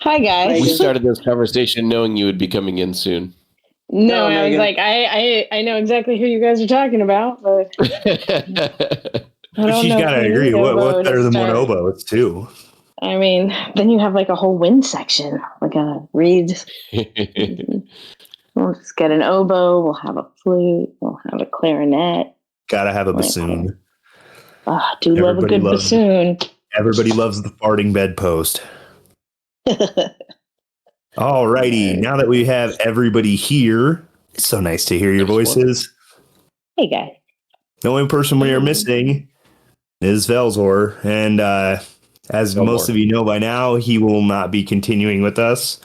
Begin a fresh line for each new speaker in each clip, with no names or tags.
Hi, guys.
We started this conversation knowing you would be coming in soon.
No, I was like, I know exactly who you guys are talking about, but I don't
She's
know.
got to
if we
agree.
need
What's
oboe to
better than one
start.
oboe? It's two.
I mean, then you have like a whole wind section, like a reed. We'll just get an oboe. We'll have a flute. We'll have a clarinet.
Gotta have a bassoon.
Oh, do love a good bassoon.
Everybody loves the farting bedpost. Alrighty, now that we have everybody here, it's so nice to hear your voices.
Hey, guys.
The only person we are missing is Velzor, and as most of you know by now, he will not be continuing with us.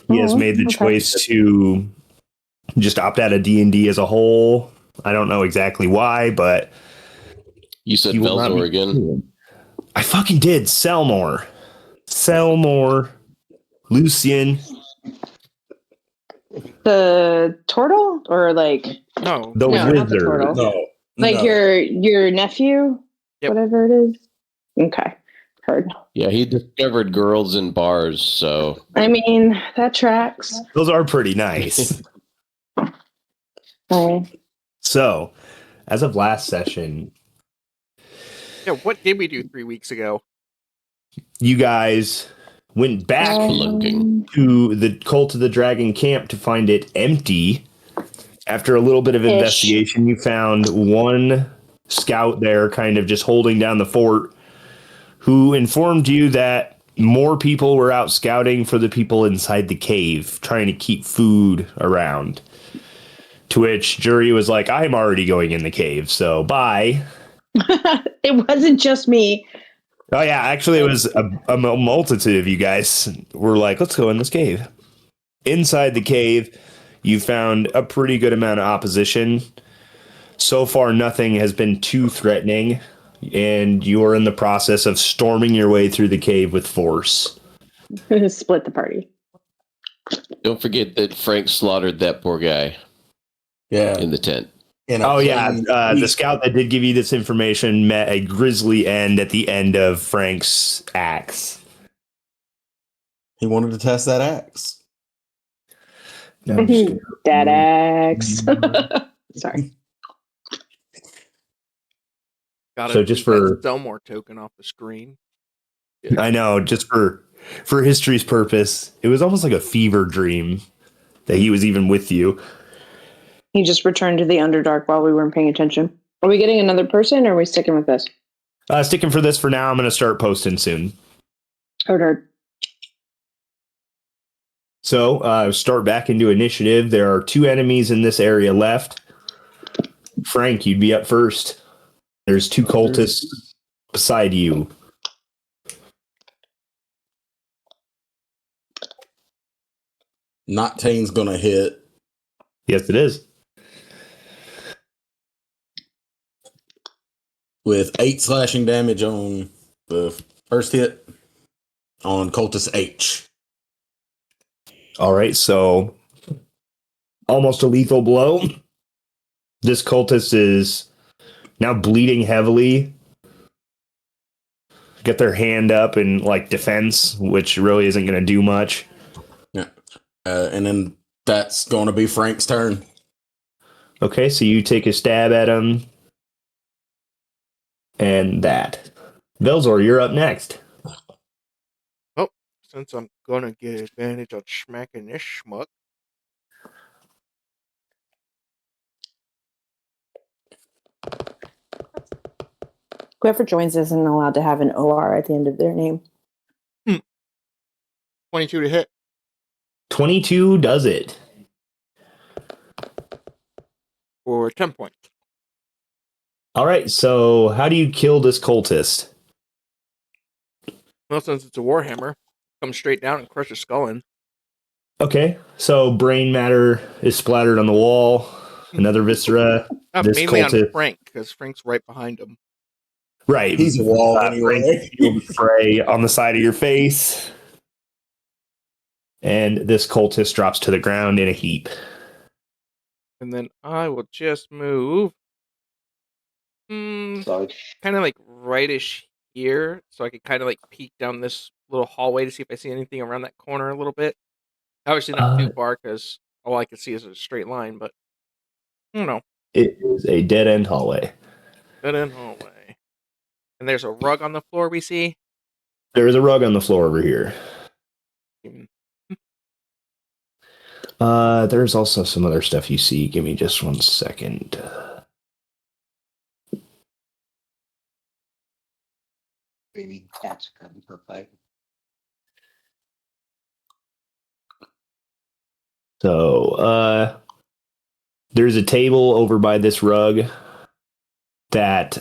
He has made the choice to just opt out of D&D as a whole. I don't know exactly why, but
you said Velzor again.
I fucking did. Selmore, Lucian.
The turtle, or like
the
wizard?
Not
the turtle.
No,
like your nephew, whatever it is. Okay, heard.
Yeah, he discovered girls in bars, so
I mean that tracks.
Those are pretty nice. So, as of last session,
what did we do 3 weeks ago?
You guys went back
looking
to the Cult of the Dragon camp to find it empty. After a little bit of investigation, you found one scout there kind of just holding down the fort, who informed you that more people were out scouting for the people inside the cave, trying to keep food around. To which Jury was like, I'm already going in the cave, so bye.
It wasn't just me.
Oh, yeah, actually, it was a multitude of you guys were like, let's go in this cave. Inside the cave, you found a pretty good amount of opposition. So far, nothing has been too threatening, and you are in the process of storming your way through the cave with force.
Split the party.
Don't forget that Frank slaughtered that poor guy.
Yeah.
In the tent.
The scout that did give you this information met a grisly end at the end of Frank's axe.
He wanted to test that axe.
No,
that axe. Sorry.
So just for Delmore token off the screen.
Yeah. I know, just for history's purpose, it was almost like a fever dream that he was even with you.
He just returned to the Underdark while we weren't paying attention. Are we getting another person, or are we sticking with this?
Sticking for this for now. I'm going to start posting soon.
Heard.
So, start back into initiative. There are 2 enemies in this area left. Frank, you'd be up first. There's 2 cultists beside you.
Noctane's going to hit.
Yes, it is.
With 8 slashing damage on the first hit on Cultist H.
All right, so almost a lethal blow. This cultist is now bleeding heavily. Get their hand up in like defense, which really isn't going to do much.
Yeah, and then that's going to be Frank's turn.
Okay, so you take a stab at him. And that. Velzor, you're up next.
Oh, since I'm gonna get advantage on smacking this schmuck.
Whoever joins isn't allowed to have an OR at the end of their name.
22 to hit.
22 does it.
For 10 points.
All right, so how do you kill this cultist?
Well, since it's a warhammer, come straight down and crush his skull in.
Okay, so brain matter is splattered on the wall. Another viscera.
Mainly on Frank, because Frank's right behind him.
Right.
He's a wall anyway.
Spray on the side of your face. And this cultist drops to the ground in a heap.
And then I will just move. Kind of like rightish here, so I can kind of like peek down this little hallway to see if I see anything around that corner a little bit. Obviously not too far because all I can see is a straight line, but I don't know.
It is a dead end hallway.
Dead end hallway. And there's a rug on the floor we see.
There is a rug on the floor over here.
Hmm.
There's also some other stuff you see. Give me just 1 second.
Maybe cats coming for a fight.
So, there's a table over by this rug that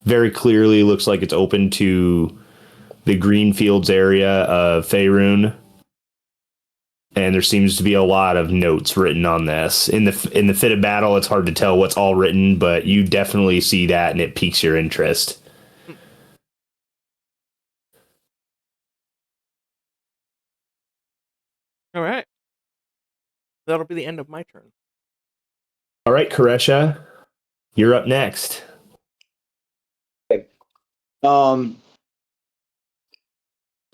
very clearly looks like it's open to the Greenfields area of Faerun. And there seems to be a lot of notes written on this. In the fit of battle, it's hard to tell what's all written, but you definitely see that, and it piques your interest.
All right. That'll be the end of my turn.
All right, Karesha, you're up next.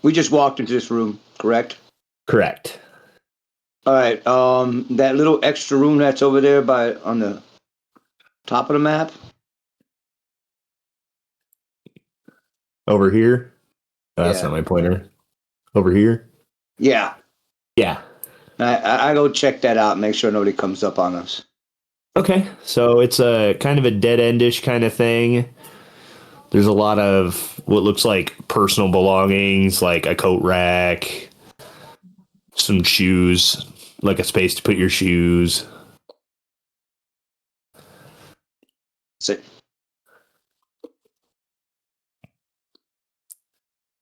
We just walked into this room, correct?
Correct.
All right. That little extra room that's over there on the top of the map.
Over here? Oh, that's
Yeah.
not my pointer. Over here?
Yeah.
Yeah.
I go check that out. Make sure nobody comes up on us.
Okay, so it's a kind of a dead-endish kind of thing. There's a lot of what looks like personal belongings, like a coat rack, some shoes, like a space to put your shoes.
So,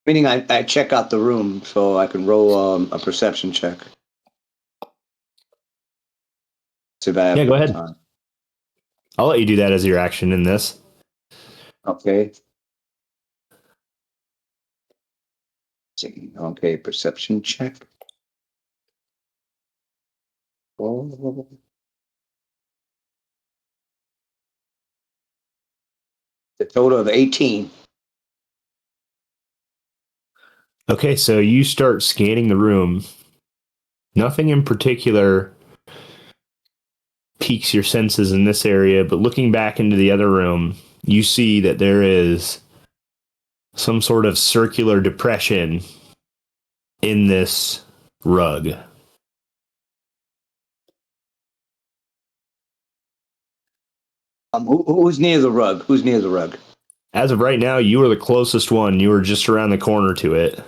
meaning I check out the room so I can roll a perception check. See if I have
Yeah, go ahead.
time.
I'll let you do that as your action in this.
Okay. Okay, perception check. Oh. The total of 18.
Okay, so you start scanning the room. Nothing in particular piques your senses in this area, but looking back into the other room, you see that there is some sort of circular depression in this rug.
Who's near the rug? Who's near the rug?
As of right now, you are the closest one. You are just around the corner to it.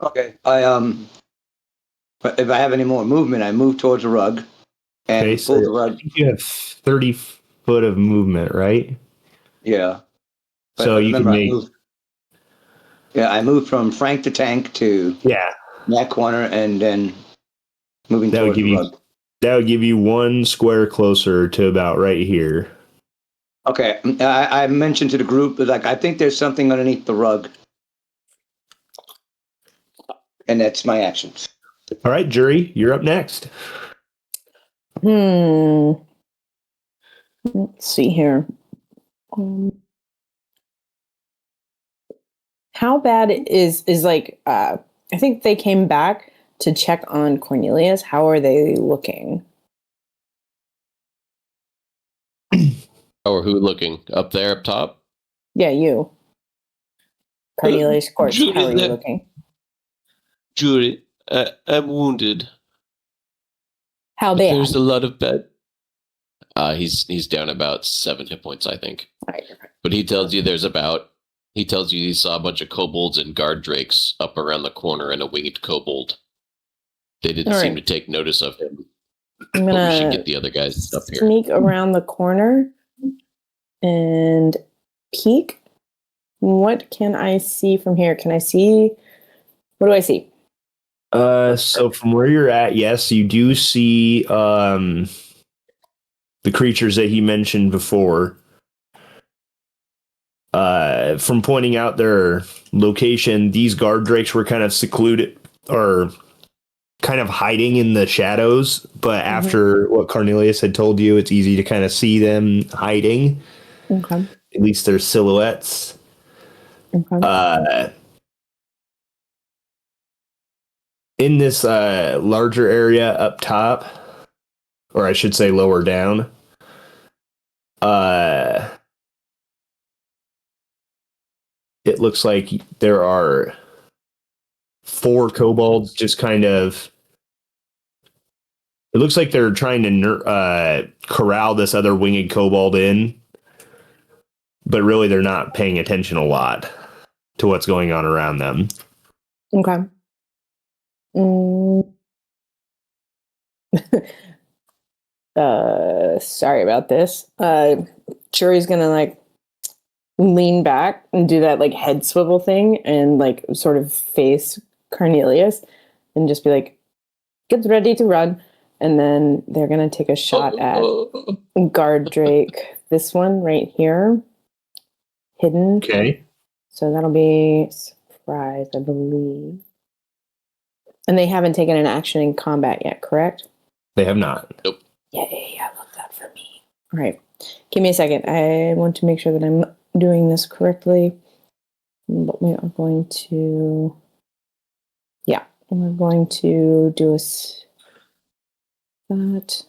Okay. But if I have any more movement, I move towards the rug and
Okay,
pull the
so
rug.
I think you have 30 foot of movement, right?
Yeah. But
So you can
remember,
make...
I moved from Frank the Tank to that corner and then moving
that would
towards
give
the
you
rug.
that would give you one square closer to about right here.
Okay. I mentioned to the group, like, I think there's something underneath the rug. And that's my actions.
All right, Jury, you're up next.
Let's see here. How bad is like? I think they came back to check on Cornelius. How are they looking?
Or who looking? Up there, up top?
Yeah, you. Cornelius Courts.
Judy,
How are you looking?
Judy, I'm wounded.
How bad?
There's a lot of bad. He's down about 7 hit points, I think.
Right.
But he tells you he tells you he saw a bunch of kobolds and guard drakes up around the corner and a winged kobold. They didn't seem to take notice of him.
I'm
But we should
gonna
get the other guys up here.
sneak around the corner and peek. What can I see from here? Can I see? What do I see?
So from where you're at, yes, you do see the creatures that he mentioned before. From pointing out their location, these guard drakes were kind of secluded or kind of hiding in the shadows. But after what Cornelius had told you, it's easy to kind of see them hiding.
Okay.
At least their silhouettes.
Okay.
in this larger area up top, or I should say lower down, it looks like there are 4 kobolds just kind of. It looks like they're trying to corral this other winged kobold in, but really they're not paying attention a lot to what's going on around them.
Okay. Sorry about this. Jury's gonna like lean back and do that like head swivel thing and like sort of face Cornelius and just be like, get ready to run. And then they're gonna take a shot at Guard Drake. This one right here. Hidden.
Okay.
So that'll be surprise, I believe. And they haven't taken an action in combat yet, correct?
They have not.
Nope.
Yay, I love that for me. All right. Give me a second. I want to make sure that I'm doing this correctly. But we are going to... Yeah, we're going to do that.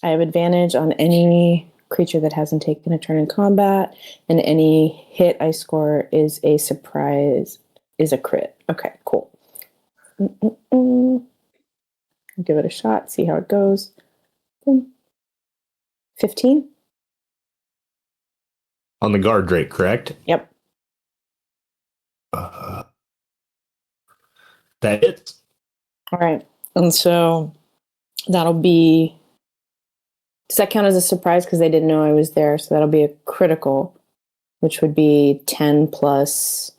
I have advantage on any creature that hasn't taken a turn in combat, and any hit I score is a surprise, is a crit. Okay, cool. I'll give it a shot, see how it goes. Boom. 15?
On the Guard Drake, correct?
Yep.
That hits.
All right. And so that'll be... Does that count as a surprise because they didn't know I was there? So that'll be a critical, which would be 10 plus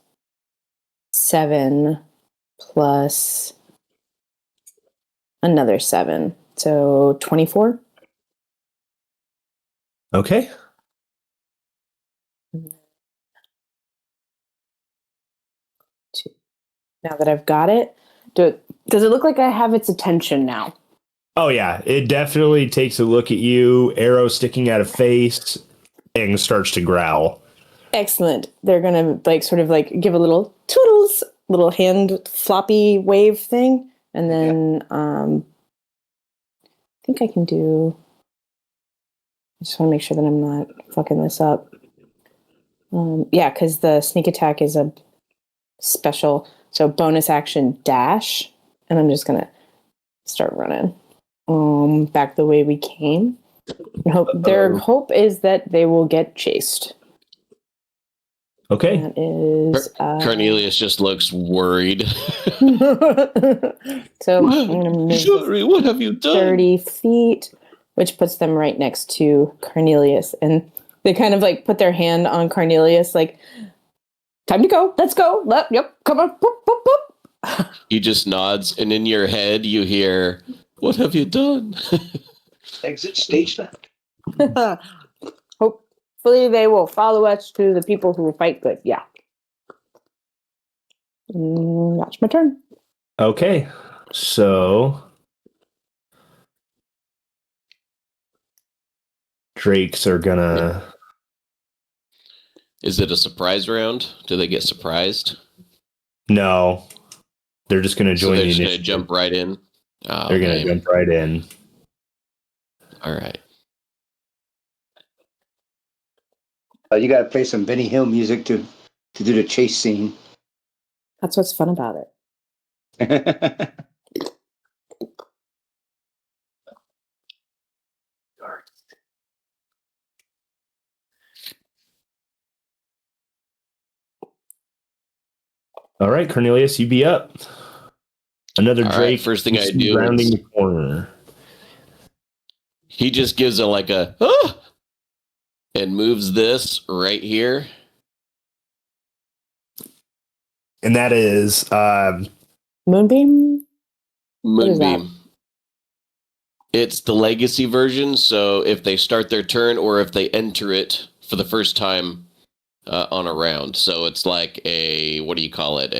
7 plus another 7. So 24.
Okay.
Now that I've got it, does it look like I have its attention now?
Oh, yeah. It definitely takes a look at you, arrow sticking out of face, and starts to growl.
Excellent. They're going to like sort of like give a little toodles, little hand floppy wave thing. And then I think I can do... I just want to make sure that I'm not fucking this up. Yeah, because the sneak attack is a special. So bonus action dash. And I'm just going to start running back the way we came. Their hope is that they will get chased.
Okay.
That is...
Cornelius just looks worried.
So I'm going to move
Sorry, what have you done?
30 feet, which puts them right next to Cornelius. And they kind of like put their hand on Cornelius, like, time to go. Let's go. Yep. Come on. Boop, boop, boop.
He just nods, and in your head you hear, what have you done?
Exit stage left.
Hopefully they will follow us to the people who will fight good. Yeah. That's my turn.
Okay. So Drakes are gonna...
Is it a surprise round? Do they get surprised?
No. They're just gonna join
they're
the
just
initiative.
gonna jump right in? Oh,
They're gonna jump right in.
All right.
You got to play some Benny Hill music to do the chase scene.
That's what's fun about it.
All right, Cornelius, you be up. Another
All
Drake.
right, first thing I do
rounding
is
the corner.
he just gives a like a ah! And moves this right here.
And that is
Moonbeam?
Moonbeam. It's the legacy version, so if they start their turn or if they enter it for the first time on a round. So it's like a, what do you call it?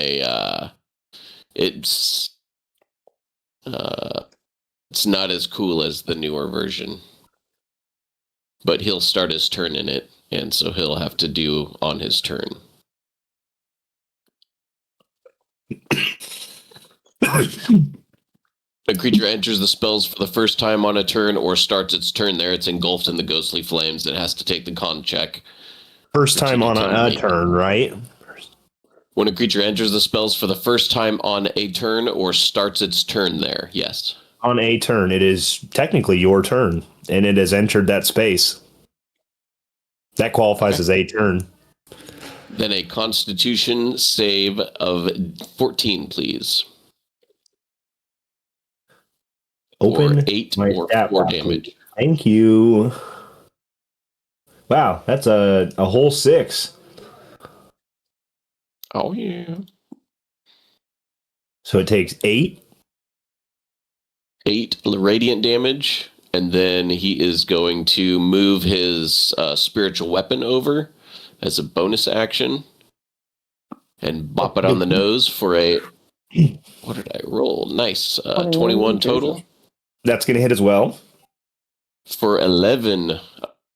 It's not as cool as the newer version. But he'll start his turn in it, and so he'll have to do on his turn. A creature enters the spells for the first time on a turn or starts its turn there. It's engulfed in the ghostly flames. It has to take the con check.
First time on a turn, right?
When a creature enters the spells for the first time on a turn or starts its turn there, yes.
On a turn, it is technically your turn, and it has entered that space. That qualifies as a turn.
Then a Constitution save of 14, please.
Open
or 8 or 4 damage.
Thank you. Wow, that's a whole 6.
Oh, yeah.
So it takes 8.
8 radiant damage, and then he is going to move his spiritual weapon over as a bonus action and bop it on the nose for a... What did I roll? Nice. 21 total.
That's going to hit as well.
For 11,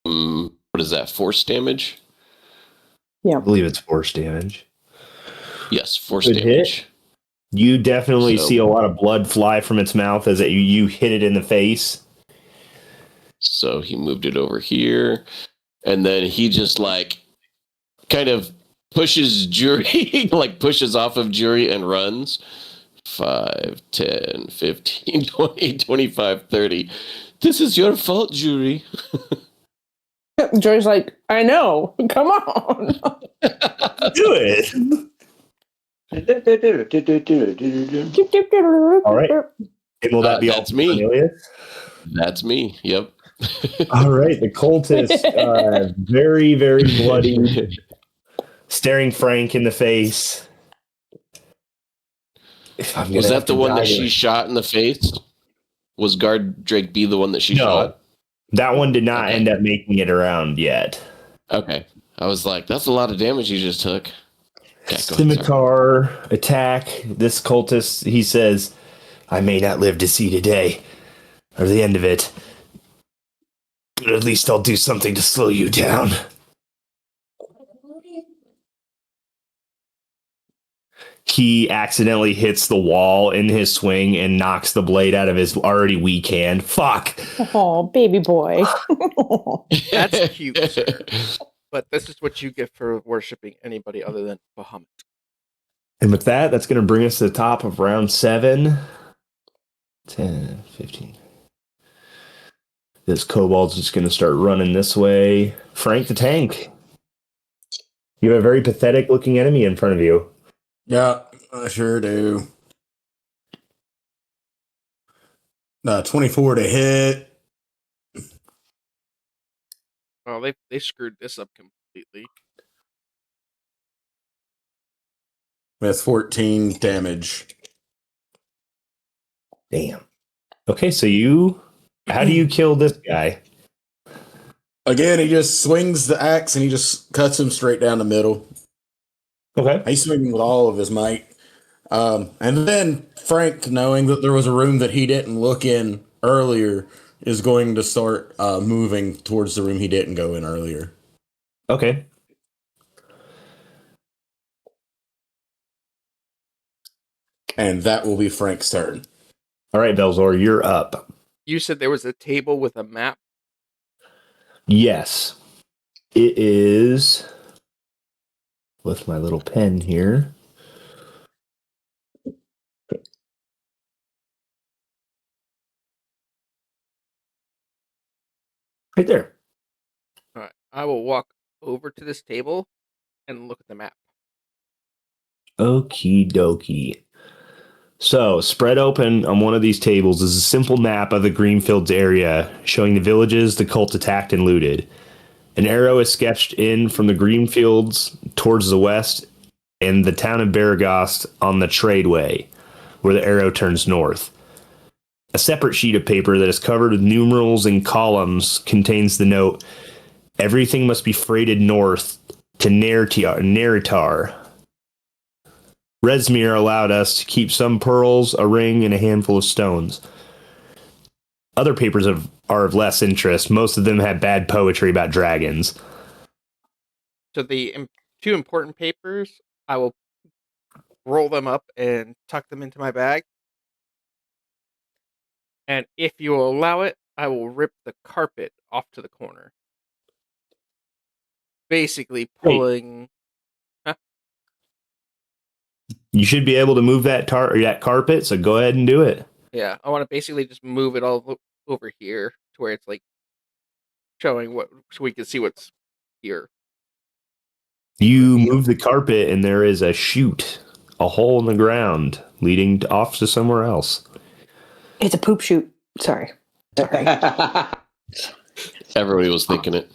what is that, force damage?
Yeah.
I believe it's force damage.
Yes, force
Good
damage.
Hit. You definitely see a lot of blood fly from its mouth as you hit it in the face.
So he moved it over here. And then he just kind of pushes Jury, pushes off of Jury and runs. 5, 10, 15, 20, 25, 30. This is your fault, Jury.
Jury's like, I know. Come on.
Do it. All right. And will that be
that's me.
Cornelius?
That's me. Yep.
All right. The cultist, very, very bloody, staring Frank in the face.
Was that the one that she shot in the face? Was Guard Drake B the one that she shot?
That one did not end up making it around yet.
Okay. I was like, that's a lot of damage you just took. Yeah,
Scimitar attack. This cultist, he says, I may not live to see today, or the end of it, but at least I'll do something to slow you down. He accidentally hits the wall in his swing and knocks the blade out of his already weak hand. Fuck.
Oh, baby boy.
That's cute, sir. But this is what you get for worshiping anybody other than Bahamut.
And with that, that's going to bring us to the top of round 7. 10, 15. This kobold's just going to start running this way. Frank the Tank. You have a very pathetic looking enemy in front of you.
Yeah, I sure do. 24 to hit.
Well, they screwed this up completely.
That's 14 damage.
Damn. Okay, so how do you kill this guy?
Again, he just swings the axe and he just cuts him straight down the middle.
Okay.
He's swinging with all of his might. And then Frank, knowing that there was a room that he didn't look in earlier, is going to start moving towards the room he didn't go in earlier.
Okay.
And that will be Frank's turn.
All right, Belzor, you're up.
You said there was a table with a map?
Yes. It is... with my little pen here. Right there.
All right. I will walk over to this table and look at the map.
Okie dokie. So, spread open on one of these tables is a simple map of the Greenfields area showing the villages the cult attacked and looted. An arrow is sketched in from the Greenfields towards the west and the town of Baragast on the Tradeway, where the arrow turns north. A separate sheet of paper that is covered with numerals and columns contains the note, everything must be freighted north to Neritar. Resmir allowed us to keep some pearls, a ring, and a handful of stones. Other papers are of less interest. Most of them have bad poetry about dragons.
So the two important papers, I will roll them up and tuck them into my bag. And if you will allow it, I will rip the carpet off to the corner. Basically pulling... Huh?
You should be able to move that carpet, so go ahead and do it.
Yeah, I want to basically just move it all over here to where it's like showing what, so we can see what's here.
You move the carpet, and there is a chute, a hole in the ground leading off to somewhere else.
It's a poop chute. Sorry.
Everybody was thinking it.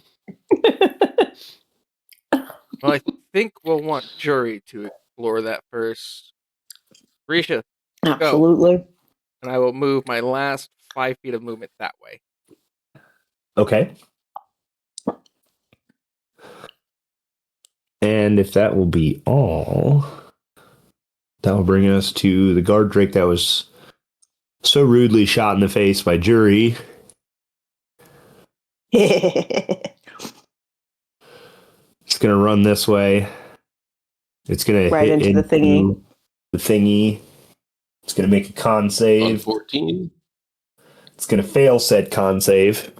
Well, I think we'll want Jury to explore that first. Risha,
Absolutely.
go. And I will move my last 5 feet of movement that way.
Okay. And if that will be all, that will bring us to the guard drake that was so rudely shot in the face by Jury. It's going to run this way. It's going to
right
hit
into the thingy.
The thingy. It's going to make a con save.
On 14.
It's going to fail said con save.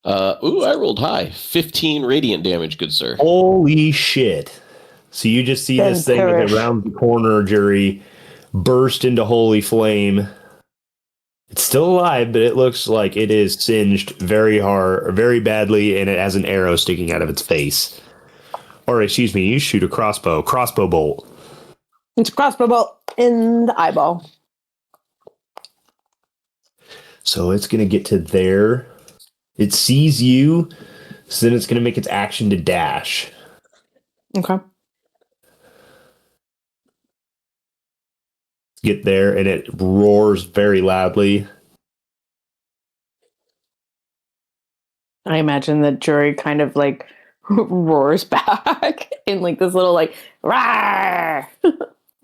I rolled high. 15 radiant damage, good sir.
Holy shit. So you just see this thing as it rounds the corner, Jury, burst into holy flame. It's still alive, but it looks like it is singed very hard, very badly, and it has an arrow sticking out of its face. Or, excuse me, you shoot a crossbow bolt.
It's a crossbow bolt in the eyeball.
So it's going to get to there. It sees you, so then it's going to make its action to dash.
Okay.
Get there, and it roars very loudly.
I imagine that Jury kind of like roars back in like this little like rawr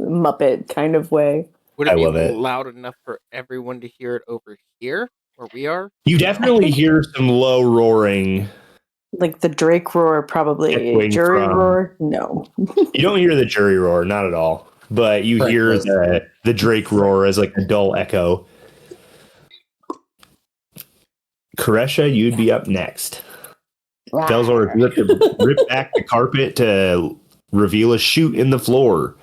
Muppet kind of way.
Would it be loud enough for everyone to hear it over here where we are?
You definitely hear some low roaring.
Like the Drake roar, probably. Jury roar? No.
You don't hear the Jury roar, not at all. But you hear the Drake roar as like a dull echo. Karesha, you'd be up next. Delzor rip back the carpet to reveal a chute in the floor.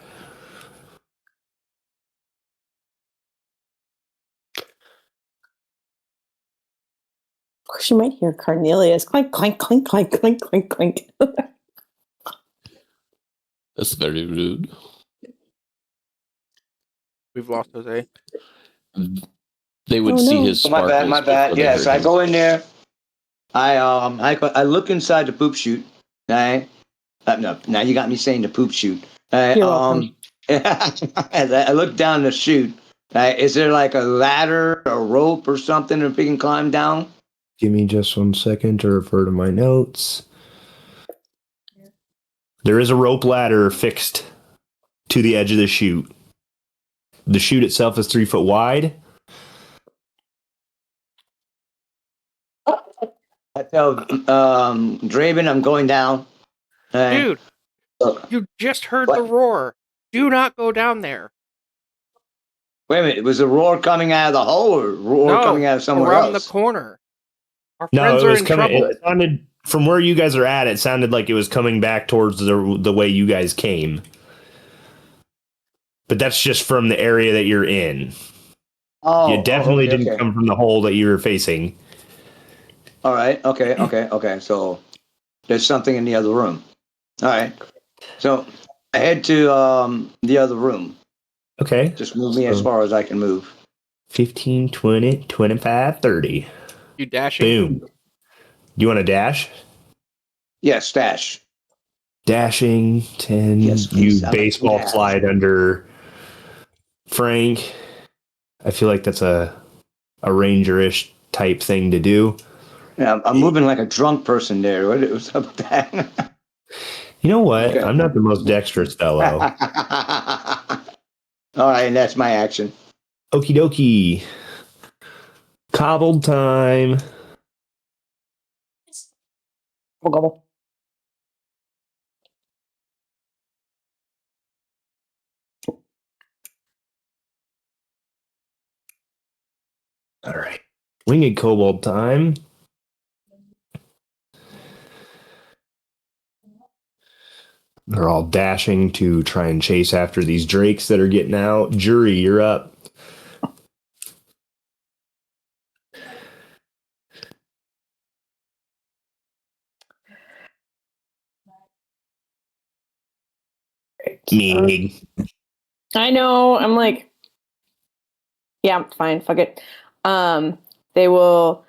She might hear Cornelius clink, clink, clink, clink, clink, clink, clink.
That's very rude.
We've lost Jose.
They would see his sparkles.
My bad. Yes, I go in there. I look inside the poop chute. Right? No, now you got me saying the poop chute. As I look down the chute, is there like a ladder, a rope, or something that we can climb down?
Give me just 1 second to refer to my notes. There is a rope ladder fixed to the edge of the chute. The chute itself is 3 foot wide.
I tell Draven I'm going down.
Dude, you just heard the roar. Do not go down there.
Wait a minute. Was the roar coming out of the hole or roar coming out of somewhere
around
else?
The corner. Our
No,
friends
it
are
was
in
coming.
trouble.
It sounded from where you guys are at. It sounded like it was coming back towards the way you guys came. But that's just from the area that you're in. You definitely didn't come from the hole that you were facing.
All right. Okay. So there's something in the other room. All right. So I head to the other room.
Okay.
Just move me as far as I can move.
15, 20, 25, 30.
You dashing?
Boom. You want to dash?
Yes, dash.
Dashing, 10. Yes, you baseball slide under Frank. I feel like that's a ranger-ish type thing to do.
Yeah, I'm moving like a drunk person there. What's up with that?
You know what? Okay. I'm not the most dexterous fellow.
All right, and that's my action.
Okie dokie. Cobbled time.
Gobble.
All right. Winged Kobold time. They're all dashing to try and chase after these drakes that are getting out. Jury, you're up. Me.
I know. I'm like, yeah, fine. Fuck it. They will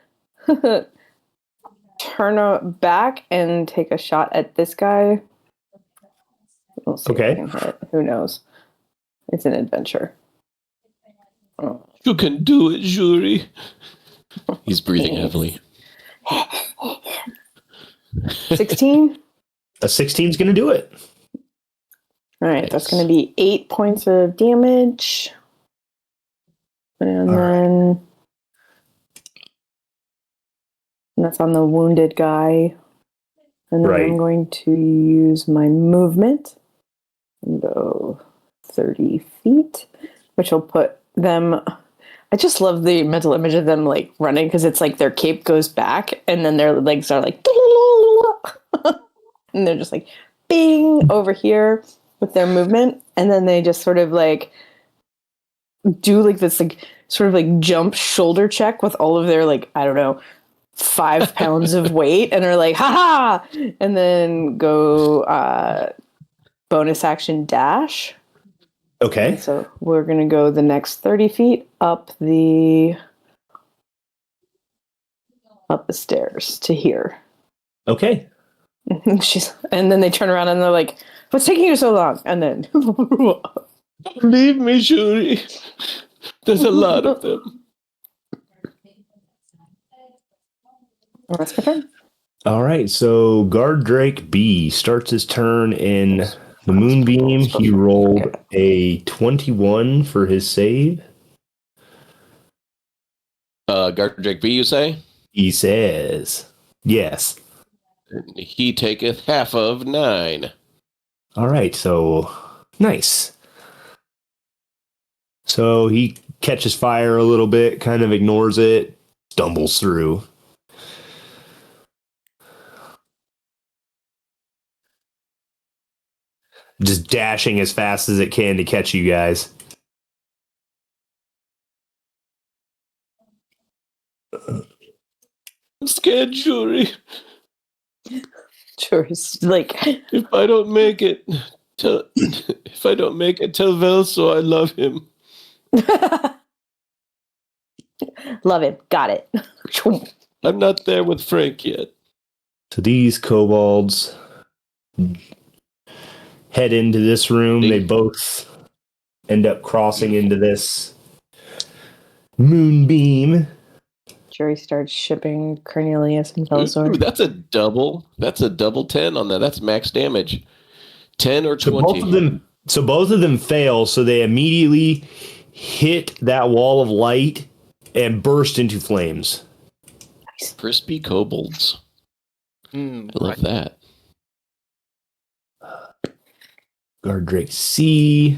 turn back and take a shot at this guy. We'll see if I can hit. Who knows? It's an adventure. Oh.
You can do it, Jury. He's breathing heavily.
16?
A 16 is going to do it.
All right, that's going to be 8 points of damage. And then that's on the wounded guy. And then I'm going to use my movement and go 30 feet, which will put them... I just love the mental image of them like running because it's like their cape goes back and then their legs are like... and they're just like bing over here with their movement. And then they just sort of like do like this like sort of like jump shoulder check with all of their like, I don't know, 5 pounds of weight and are like, ha ha, and then go bonus action dash.
Okay.
And so we're going to go the next 30 feet up the stairs to here.
Okay.
And then they turn around and they're like, what's taking you so long? And then
leave me, Jury. There's a lot of them.
That's my turn.
All right, so Guard Drake B starts his turn in the Moonbeam. He rolled a 21 for his save.
Guard Drake B, you say?
He says, yes.
He taketh half of 9.
All right, so nice. So he catches fire a little bit, kind of ignores it, stumbles through. Just dashing as fast as it can to catch you guys.
I'm scared, Jury.
Sure, it's like
If I don't make it, tell Velso I love him.
love it. Got it.
I'm not there with Frank yet.
So these kobolds head into this room. They both end up crossing into this moonbeam.
Jury starts shipping Cornelius and Bellasaur.
Ooh, that's a double 10 on that. That's max damage. 10 or 20.
So both of them fail, so they immediately hit that wall of light and burst into flames.
Crispy kobolds. I love that.
Guard Drake C.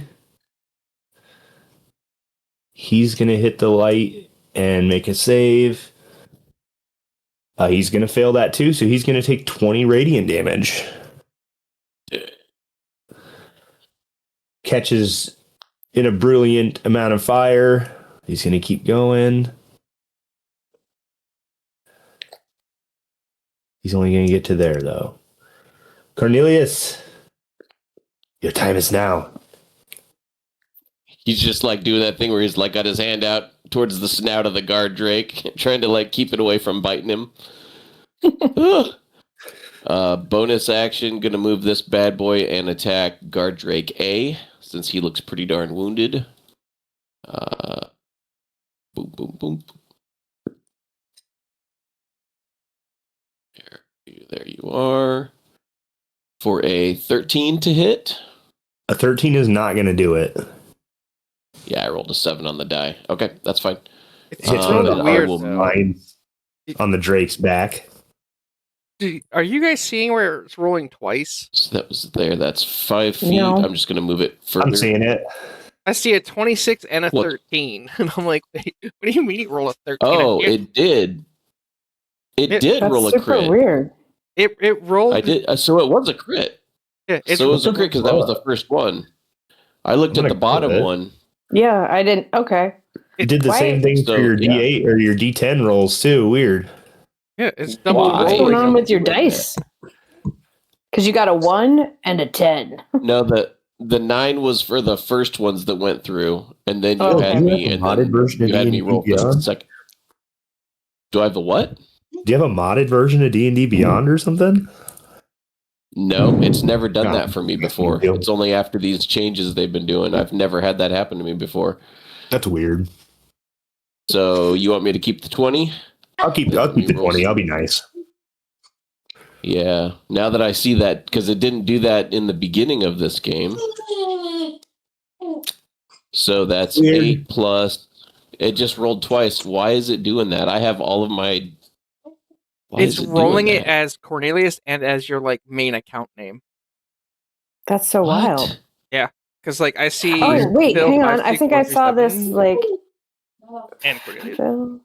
He's going to hit the light and make a save. He's going to fail that too, so he's going to take 20 radiant damage. Catches in a brilliant amount of fire. He's going to keep going. He's only going to get to there, though. Cornelius, your time is now.
He's just like doing that thing where he's like got his hand out towards the snout of the guard drake, trying to like keep it away from biting him. Bonus action, gonna move this bad boy and attack guard drake A, since he looks pretty darn wounded. Boom, boom, boom. There you are. For a 13 to hit.
A 13 is not going to do it.
Yeah, I rolled a 7 on the die. Okay, that's fine.
It's really weird, though.
Mine on the Drake's back.
Are you guys seeing where it's rolling twice?
So that was there. That's 5 feet.
No.
I'm just going to move it further.
I'm seeing it.
I see a 26 and a
What?
13, and I'm like, wait, what do you mean you roll a 13?
Oh, it did. It did
That's
roll a
super
crit.
weird.
It rolled.
I did. So it was a crit.
Yeah,
So it was a crit because that was the first one. I looked
I'm
at the
gonna
bottom
quit.
one.
Yeah, I didn't. Okay.
It did the
Why-
same thing
So,
for your
yeah.
D8 or your D10 rolls too. Weird.
Yeah, it's double
Why?
What's
rolling
going on
them.
with your
Doing
dice? Because you got a 1 and a 10.
No, the 9 was for the first ones that went through, and then you
Oh,
had
okay.
me,
Do you
and
have a modded
then
version of
you had me
D&D
roll for the
Beyond?
second. Do I have the what?
Do you have a modded version of D&D Beyond or something?
No, it's never done
No.
that for me before.
Deal.
It's only after these changes they've been doing. I've never had that happen to me before.
That's weird.
So you want me to keep the 20?
I'll keep
Let me
the
roll
20. I'll be
some.
nice.
Yeah. Now that I see that, because it didn't do that in the beginning of this game. So that's
Weird.
8 plus. It just rolled twice. Why is it doing that? I have all of my. Why
It's
is it
rolling
doing
it
that?
as Cornelius and as your like main account name.
That's so
What?
wild.
Because like I see.
Oh, wait,
Phil
hang on. I think I saw this,
56137
like,
and Cornelius.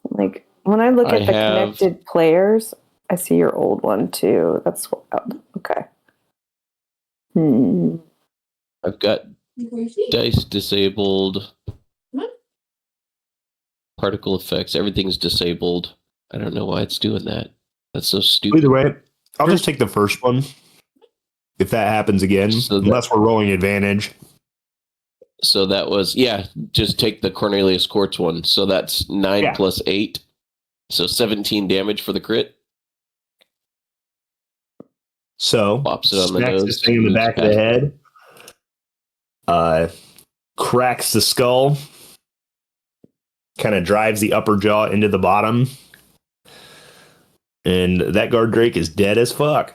like when I look
I
at the
have-
connected players, I see your old one too. That's wild. Okay.
I've got dice disabled. Particle effects. Everything's disabled. I don't know why it's doing that. That's so stupid.
Either way, I'll just take the first one. If that happens again,
So that-
unless we're rolling advantage.
So that was, yeah, just take the Cornelius Quartz one. So that's 9
Yeah.
plus 8. So 17 damage for the crit.
So,
Pops it on the
smacks
nose,
this thing in the
moves
back of the
past.
head. Cracks the skull. Kind of drives the upper jaw into the bottom. And that guard drake is dead as fuck.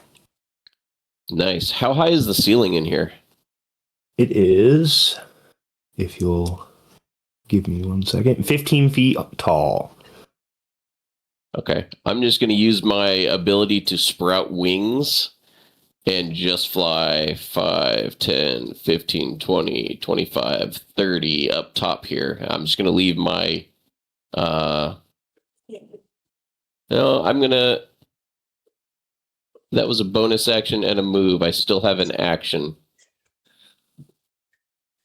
Nice. How high is the ceiling in here?
It is, if you'll give me 1 second, 15 feet tall.
Okay. I'm just going to use my ability to sprout wings and just fly 5, 10, 15, 20, 25, 30 up top here. I'm just going to leave my... No, I'm going to... That was a bonus action and a move. I still have an action.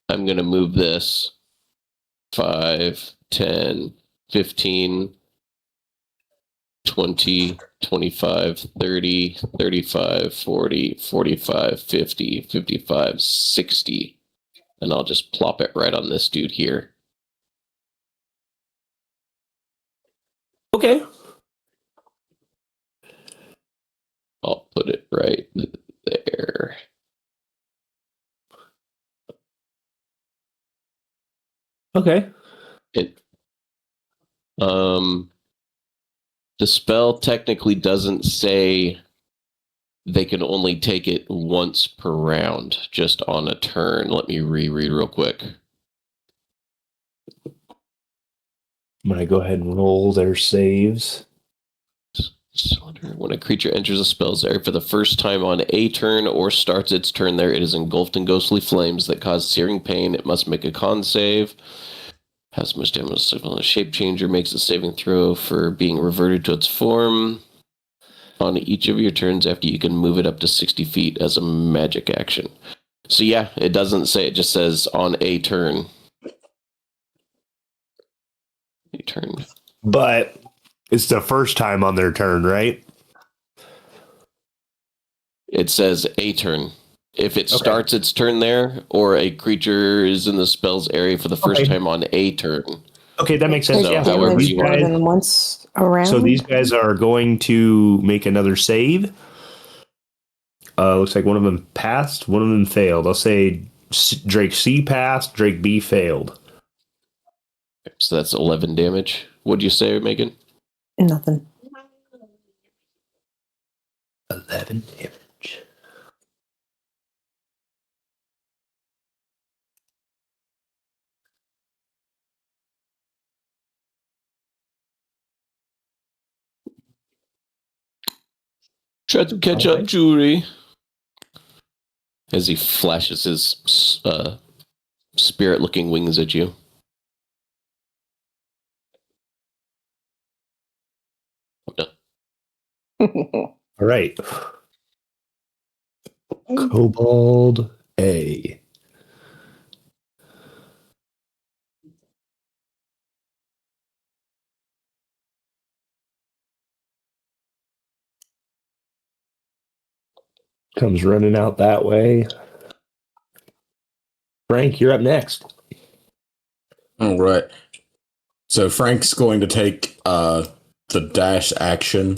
I'm going to move this 5, 10, 15, 20, 25, 30, 35, 40, 45, 50, 55, 60. And I'll just plop it right on this dude here.
Okay.
I'll put it right there.
Okay.
It the spell technically doesn't say they can only take it once per round, just on a turn. Let me reread real quick.
I'm going to go ahead and roll their saves.
When a creature enters a spell's area for the first time on a turn or starts its turn there, it is engulfed in ghostly flames that cause searing pain. It must make a con save. Has much damage. A shape changer makes a saving throw for being reverted to its form on each of your turns after you can move it up to 60 feet as a magic action. So yeah, it doesn't say, it just says on a turn. A turn.
But it's the first time on their turn, right?
It says a turn. If it starts its turn there, or a creature is in the spell's area for the first time on a turn.
Okay, that makes sense.
So
Yeah.
however
Damage
you
more
want.
than once around.
So these guys are going to make another save. Looks like one of them passed, one of them failed. I'll say Drake C passed, Drake B failed.
So that's 11 damage. What'd you say, Megan?
Nothing.
11 damage.
Try to catch up, Jury. As he flashes his spirit-looking wings at you.
All right. Kobold A. Comes running out that way. Frank, you're up next.
All right. So Frank's going to take the dash action.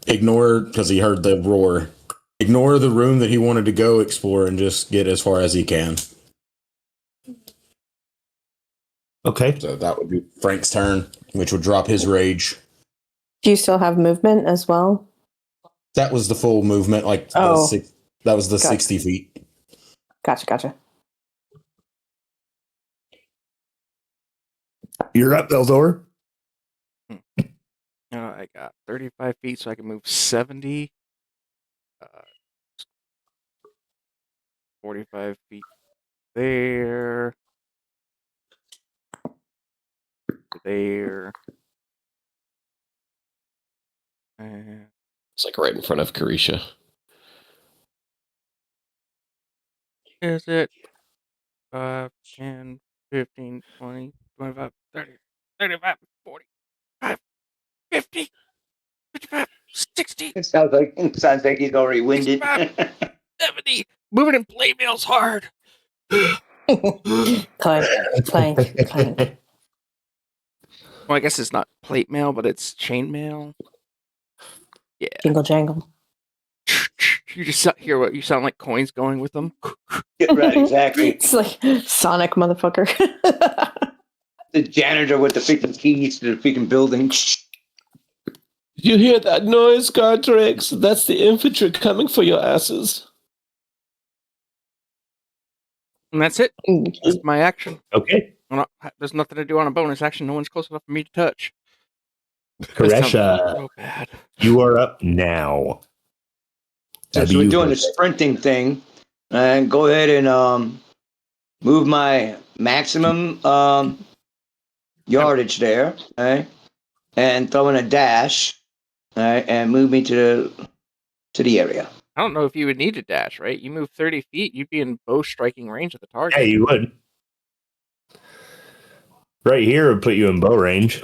Ignore, because he heard the roar. Ignore the room that he wanted to go explore and just get as far as he can.
Okay.
So that would be Frank's turn, which would drop his rage.
Do you still have movement as well?
That was the full movement, like that was the
Gotcha.
60 feet.
Gotcha.
You're up, Eldor.
I got 35 feet, so I can move 70. 45 feet there. There. And
It's like right in front of Carisha.
is it 5, 10, 15, 20, 25, 30, 35, 45, 50, 55, 60,
It sounds like he's already winded.
65, 70. Moving in play mail's hard.
Clank.
Well, I guess it's not plate mail, but it's chain mail. Yeah.
Jingle jangle.
You just hear what you sound like coins going with them.
Right, exactly.
It's like Sonic, motherfucker.
The janitor with the freaking keys to the freaking building.
You hear that noise, Gardrex? That's the infantry coming for your asses.
And that's it. That's my action.
Okay.
There's nothing to do on a bonus action. No one's close enough for me to touch.
Karesha,
So bad.
you are up now.
Since we're doing the sprinting thing, and go ahead and move my maximum yardage there, right? And throw in a dash, right? And move me to the area.
I don't know if you would need a dash, right? You move 30 feet, you'd be in bow striking range of the target.
Yeah, you would. Right here would put you in bow range.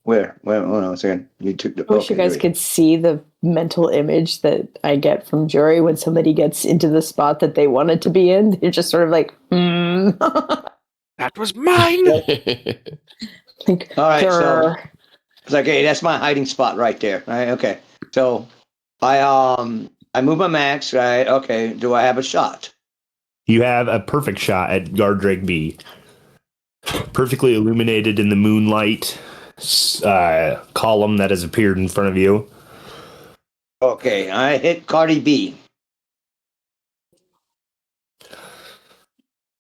Where? Hold on a second. You took the.
I wish you guys could see the mental image that I get from Jory when somebody gets into the spot that they wanted to be in. They're just sort of like,
That was mine.
Like,
all right, so it's like, hey, that's my hiding spot right there. Right? Okay. So I move my max, right? Okay. Do I have a shot?
You have a perfect shot at Gardrake B. Perfectly illuminated in the moonlight column that has appeared in front of you.
Okay, I hit Cardi B.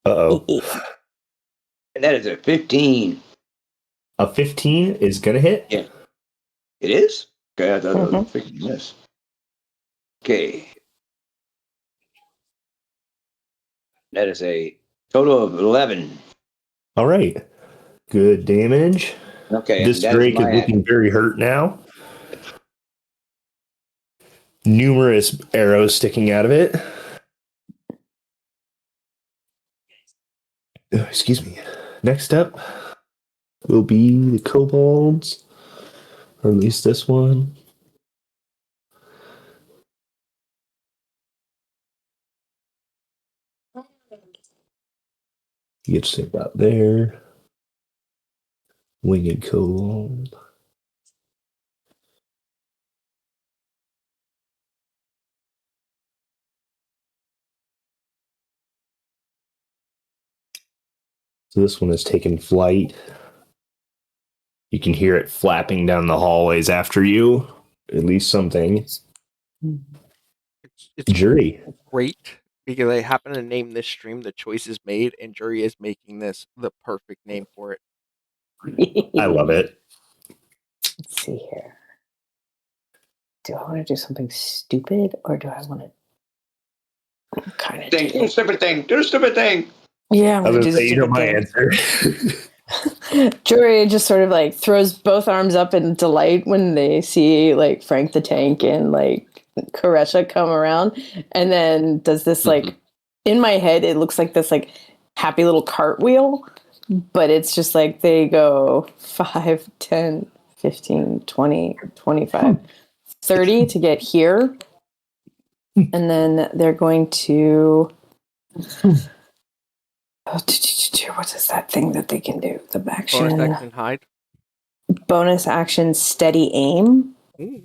Uh-oh.
And that is a 15.
A 15 is going to hit?
Yeah. It is? Okay, I thought it was a freaking miss. Okay. That is a total of 11.
All right. Good damage.
Okay.
This Drake is looking very hurt now. Numerous arrows sticking out of it. Excuse me. Next up will be the kobolds. Or at least this one. You get to sit about there. Winged kobold. So this one has taken flight. You can hear it flapping down the hallways after you. At least something.
It's
Jury.
great because I happen to name this stream The Choices Made, and Jury is making this the perfect name for it.
I love it.
Let's see here. Do I want to do something stupid or do I want to Kind of.
Do the stupid thing. Do the stupid thing.
Yeah, I'm
I was
gonna
gonna
do the
say, you know
stupid
my
thing.
answer.
Jory just sort of like throws both arms up in delight when they see like Frank the Tank and like Koresha come around, and then does this like in my head it looks like this like happy little cartwheel, but it's just like they go 5, 10, 15, 20, 25, 30 to get here, and then they're going to what is that thing that they can do? The action.
Bonus action hide.
Bonus action steady aim.
Ooh.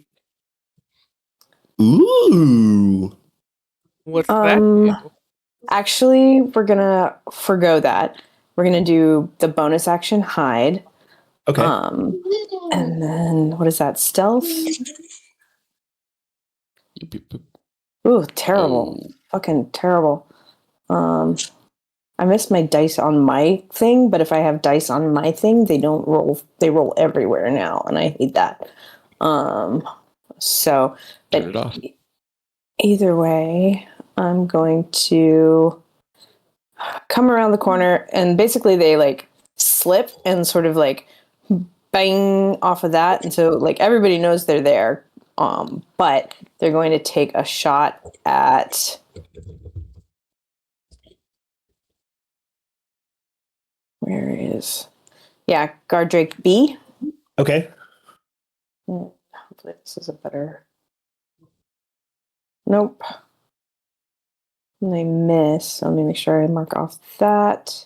Ooh.
What's that? Do?
Actually, we're gonna forgo that. We're gonna do the bonus action hide.
Okay.
And then what is that? Stealth? Ooh, terrible.
Oh.
Fucking terrible. I missed my dice on my thing, but if I have dice on my thing, they don't roll. They roll everywhere now, and I hate that. So, but
Turn it off.
either way, I'm going to come around the corner, and basically they like slip and sort of like bang off of that, and so like everybody knows they're there. But they're going to take a shot at where is guard Drake B.
Okay.
Hopefully this is a better. Nope. And they miss. So let me make sure I mark off that.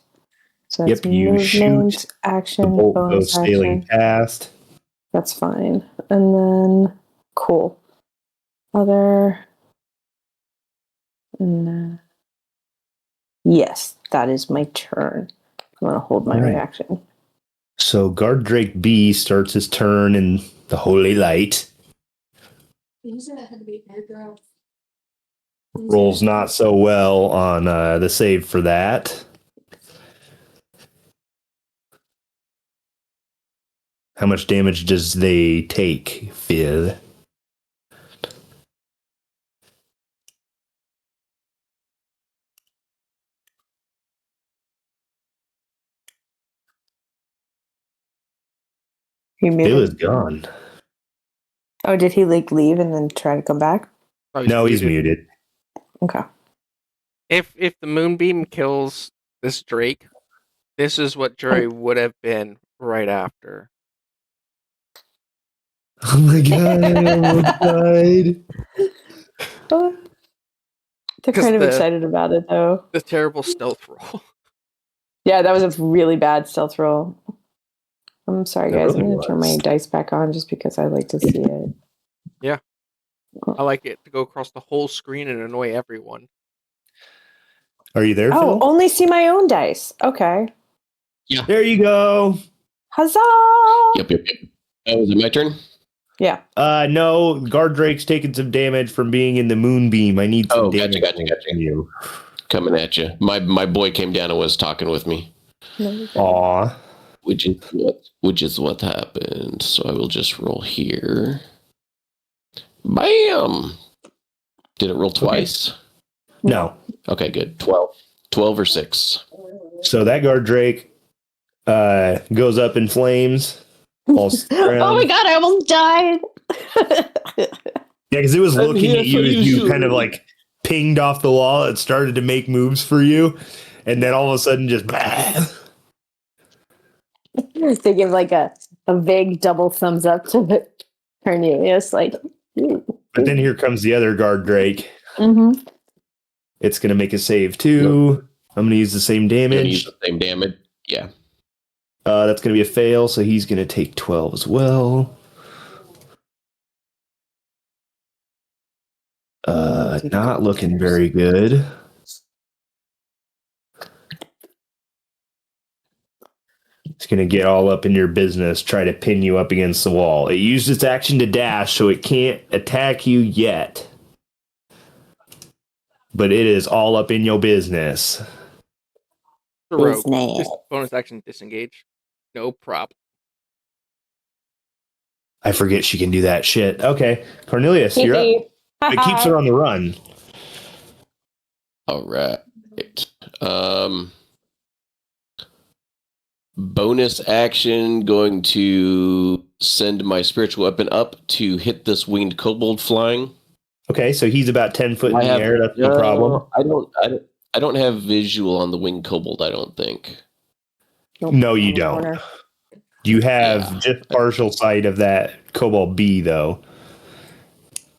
So that's
Yep, you
movement,
shoot. The
action,
bolt
bonus
goes sailing
action.
past.
That's fine. And then cool. Other. And yes, that is my turn. I'm gonna hold my
All right.
reaction.
So Guard Drake B starts his turn in the holy light. Rolls not so well on the save for that. How much damage does they take, Phil?
He
Phil is
muted.
gone.
Oh, did he like leave and then try to come back?
Oh,
No, he's muted.
Okay.
If the moonbeam kills this Drake, this is what Jury would have been right after.
Oh my god, I almost died.
They're
'Cause
kind of
the-
excited about it though.
The terrible stealth roll.
Yeah, that was a really bad stealth roll. I'm sorry,
It
guys.
really
I'm going to turn my
was.
dice back on just because I like to see it.
Yeah. I like it to go across the whole screen and annoy everyone.
Are you there,
Oh,
Phil?
only see my own dice. Okay.
Yeah.
There you go.
Huzzah!
Yep. Oh, is it my turn?
Yeah.
No, Guard Drake's taking some damage from being in the moonbeam. I need some damage
Gotcha.
from you.
Coming at you. My boy came down and was talking with me.
Aw.
Which is what happened. So I will just roll here. Bam! Did it roll twice?
No.
Okay, good. 12. 12 or 6.
So that Guard Drake goes up in flames. Falls to the ground.
Oh my god, I almost died.
Yeah, because it was
I'm
looking
here
at you
for
as
you,
you
Shuri.
kind of like pinged off the wall. It started to make moves for you. And then all of a sudden just...
They give like a vague double thumbs up to Cornelius. Like,
But then here comes the other Guard Drake.
mm-hmm.
It's going to make a save too. I'm going to use the same
Gonna
damage.
use the same damage. Yeah.
That's going to be a fail, so he's going to take 12 as well. Not looking very good. It's going to get all up in your business, try to pin you up against the wall. It used its action to dash, so it can't attack you yet. But it is all up in your business.
The rogue.
Business.
Just bonus action disengage. No prop.
I forget she can do that shit. Okay, Cornelius, you're up. It keeps her on the run.
All right. Bonus action, going to send my spiritual weapon up to hit this winged kobold flying.
Okay, so he's about 10 foot in the air. That's no problem.
I don't have visual on the winged kobold, I don't think.
Nope,
No,
on
you
the
don't.
corner.
You have just partial sight of that kobold B, though.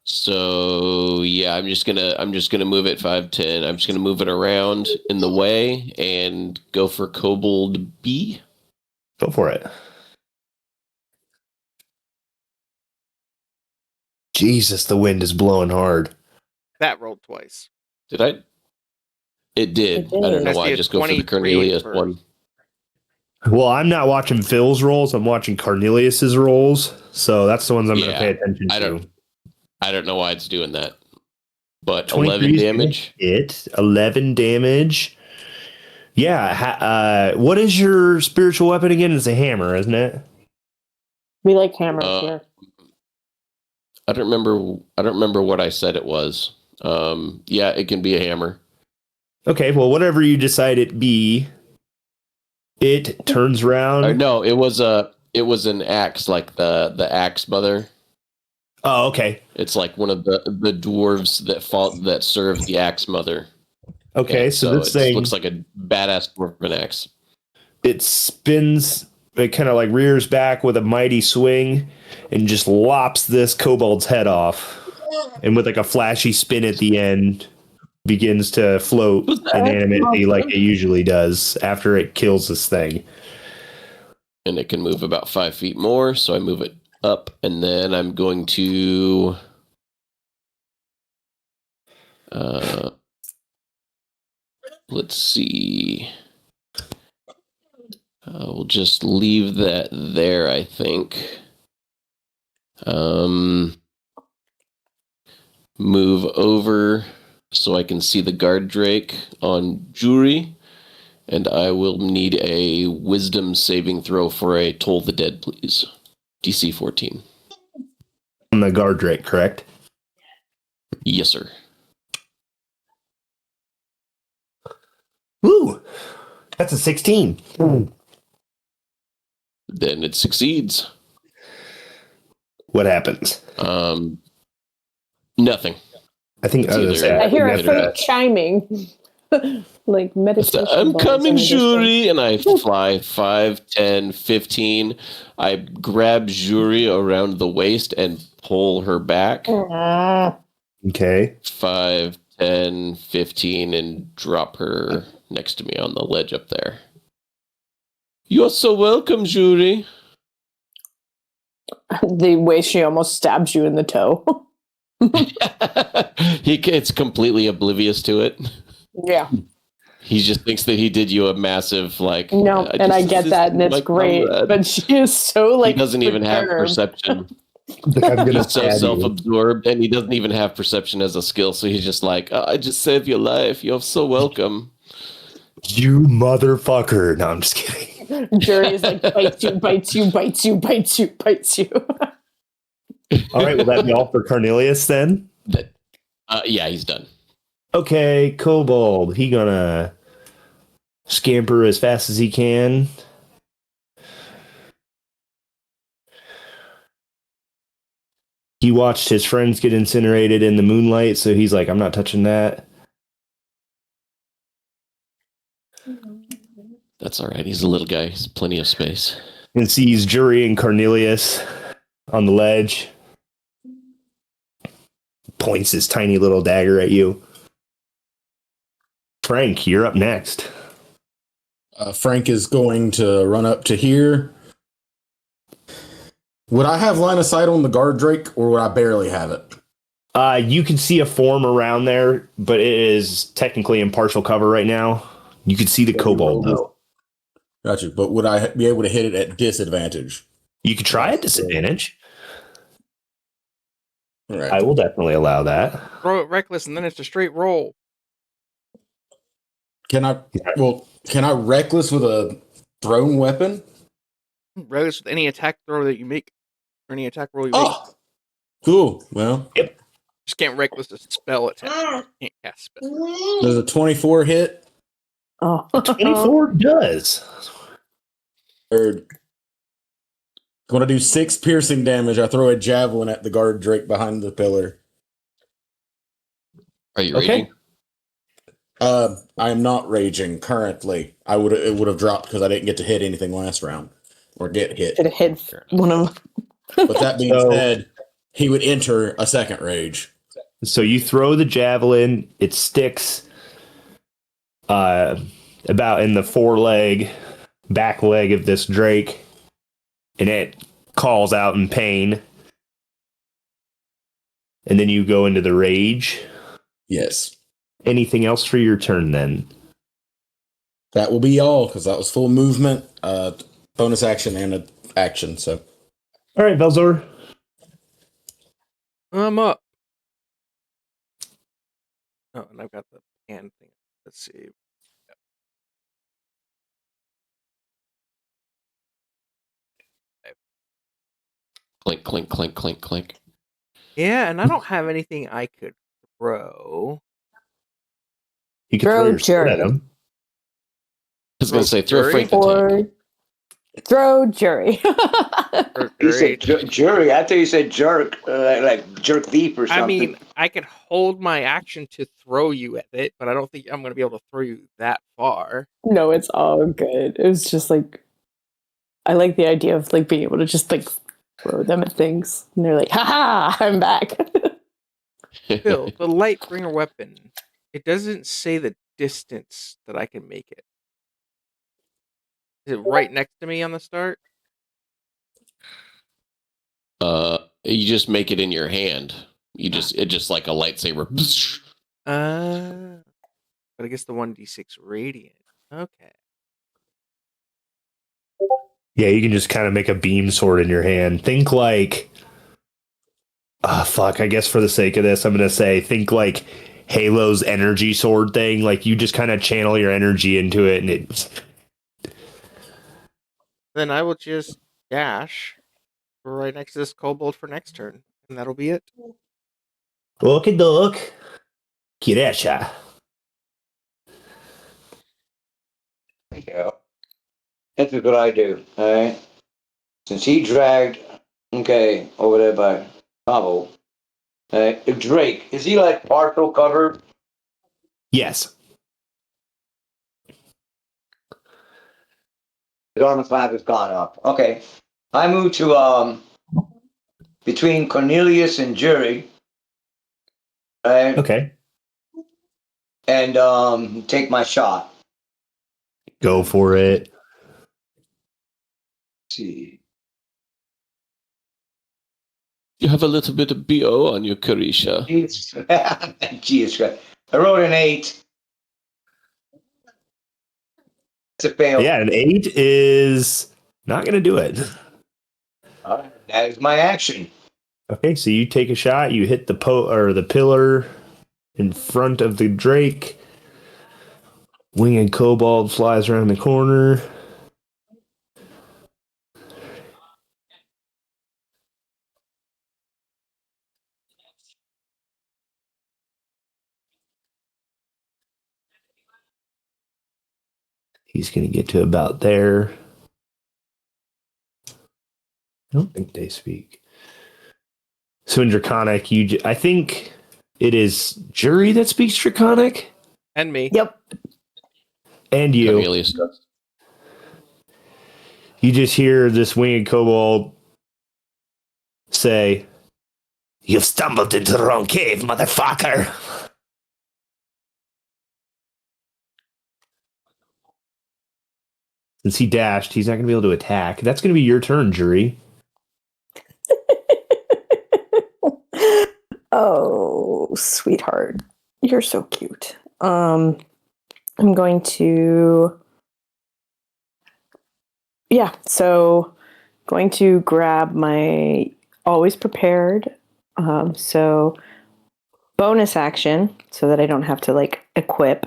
So yeah, I'm just gonna move it 5'10". I'm just gonna move it around in the way and go for kobold B.
Go for it. Jesus, the wind is blowing hard.
That rolled twice.
Did I? It did.
It did.
I don't know
I
why.
see
I
a
just go for the
23
Cornelius
for-
one.
Well, I'm not watching Phil's rolls. I'm watching Cornelius's rolls. So that's the ones I'm going to pay attention to.
I don't know why it's doing that. But
23
11 damage.
Hit 11 damage. Yeah. What is your spiritual weapon again? It's a hammer, isn't it?
We like hammers here.
I don't remember what I said it was. Yeah, it can be a hammer.
Okay, well, whatever you decide it be, it turns around.
No, it was an axe, like the axe mother.
Oh, okay.
It's like one of the dwarves that serve the axe mother.
Okay, so this thing
looks like a badass dwarven axe.
It spins, it kind of like rears back with a mighty swing and just lops this kobold's head off. And with like a flashy spin at the end, begins to float inanimate like it usually does after it kills this thing.
And it can move about 5 feet more, so I move it up, and then I'm going to let's see. We'll just leave that there, I think. Move over so I can see the guard drake on Jury, and I will need a wisdom saving throw for a Toll the Dead, please. DC 14.
On the guard drake, correct?
Yes, sir.
Woo! That's a 16.
Then it succeeds.
What happens?
Nothing.
I think
I hear a faint chiming. Like meditation.
I'm coming, Jury, and I fly 5, 10, 15. I grab Jury around the waist and pull her back.
Okay.
5, 10, 15, and drop her next to me on the ledge up there. You're so welcome, Jury.
The way she almost stabs you in the toe.
It's completely oblivious to it.
Yeah.
He just thinks that he did you a massive, like...
No, and I get that, and it's great.
Comrade.
But she is so, like...
He doesn't even have perception. He's so self-absorbed, and he doesn't even have perception as a skill, so he's just like, I just saved your life. You're so welcome.
You motherfucker. No, I'm just kidding.
Jury is like, bites you, bites you, bites you, bites you, bites you.
All right, will that be all for Cornelius then?
Yeah, he's done.
Okay, Kobold. He gonna scamper as fast as he can. He watched his friends get incinerated in the moonlight, so he's like, I'm not touching that.
That's all right. He's a little guy. He's plenty of space.
And sees Jury and Cornelius on the ledge. Points his tiny little dagger at you. Frank, you're up next.
Frank is going to run up to here. Would I have line of sight on the guard drake, or would I barely have it?
You can see a form around there, but it is technically in partial cover right now. You can see the kobold, though.
Gotcha. But would I be able to hit it at disadvantage?
You could try at disadvantage.
All right.
I will definitely allow that.
Throw it reckless, and then it's a straight roll.
Can I reckless with a thrown weapon?
Reckless with any attack throw that you make, or any attack roll you make.
Oh, cool. Well,
Just can't reckless a spell attack. Can't cast spell.
Does a 24 hit?
Oh,
24 does.
Or going to do 6 piercing damage. I throw a javelin at the guard Drake behind the pillar.
Are you
Okay.
raging?
I am not raging currently. It would have dropped because I didn't get to hit anything last round or get hit.
should have hit one of them.
But that being
So-
said, he would enter a second rage.
So you throw the javelin, it sticks about in the back leg of this Drake, and it calls out in pain. And then you go into the rage.
Yes.
Anything else for your turn then?
That will be all because that was full movement, bonus action, and an action. So,
All right, Velzor.
I'm up. Oh, and I've got the hand thing. Let's see.
Clink, clink, clink, clink, clink.
Yeah, and I don't have anything I could throw.
You can
Throw
throw your sword at
Jerry.
him.
I was going to say, throw
Jury?
Frank the tank.
Or throw jury.
Or
You said
Jury.
jury. I thought you said jerk, like jerk thief or something.
I mean, I could hold my action to throw you at it, but I don't think I'm going to be able to throw you that far.
No, it's all good. It was just like I like the idea of like being able to just like throw them at things, and they're like, "Ha ha! I'm back."
Phil, the Lightbringer weapon, it doesn't say the distance that I can make it. Is it right next to me on the start?
You just make it in your hand. It just like a lightsaber.
But I guess the 1d6 radiant. Okay.
Yeah, you can just kind of make a beam sword in your hand. Think like, fuck. I guess for the sake of this, I'm gonna say think like Halo's energy sword thing. Like you just kind of channel your energy into it, and it.
Then I will just dash right next to this kobold for next turn, and that'll be it.
Okie doke. Kiresha.
Yeah. This is what I do. All right. Since he dragged, over there by Cabo, Drake, is he like partial cover?
Yes.
His armor class has gone up. Okay. I move to between Cornelius and Jury. Right?
Okay.
And take my shot.
Go for it.
Let's see.
You have a little bit of BO on your Carisha.
Jesus Christ. I rolled an 8. That's a fail.
Yeah, an 8 is not gonna do it.
All right. That is my action.
Okay, so you take a shot. You hit the the pillar in front of the Drake. Winged kobold flies around the corner. He's going to get to about there. I don't think they speak. So in Draconic, I think it is Jury that speaks Draconic.
And me.
Yep.
And you.
Cornelius does.
You just hear this winged kobold say, "You've stumbled into the wrong cave, motherfucker." Since he dashed, he's not going to be able to attack. That's going to be your turn, Jury.
Oh, sweetheart. You're so cute. I'm going to going to grab my always prepared. So bonus action so that I don't have to like equip.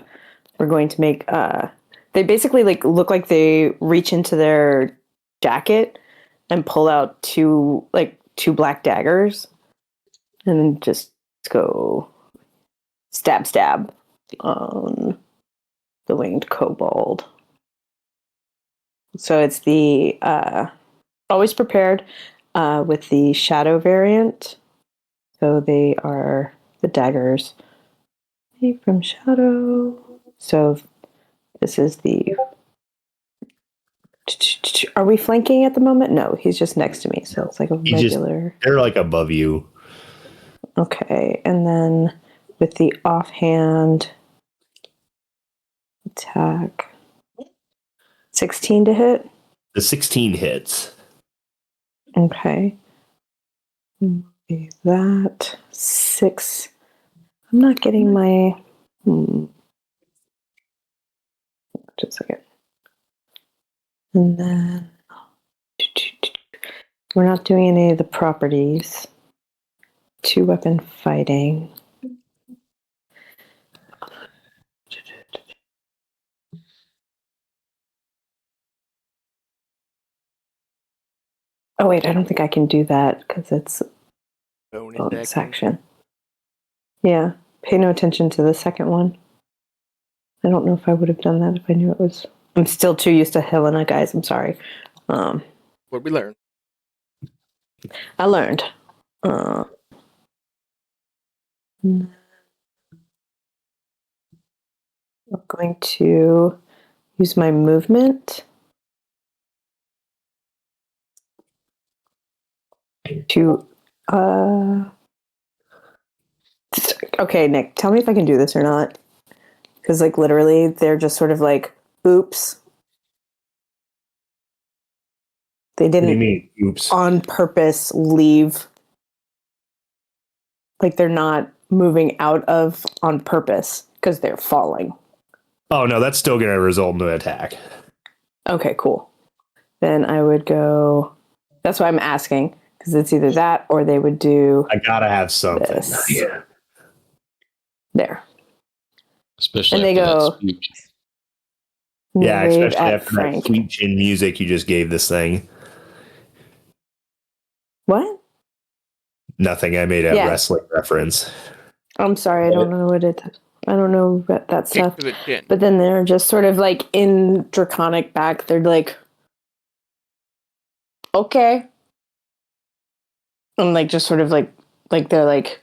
We're going to make they basically like look like they reach into their jacket and pull out two black daggers and then just go stab on the winged kobold. So it's the always prepared with the shadow variant. So they are the daggers from shadow. So this is the. Are we flanking at the moment? No, he's just next to me. So it's like a regular.
They're like above you.
Okay, and then with the offhand attack, 16 to hit.
The 16 hits.
Okay. That 6. I'm not getting my. Just a second. And then we're not doing any of the properties. 2-weapon fighting. Oh wait, I don't think I can do that because it's bonus action. Yeah, pay no attention to the second one. I don't know if I would have done that if I knew it was. I'm still too used to Helena, guys. I'm sorry.
What we learn?
I learned. I'm going to use my movement to. Okay, Nick, tell me if I can do this or not. Because, like, literally, they're just sort of like, oops. They didn't
What do you mean? Oops.
on purpose leave. Like, they're not moving out of on purpose because they're falling.
Oh, no, that's still going to result in an attack.
Okay, cool. Then I would go. That's why I'm asking, because it's either that or they would do.
I got to have something.
This.
Yeah.
There.
Especially
and they
after
go.
that speech.
Yeah,
Wave
especially
at
after
Frank.
that sweet chin music you just gave this thing.
What?
Nothing. I made a wrestling reference.
I'm sorry. I don't know what it. I don't know that stuff.
To the chin.
But then they're just sort of like in draconic back. They're like, okay. And like just sort of like they're like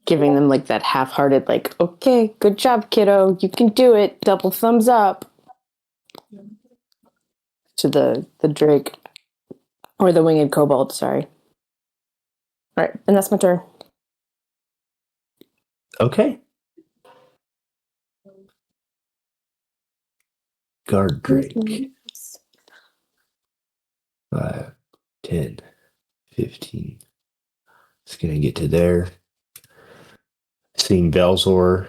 giving them like that half-hearted like, okay, good job, kiddo. You can do it. Double thumbs up. To the Drake. Or the winged kobold, sorry. All right, and that's my turn.
Okay. Guard Drake. 5, 10, 15. It's going to get to there. Seeing Velzor.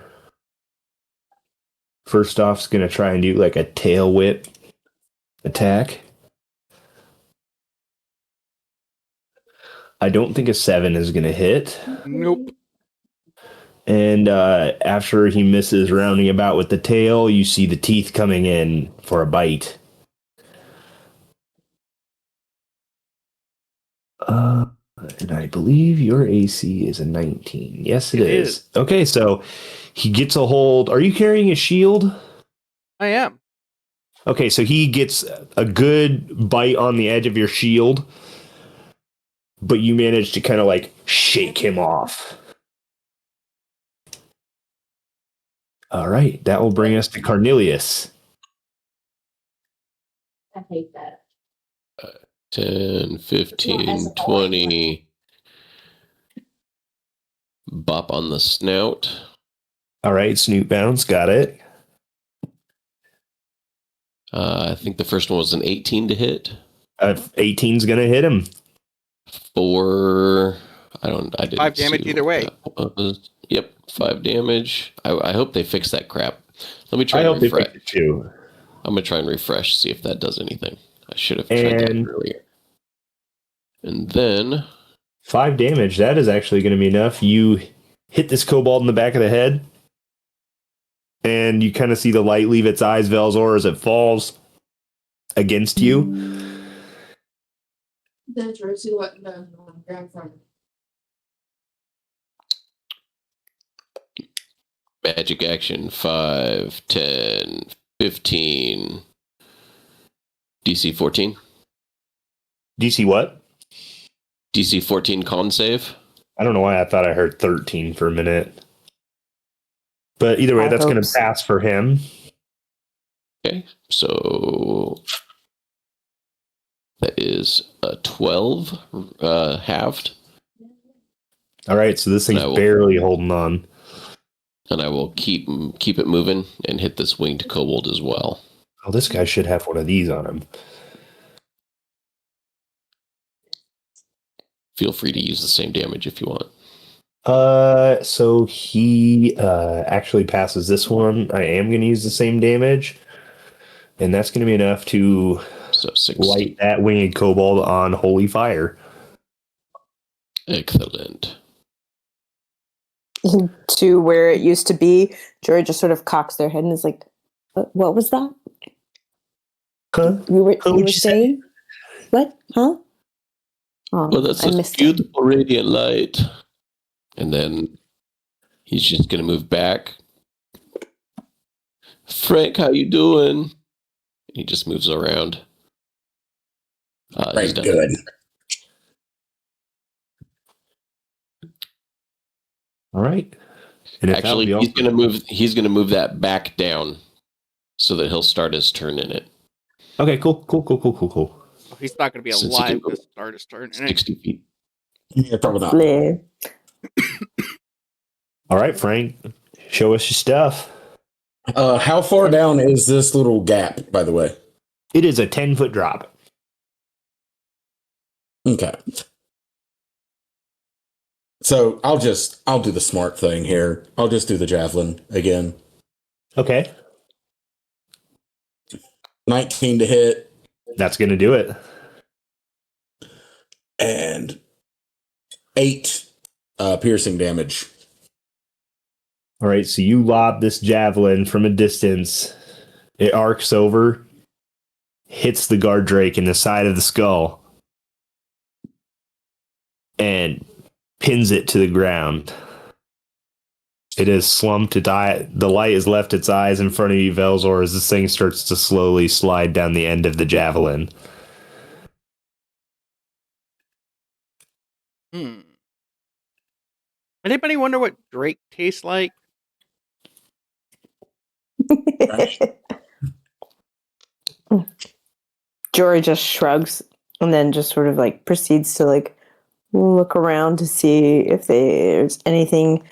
First off, it's going to try and do like a tail whip attack. I don't think a 7 is going to hit.
Nope.
And after he misses rounding about with the tail, you see the teeth coming in for a bite. And I believe your AC is a 19. Yes, it is. Okay, so he gets a hold. Are you carrying a shield?
I am.
Okay, so he gets a good bite on the edge of your shield, but you manage to kind of like shake him off. All right, that will bring us to Cornelius.
I hate that.
10, 15, 20. Bop on the snout.
All right, snoot bounce, got it.
I think the first one was an 18 to hit.
18's gonna hit him.
4. I didn't
5 damage
see
either way.
Yep, 5 damage. I hope they fix that crap. Let me try
I
and
hope they
refresh.
fix it too.
I'm gonna try and refresh, see if that does anything. I should have tried that earlier. And then
5 damage. That is actually going to be enough. You hit this kobold in the back of the head, and you kind of see the light leave its eyes, Velzor, as it falls against you.
That's right. See what the grandfather.
Magic action 5, 10, 15. DC 14.
DC what?
DC 14 con save.
I don't know why I thought I heard 13 for a minute. But either way,
High
that's going to
hopes.
pass for him.
Okay, so that is a 12 halved.
All right, so this thing's barely holding on.
And I will keep it moving and hit this winged kobold as well.
Oh, this guy should have one of these on him.
Feel free to use the same damage if you want.
So he actually passes this one. I am going to use the same damage. And that's going to be enough to light that winged kobold on holy fire.
Excellent.
To where it used to be, Jory just sort of cocks their head and is like, what was that?
Huh?
You were saying? What? Huh? Oh,
Well, that's a beautiful radiant light. And then he's just going to move back. Frank, how you doing? He just moves around.
Right, good.
All right.
And actually, he's gonna move that back down so that he'll start his turn in it.
Okay, cool.
Oh, he's not gonna be alive to start his turn in
60 feet.
Yeah, probably not.
All right, Frank, show us your stuff.
How far down is this little gap, by the way?
It is a 10-foot drop.
Okay. So I'll do the smart thing here. I'll just do the javelin again.
Okay.
19 to hit.
That's going to do it.
And 8 piercing damage.
All right, so you lob this javelin from a distance. It arcs over, hits the guard drake in the side of the skull, and pins it to the ground. It is slumped to die. The light has left its eyes in front of you, Velzor, as this thing starts to slowly slide down the end of the javelin.
Anybody wonder what Drake tastes like?
Jory just shrugs and then just sort of like proceeds to like look around to see if there's anything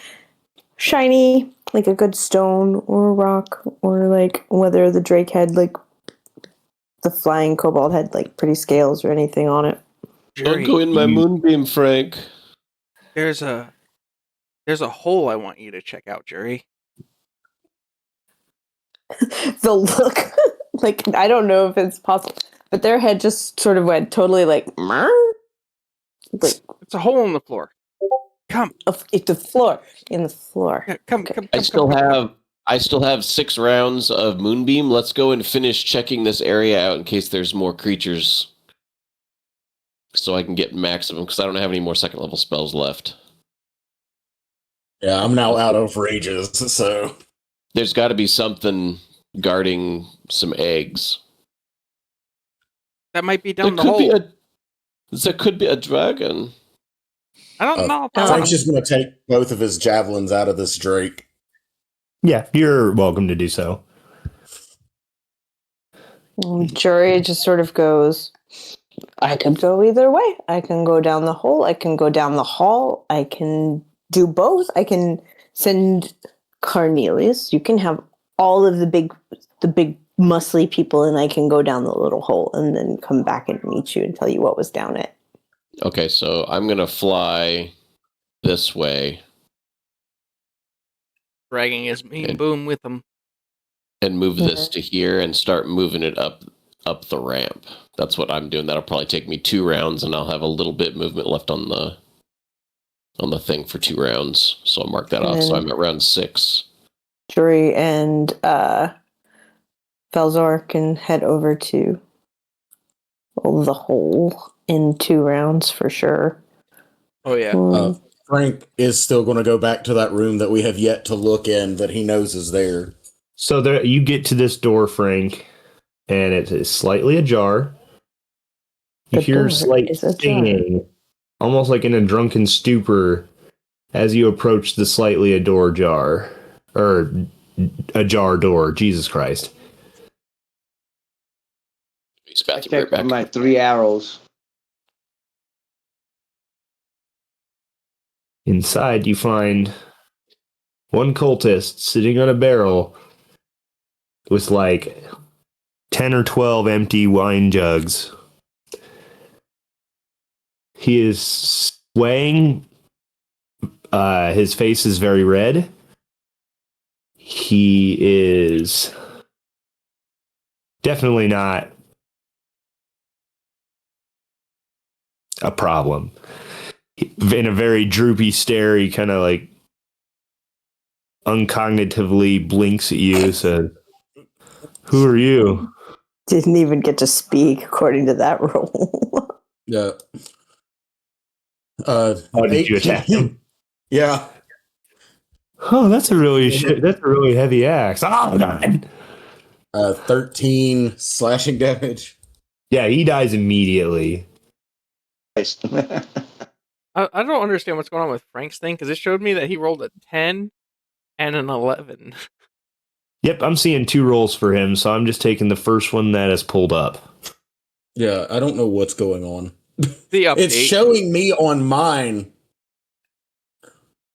shiny, like a good stone or a rock, or like whether the drake had like the flying kobold had like pretty scales or anything on it.
Don't go in my moonbeam, Frank.
There's a hole I want you to check out, Jerry.
The look, like, I don't know if it's possible, but their head just sort of went totally like, like
it's a hole in the floor. Come.
It's the floor. In the floor.
Yeah, come.
I still have 6 rounds of moonbeam. Let's go and finish checking this area out in case there's more creatures, so I can get maximum, because I don't have any more 2nd level spells left.
Yeah, I'm now out of rages, so
there's got to be something guarding some eggs.
That might be down the hole.
There could be a dragon.
I don't know.
Frank's just going to take both of his javelins out of this drake.
Yeah, you're welcome to do so.
Jury just sort of goes, I could go either way. I can go down the hole. I can go down the hall. I can do both. I can send Cornelius. You can have all of the big muscly people, and I can go down the little hole and then come back and meet you and tell you what was down it.
Okay, so I'm going to fly this way.
Dragging his mean boom with him.
And move this to here and start moving it up the ramp. That's what I'm doing. That'll probably take me 2 rounds, and I'll have a little bit movement left on the thing for 2 rounds. So I'll mark that off. So I'm at round 6.
Jury and Velzor can head over to the hole in 2 rounds for sure.
Oh yeah.
Frank is still going to go back to that room that we have yet to look in that he knows is there.
So there, you get to this door, Frank, and it is slightly ajar. You
The
hear
door
slight
is ajar.
singing, almost like in a drunken stupor, as you approach the slightly ajar jar. Or ajar door, Jesus Christ.
He's about
I
to be right
checked for
back.
my 3 arrows.
Inside, you find one cultist sitting on a barrel with like 10 or 12 empty wine jugs. He is swaying. His face is very red. He is definitely not a problem. In a very droopy stare, he kind of like uncognitively blinks at you, says, "Who are you?"
Didn't even get to speak according to that rule.
Yeah.
Oh, did you attack him?
Yeah.
Oh, that's a really heavy axe. Oh, God.
13 slashing damage.
Yeah, he dies immediately.
I don't understand what's going on with Frank's thing because it showed me that he rolled a 10 and an 11.
Yep, I'm seeing 2 rolls for him, so I'm just taking the first one that is pulled up.
Yeah, I don't know what's going on.
The update.
It's showing me on mine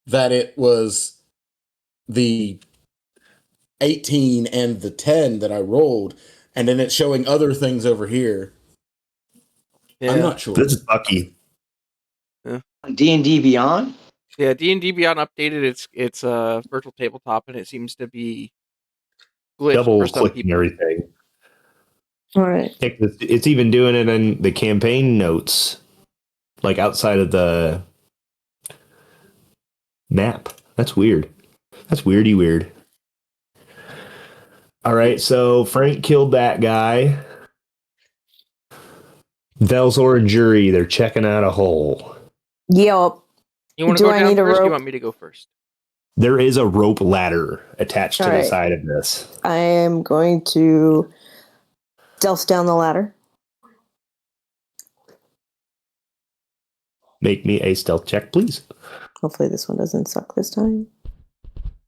that it was the 18 and the 10 that I rolled, and then it's showing other things over here.
Yeah.
I'm not sure.
This is lucky.
D&D Beyond?
Yeah, D&D Beyond updated its virtual tabletop, and it seems to be glitched
Double
for some
clicking
people.
everything.
All right.
It's even doing it in the campaign notes, like outside of the map. That's weird. That's weirdy weird. All right, so Frank killed that guy. Velzor and Jury, they're checking out a hole.
Yep.
You want to
Do
go
I
down
need a
first? Or you
rope?
want me to go first?
There is a rope ladder attached to
All
the
right.
side of this.
I am going to delve down the ladder.
Make me a stealth check, please.
Hopefully this one doesn't suck this time.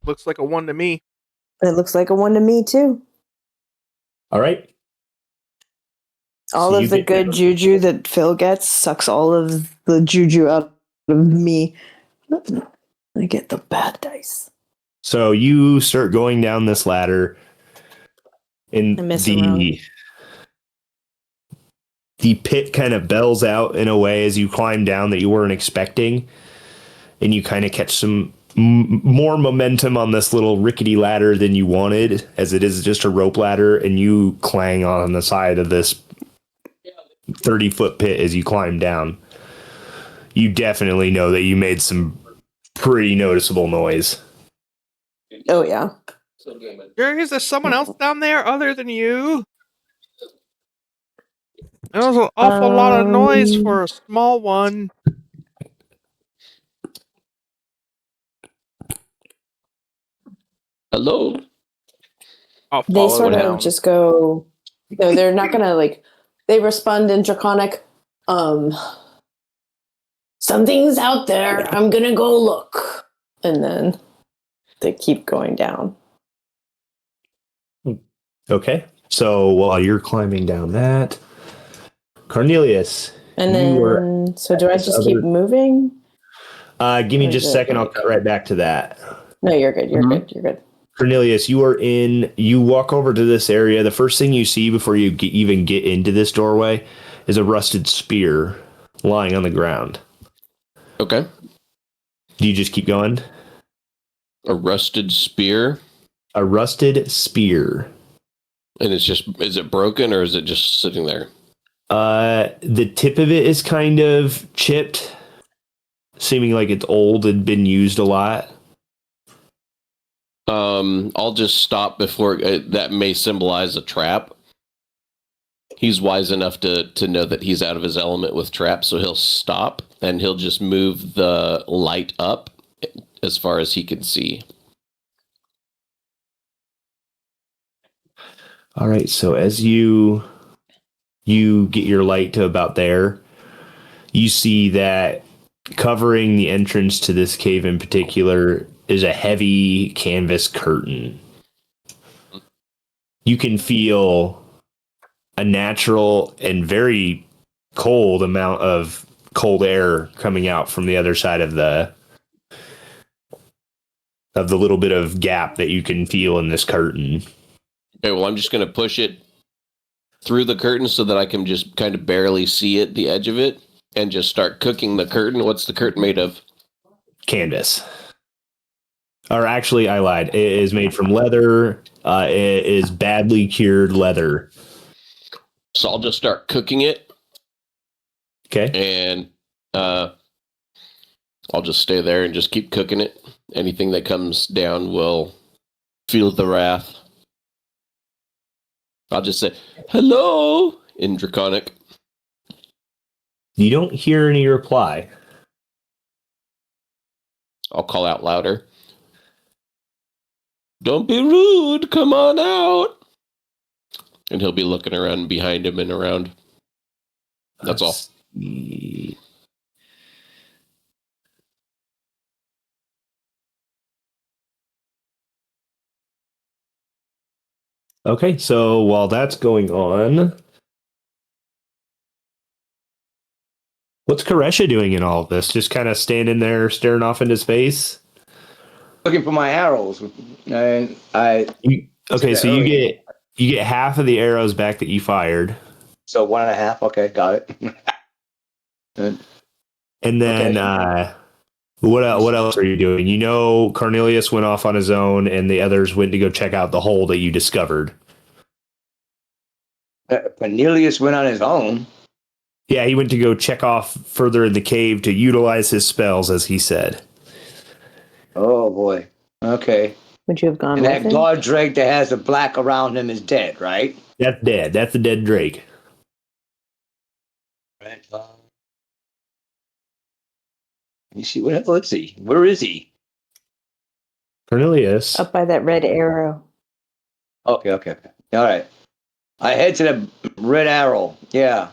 Looks like a 1 to me.
It looks like a 1 to me too.
All right.
All
So you
of the
get
good
down.
juju that Phil gets sucks all of the juju out of me. I get the bad dice.
So you start going down this ladder, and
I mess around.
the pit kind of bells out in a way as you climb down that you weren't expecting, and you kind of catch some more momentum on this little rickety ladder than you wanted, as it is just a rope ladder, and you clang on the side of this 30-foot pit as you climb down. You definitely know that you made some pretty noticeable noise.
Oh yeah.
Is there someone else down there other than you? There was an awful lot of noise for a small one.
Hello.
I'll
They
follow
sort
down.
of just go. No, they're not gonna like. They respond in draconic. Something's out there. I'm gonna go look, and then they keep going down.
Okay. So while you're climbing down that, Cornelius.
And
you are
then, so do I
this
just
other-
keep moving?
Give me
Or
just a
is it
second. I'll
like-
cut right back to that.
No, you're good. You're
Mhm.
good. You're good.
Cornelius, you walk over to this area. The first thing you see before you even get into this doorway is a rusted spear lying on the ground.
Okay.
Do you just keep going?
A rusted spear.
A rusted spear.
And is it broken or is it just sitting there?
The tip of it is kind of chipped, seeming like it's old and been used a lot.
I'll just stop before that may symbolize a trap. he's wise enough to know that he's out of his element with traps, so he'll stop and he'll just move the light up as far as he can see.
All right, so as you get your light to about there, you see that covering the entrance to this cave in particular is a heavy canvas curtain. You can feel a natural and very cold amount of cold air coming out from the other side of the little bit of gap that you can feel in this curtain.
Okay, well, I'm just going to push it through the curtain so that I can just kind of barely see it, the edge of it, and just start cooking the curtain. What's the curtain made of?
Canvas. Or actually, I lied. It is made from leather. It is badly cured leather.
So I'll just start cooking it.
Okay.
And I'll just stay there and just keep cooking it. Anything that comes down will feel the wrath. I'll just say, hello, in Draconic.
You don't hear any reply.
I'll call out louder. Don't be rude, come on out. And he'll be looking around behind him and around. That's all.
Okay, so while that's going on, what's Karesha doing in all of this? Just kind of standing there staring off into space?
Looking for my arrows, and
Okay, so you get half of the arrows back that you fired.
So 1.5. Okay, got it.
And then what else are you doing? You know, Cornelius went off on his own, and the others went to go check out the hole that you discovered.
Cornelius went on his own.
Yeah, he went to go check off further in the cave to utilize his spells, as he said.
Oh boy. Okay.
Would you have gone
And
with
that
him?
guard Drake that has the black around him is dead, right?
That's dead. That's the dead Drake.
Right. Let me see. Let's see. Where is he?
Cornelius.
Up by that red arrow.
Okay. All right. I head to the red arrow. Yeah.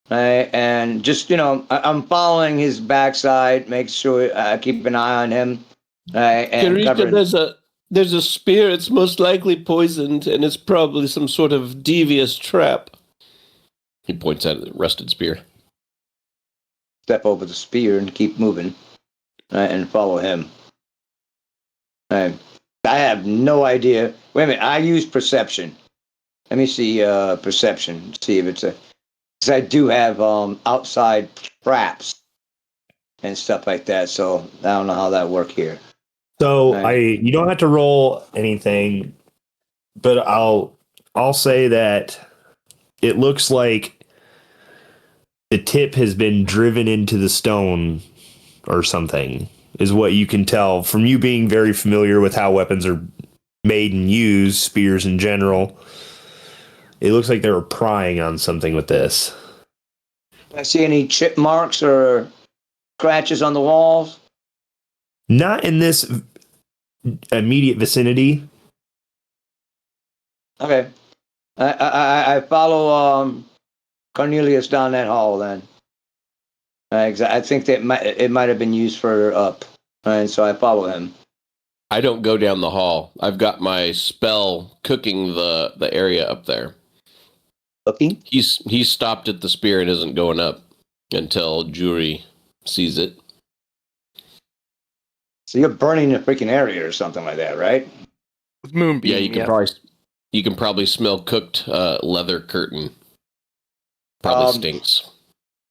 And just, I'm following his backside, make sure I keep an eye on him. And covering.
There's a spear. It's most likely poisoned, and it's probably some sort of devious trap. He points at the rusted spear.
Step over the spear and keep moving, and follow him. I have no idea. Wait a minute. I use perception. Let me see perception. See if it's a. Because I do have outside traps and stuff like that. So I don't know how that work here.
So
Right.
you don't have to roll anything, but I'll say that it looks like the tip has been driven into the stone or something, is what you can tell from you being very familiar with how weapons are made and used, spears in general. It looks like they were prying on something with this.
I see any chip marks or scratches on the walls?
Not in this immediate vicinity.
Okay. I follow Cornelius down that hall then. I think that it might have been used further up, and so I follow him.
I don't go down the hall. I've got my spell cooking the area up there.
Looking?
He's stopped at the spear and isn't going up until Jury sees it.
So you're burning the freaking area or something like that, right?
With moonbeam.
Yeah, you can probably smell cooked leather curtain. Probably stinks.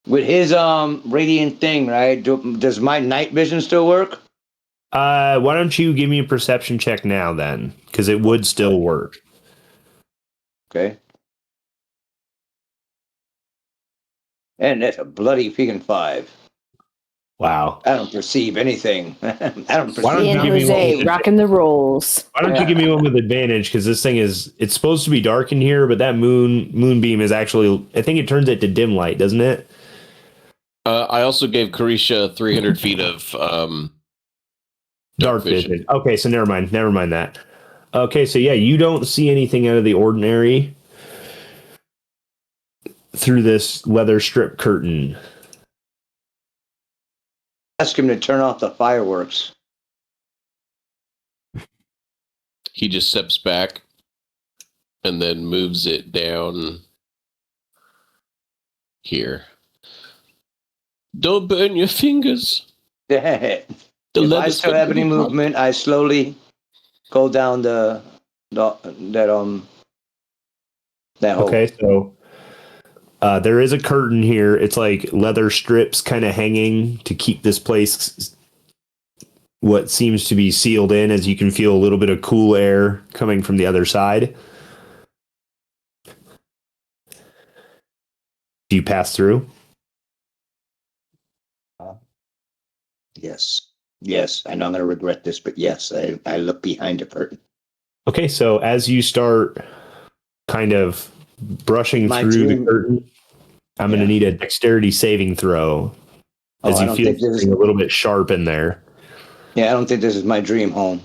With his radiant thing, right? Does my night vision still work?
Why don't you give me a perception check now then? Because it would still work.
Okay. And that's a bloody freaking 5.
Wow.
I don't perceive anything. I don't
Why don't
perceive
you
San
give me
Jose,
one?
rocking the rolls.
Why don't you give me one with advantage? Because this thing it's supposed to be dark in here, but that moonbeam is actually, I think it turns it to dim light, doesn't it?
I also gave Carisha 300 feet of dark vision.
Okay, so never mind that. Okay, so yeah, you don't see anything out of the ordinary through this leather strip curtain.
Ask him to turn off the fireworks.
He just steps back and then moves it down here. Don't burn your fingers.
If I still have any movement, I slowly go down that hole.
Okay, so there is a curtain here. It's like leather strips kind of hanging to keep this place what seems to be sealed in, as you can feel a little bit of cool air coming from the other side. Do you pass through?
Yes. Yes. I know I'm going to regret this, but yes, I look behind the curtain.
Okay, so as you start kind of brushing
My
through
dream-
the curtain, I'm going to need a dexterity saving throw as
I
you
don't
feel
think this is-
something a little bit sharp in there.
Yeah, I don't think this is my dream home.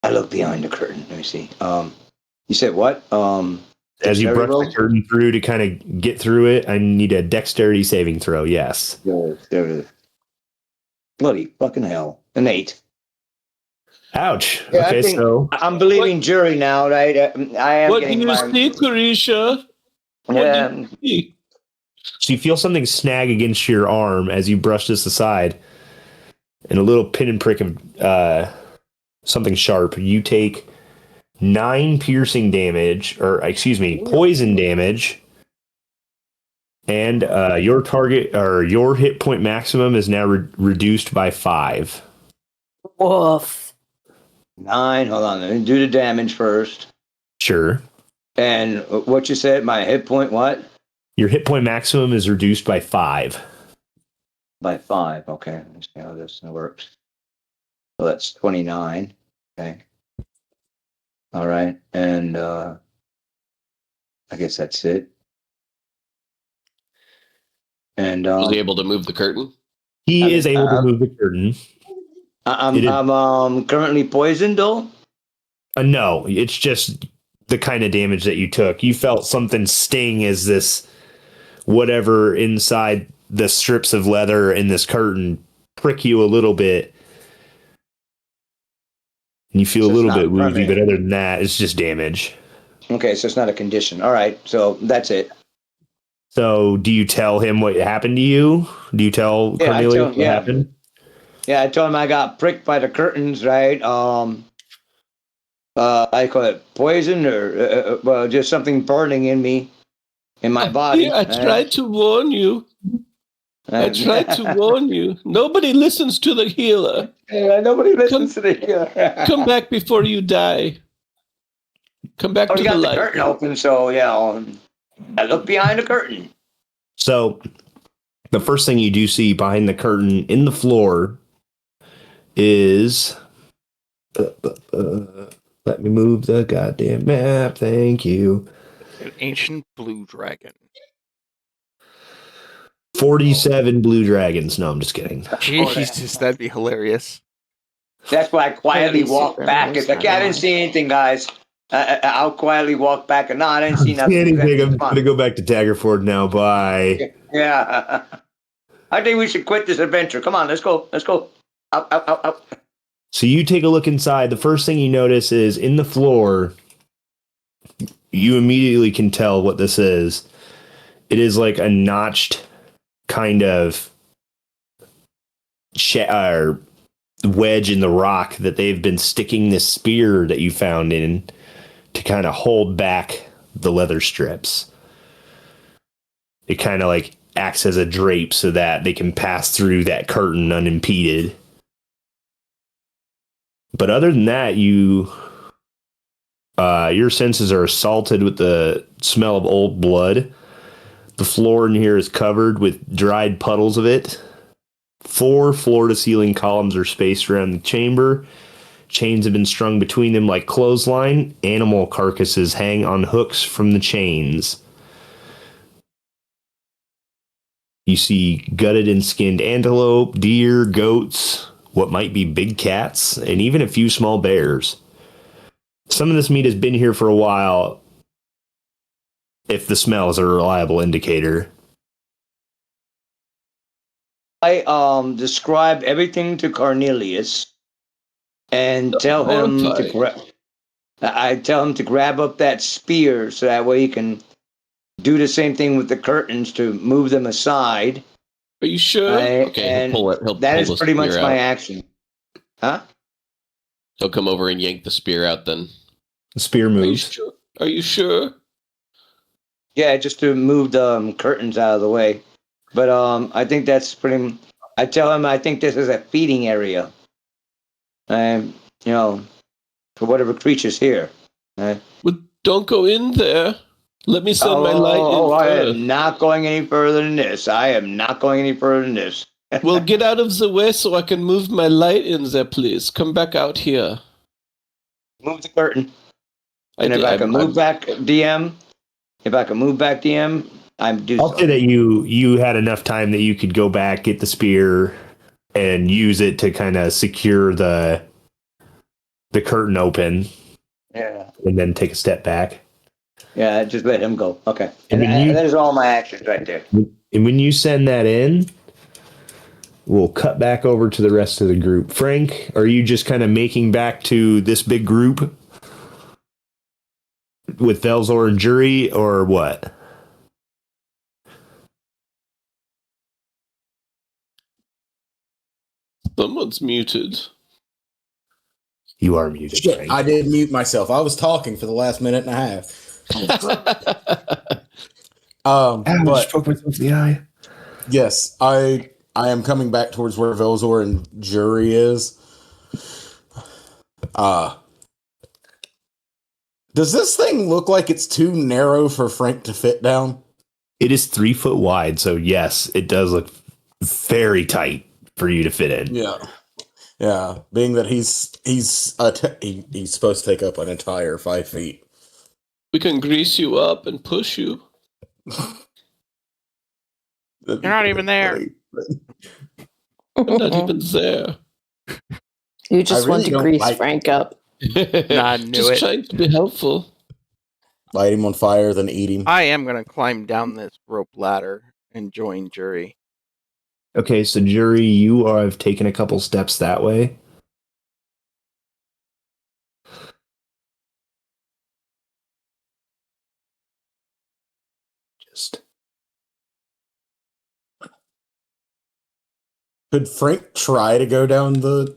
I look behind the curtain. Let me see. You said what?
As you brush
roll?
the curtain through to kind of get through it, I need a dexterity saving throw. Yes.
There it is. Bloody fucking hell. An 8.
Ouch.
Yeah,
okay, so
I'm believing jury now, right? I am
What do
getting
you
my.
see, Carisha?
Yeah.
you feel something snag against your arm as you brush this aside, and a little pin and prick of something sharp. You take 9 piercing damage, or excuse me, poison damage, and your target or your hit point maximum is now reduced by 5.
Woof.
9. Hold on. Let me do the damage first.
Sure.
And what you said, my hit point, what?
Your hit point maximum is reduced by 5.
By 5. Okay. Let me see how this works. So that's 29. Okay. All right. And I guess that's it. And
Was he able to move the curtain?
He is able to move the curtain.
I'm currently poisoned, though?
No, it's just the kind of damage that you took. You felt something sting as this whatever inside the strips of leather in this curtain prick you a little bit. And you feel a little bit woozy, but other than that, it's just damage.
Okay, so it's not a condition. All right, so that's it.
So do you tell him what happened to you? Do you tell Cornelius what happened?
Yeah, I told him I got pricked by the curtains, right? I call it poison or well, just something burning in me, in my body.
I tried to warn you. I tried to warn you. Nobody listens to the healer.
Nobody listens to the healer.
Come back before you die. Come back to the light.
The curtain open, so yeah, I look behind the curtain.
So the first thing you do see behind the curtain in the floor is let me move the goddamn map. Thank you.
An ancient blue dragon.
47 blue dragons. No, I'm just kidding.
Jesus, that'd be hilarious.
That's why I quietly walk back. It's like, yeah, I didn't see anything, guys. I'll quietly walk back. And no, I didn't see nothing.
Anything. I'm going to go back to Taggerford now. Bye.
Yeah. I think we should quit this adventure. Come on, let's go. Let's go. Out.
So you take a look inside. The first thing you notice is in the floor, you immediately can tell what this is. It is like a notched kind of wedge in the rock that they've been sticking this spear that you found in to kind of hold back the leather strips. It kind of like acts as a drape so that they can pass through that curtain unimpeded. But other than that, your senses are assaulted with the smell of old blood. The floor in here is covered with dried puddles of it 4 floor-to-ceiling columns are spaced around the chamber. Chains have been strung between them like clothesline. Animal carcasses hang on hooks from the chains. You see gutted and skinned antelope, deer, goats, what might be big cats, and even a few small bears. Some of this meat has been here for a while, if the smell is a reliable indicator.
I describe everything to Cornelius and tell him to I tell him to grab up that spear so that way he can do the same thing with the curtains to move them aside.
Are you sure? Okay,
and
he'll pull it.
that is pretty much my
out.
action. Huh?
He'll come over and yank the spear out then.
The spear moves.
Are you sure?
Yeah, just to move the curtains out of the way. But I think that's pretty. I tell him I think this is a feeding area. And for whatever creatures here.
But don't go in there. Let me send my light in.
I am not going any further than this. I am not going any further than this.
Well, get out of the way so I can move my light in there, please. Come back out here.
Move the curtain. If I can move back, DM, I'm do.
I'll say that you had enough time that you could go back, get the spear, and use it to kind of secure the curtain open.
Yeah.
And then take a step back.
Yeah, just let him go. Okay. And that is all my actions right there.
And when you send that in, we'll cut back over to the rest of the group. Frank, are you just kind of making back to this big group with Velzor and Jury, or what?
Someone's muted.
You are muted.
Shit,
Frank.
I did mute myself. I was talking for the last minute and a half. But
spoke myself in the eye.
yes, I am coming back towards where Velzor and Jury is. Does this thing look like it's too narrow for Frank to fit down?
It is 3 foot wide, so yes, it does look very tight for you to fit in.
Yeah. Being that he's supposed to take up an entire 5 feet.
We can grease you up and push you.
You're not even there.
I'm not even there.
You just want
really
to
don't
grease
like-
Frank up.
I knew
Just
it.
trying to be helpful.
Light him on fire, then eat him.
I am going to climb down this rope ladder and join Jury.
Okay, so Jury, you have taken a couple steps that way.
Could Frank try to go down the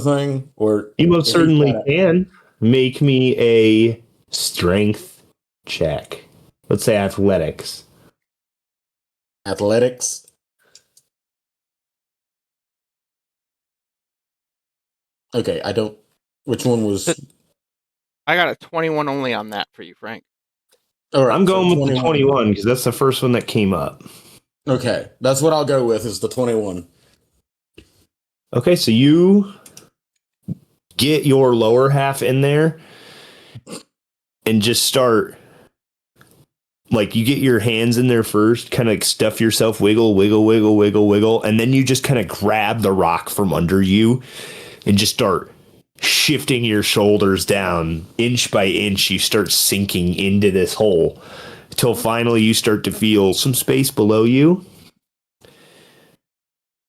thing? Or
You most
is he
certainly
kinda-
can. Make me a strength check. Let's say athletics.
Athletics? Okay, I don't. Which one was?
I got a 21 only on that for you, Frank.
All right,
I'm going
so
with the 21 because that's the first one that came up.
Okay, that's what I'll go with. Is the 21.
Okay, so you get your lower half in there and just start. Like, you get your hands in there first, kind of like stuff yourself, wiggle, wiggle, wiggle, wiggle, wiggle, and then you just kind of grab the rock from under you and just start shifting your shoulders down inch by inch. You start sinking into this hole until finally you start to feel some space below you.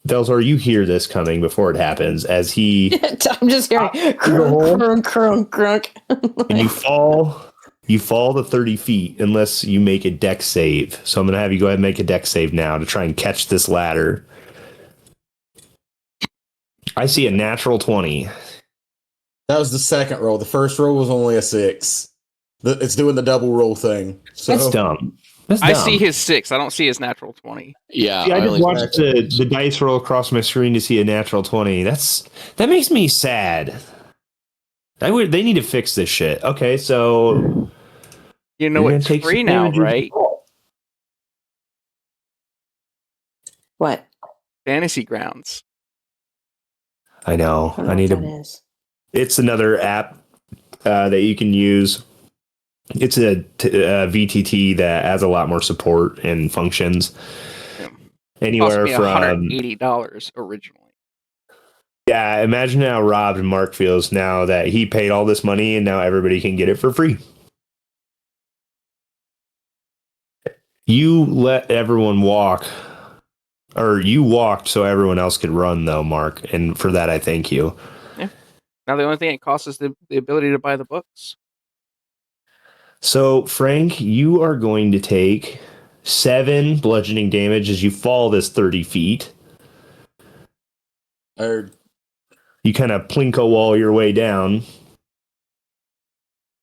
Velzor, you hear this coming before it happens as he
I'm just hearing crunk, crunk, crunk.
and you fall to 30 feet unless you make a dex save. So I'm going to have you go ahead and make a dex save now to try and catch this ladder. I see a natural 20.
That was the second roll. The first roll was only a 6. It's doing the double roll thing. So
That's dumb. That's
I
dumb.
see his 6. I don't see his natural 20.
Yeah,
See, I just
only-
watched the dice roll across my screen to see a natural 20. That makes me sad. They need to fix this shit. Okay, so
You know
you're
it's
gonna take
free
some
now,
damage.
right?
What?
Fantasy Grounds.
I know.
I don't know
I
what
need
that
a.
is.
It's another app that you can use. It's a VTT that has a lot more support and functions.
Yeah. Cost
Anywhere
me
from
$180 originally.
yeah. Imagine how robbed Mark feels now that he paid all this money and now everybody can get it for free. You let everyone walk, or you walked so everyone else could run, though, Mark. And for that, I thank you.
Yeah. Now the only thing it costs is the ability to buy the books.
So, Frank, you are going to take 7 bludgeoning damage as you fall this 30 feet.
Heard.
You kind of plinko wall your way down.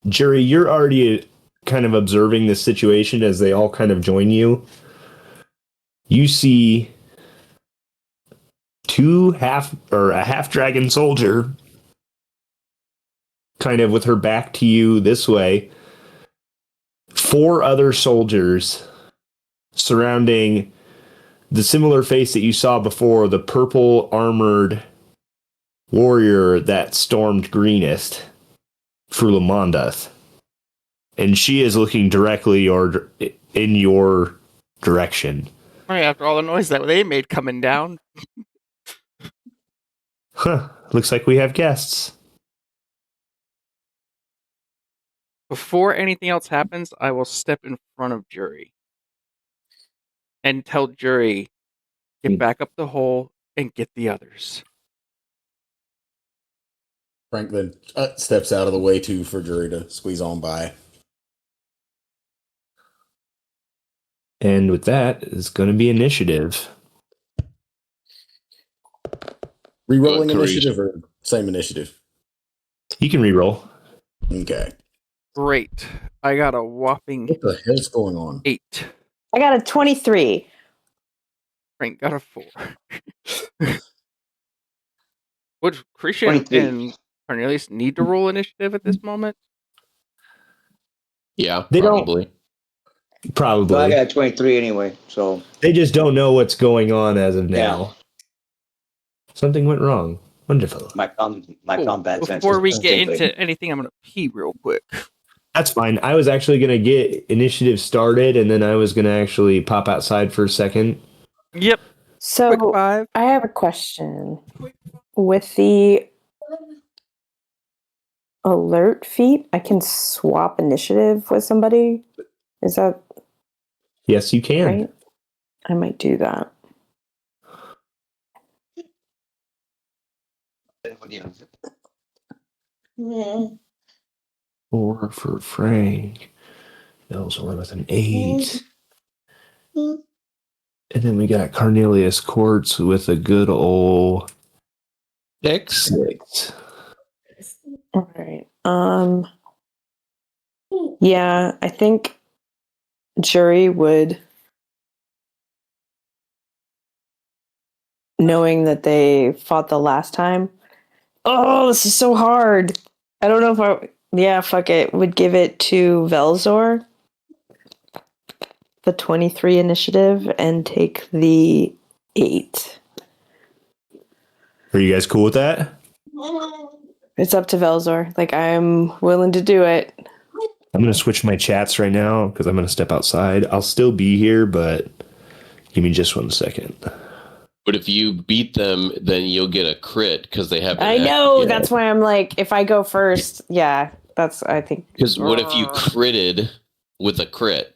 Jury, you're already kind of observing this situation as they all kind of join you. You see a half dragon soldier kind of with her back to you this way. 4 other soldiers surrounding the similar face that you saw before, the purple armored warrior that stormed Greenest, Frulamondath. And she is looking directly or in your direction.
Right after all the noise that they made coming down.
Huh. Looks like we have guests.
Before anything else happens, I will step in front of Jury and tell Jury, get back up the hole and get the others.
Frank then steps out of the way too for Jury to squeeze on by.
And with that is going to be initiative.
Rerolling
Good grief.
initiative or same initiative?
You can reroll.
Okay.
Great. I got a whopping
What the hell's going on?
8.
I got a 23.
Frank got a 4. Would Christian
23.
and Cornelius need to roll initiative at this moment?
Yeah,
They don't-
probably.
Probably.
Well, I got 23 anyway, so
They just don't know what's going on as of now.
Yeah.
Something went wrong. Wonderful.
my combat sense.
Before we
is
get
tingling.
into anything, I'm going to pee real quick.
That's fine. I was actually going to get initiative started, and then I was going to actually pop outside for a second.
Yep.
So
Quick 5.
I have a question. With the alert feat, I can swap initiative with somebody. Is that
Yes, you can.
right? I might do that.
Four for Frank. Bill's only with an 8. And then we got Cornelius Quartz with a good old 6.
All right. Yeah, I think Jury would, knowing that they fought the last time. Oh, this is so hard. I don't know if yeah, fuck it. Would give it to Velzor, the 23 initiative, and take the 8.
Are you guys cool with that?
It's up to Velzor. Like, I'm willing to do it.
I'm going to switch my chats right now because I'm going to step outside. I'll still be here, but give me just 1 second.
But if you beat them, then you'll get a crit because they have.
I know. That's why I'm like, if I go first, yeah, that's, I think.
Because what if you critted with a crit?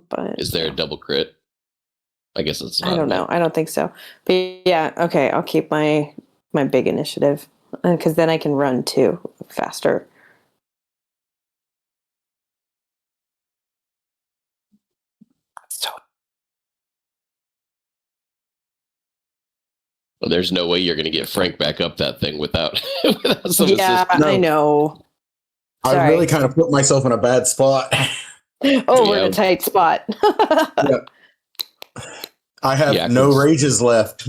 But
Is there a double crit? I guess it's.
I don't know. I don't think so. But yeah, okay. I'll keep my big initiative because then I can run too faster. So
Well, there's no way you're going to get Frank back up that thing without, without some
yeah,
assistance.
No.
I know.
I
Sorry.
really kind of put myself in a bad spot.
Oh, we're in
Yeah.
a tight spot.
I have
Yeah,
no
'cause-
rages left.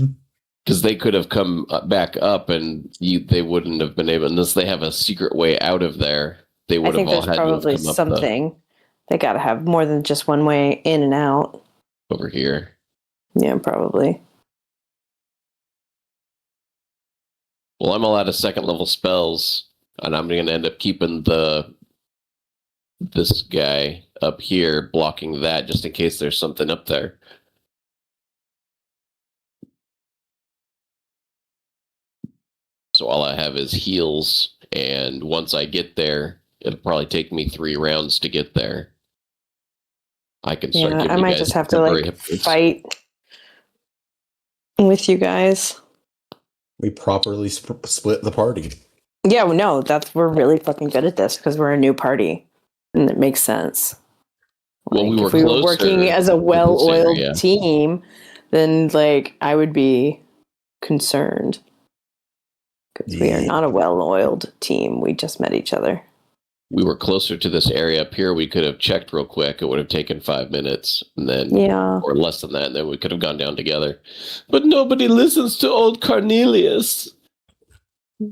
Because they could have come back up and they wouldn't have been able, unless they have a secret way out of there, they
I
would have
think
all
there's
had to have
probably
come up
something. They got to have more than just one way in and out.
over here.
Yeah, probably.
Well, I'm allowed a second level spells, and I'm going to end up keeping this guy up here blocking that just in case there's something up there. So all I have is heals, and once I get there, it'll probably take me 3 rounds to get there. I can start
Yeah,
giving
I
you
might
guys
just have to
temporary
like
hit points.
fight with you guys.
We properly split the party.
Yeah, well, no, we're really fucking good at this because we're a new party, and it makes sense.
Well,
Like,
we were
if we were
closer
working as a
to this
well-oiled
area.
team, then like I would be concerned because we are
Yeah.
not a well-oiled team. We just met each other.
We were closer to this area up here. We could have checked real quick. It would have taken 5 minutes, and then or less than that, and then we could have gone down together. But nobody listens to old Cornelius.
I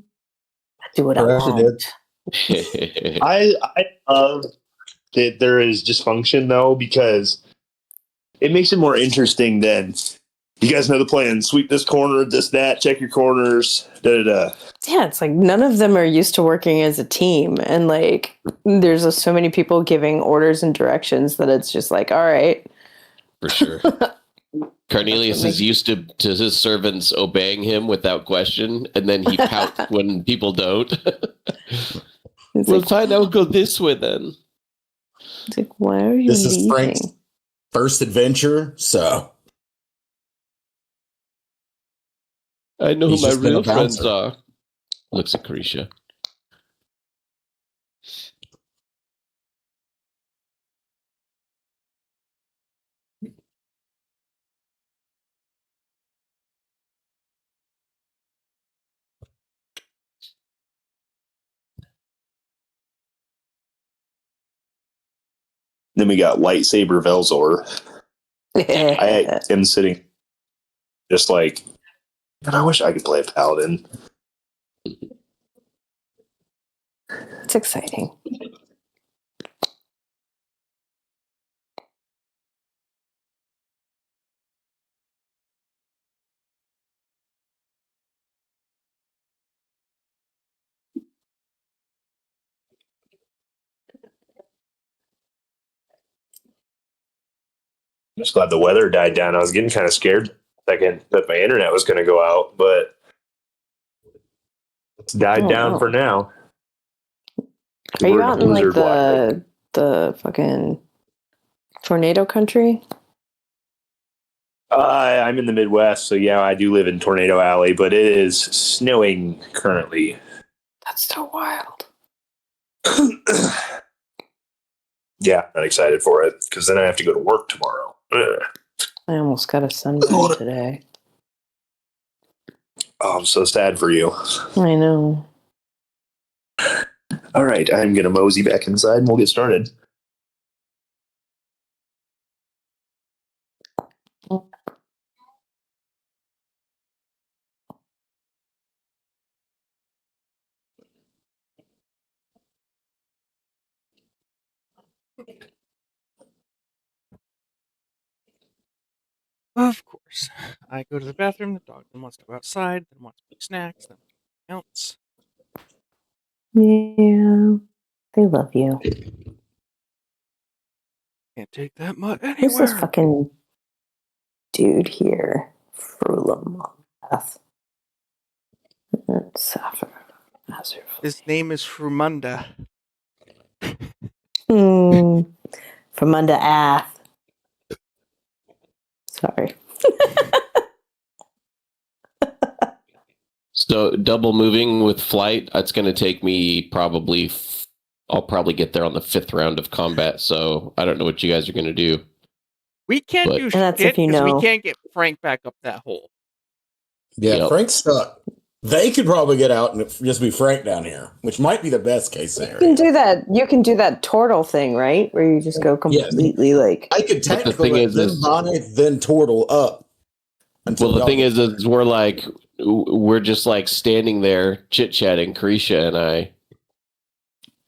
do what I
Perhaps it
want.
I love that there is dysfunction though, because it makes it more interesting than you guys know the plan. Sweep this corner, this, that, check your corners, da.
Yeah, it's like none of them are used to working as a team, and like there's so many people giving orders and directions that it's just like, all right.
For sure. Cornelius is used to his servants obeying him without question, and then he pouts when people don't. Well, fine, I'll go this way then.
It's like, why are you
This is
leaving?
Frank's first adventure, so
I know who
He's
my
just been a
real friends
bouncer.
are. Looks at Carisha.
Then we got lightsaber Velzor. I am sitting just like, and I wish I could play a paladin.
It's exciting.
I'm just glad the weather died down. I was getting kind of scared second that my internet was going to go out, but it's died down for now.
Are you
We're
out in like
blizzard watch.
the fucking tornado country?
I'm in the Midwest, so yeah, I do live in Tornado Alley, but it is snowing currently.
That's so wild.
Yeah, I'm not excited for it because then I have to go to work tomorrow. Ugh.
I almost got a sunburn today.
Oh, I'm so sad for you.
I know.
All right, I'm going to mosey back inside and we'll get started.
Of course. I go to the bathroom, the dog then wants to go outside, then wants to eat snacks, then else.
Yeah. They love you.
Can't take that mutt
Who's
anywhere.
this fucking dude here? Frulamoth. Saffron.
His name is Frumunda.
From under Ath. Sorry.
So double moving with flight, it's going to take me probably, I'll probably get there on the 5th round of combat, so I don't know what you guys are going to do.
We can't do shit
that's if you
because
know.
we can't get Frank back up that hole.
Yeah,
Yep.
Frank's stuck. They could probably get out and just be Frank down here, which might be the best case
You
scenario.
can do that. You can do that turtle thing, right? Where you just go completely like.
I could
But the
technically
thing
let
is
them
this-
Bonnie, then turtle up.
Well, the thing is we're like, we're just like standing there chit-chatting, Carisha and I,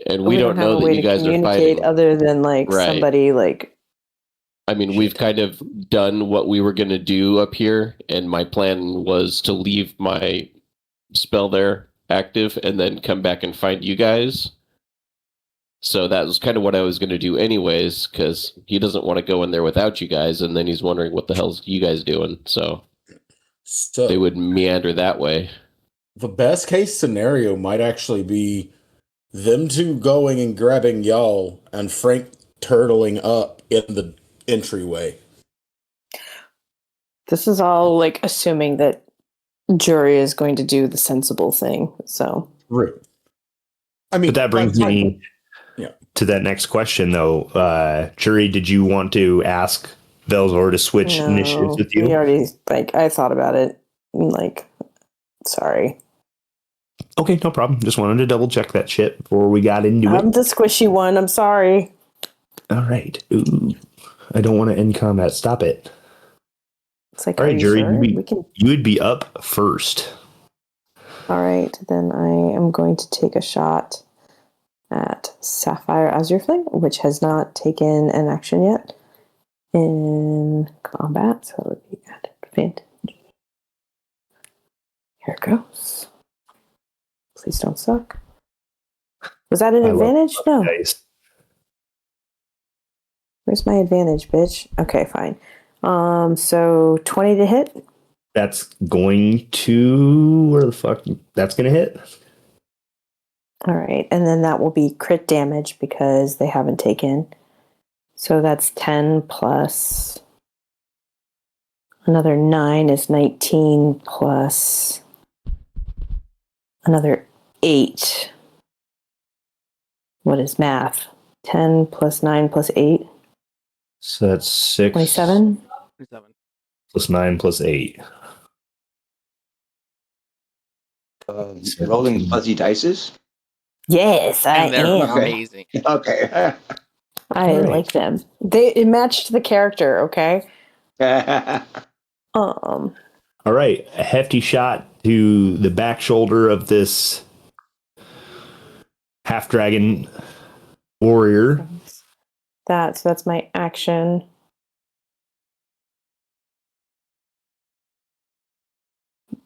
and we don't
have
know
a
that
way
you
to
guys are
communicate
fighting.
other than like
Right.
somebody like
I mean, we've kind of done what we were going to do up here, and my plan was to leave my spell there active and then come back and find you guys. So that was kind of what I was going to do anyways, because he doesn't want to go in there without you guys, and then he's wondering what the hell's you guys doing. So they would meander that way.
The best case scenario might actually be them two going and grabbing y'all and Frank turtling up in the entryway.
This is all like assuming that Jury is going to do the sensible thing. So,
Right. I mean,
But that brings me
Yeah.
to that next question, though. Jury, did you want to ask Velzor to switch initiatives with you?
we already I thought about it. Sorry.
Okay, no problem. Just wanted to double check that shit before we got into
I'm
it.
the squishy one. I'm sorry.
All right. Ooh, I don't want to end combat. Stop it.
It's like,
All right,
are you
Jury,
sure?
you would be up first.
All right, then I am going to take a shot at Sapphire Azurefling, which has not taken an action yet in combat, so it would be at advantage. Here it goes. Please don't suck. Was that an advantage? No.
Dice.
Where's my advantage, bitch? Okay, fine. So 20 to hit.
That's going to where the fuck? That's going to hit.
All right, and then that will be crit damage because they haven't taken. So that's 10 plus another 9 is 19 plus another 8. What is math? 10 plus 9 plus 8?
So that's 6.
27?
27.
Plus 9 plus 8.
Rolling fuzzy dices.
Yes, I
And they're
am.
amazing.
Okay.
I
All right.
like them. It matched the character, okay?
All right. A hefty shot to the back shoulder of this half dragon warrior.
So that's my action.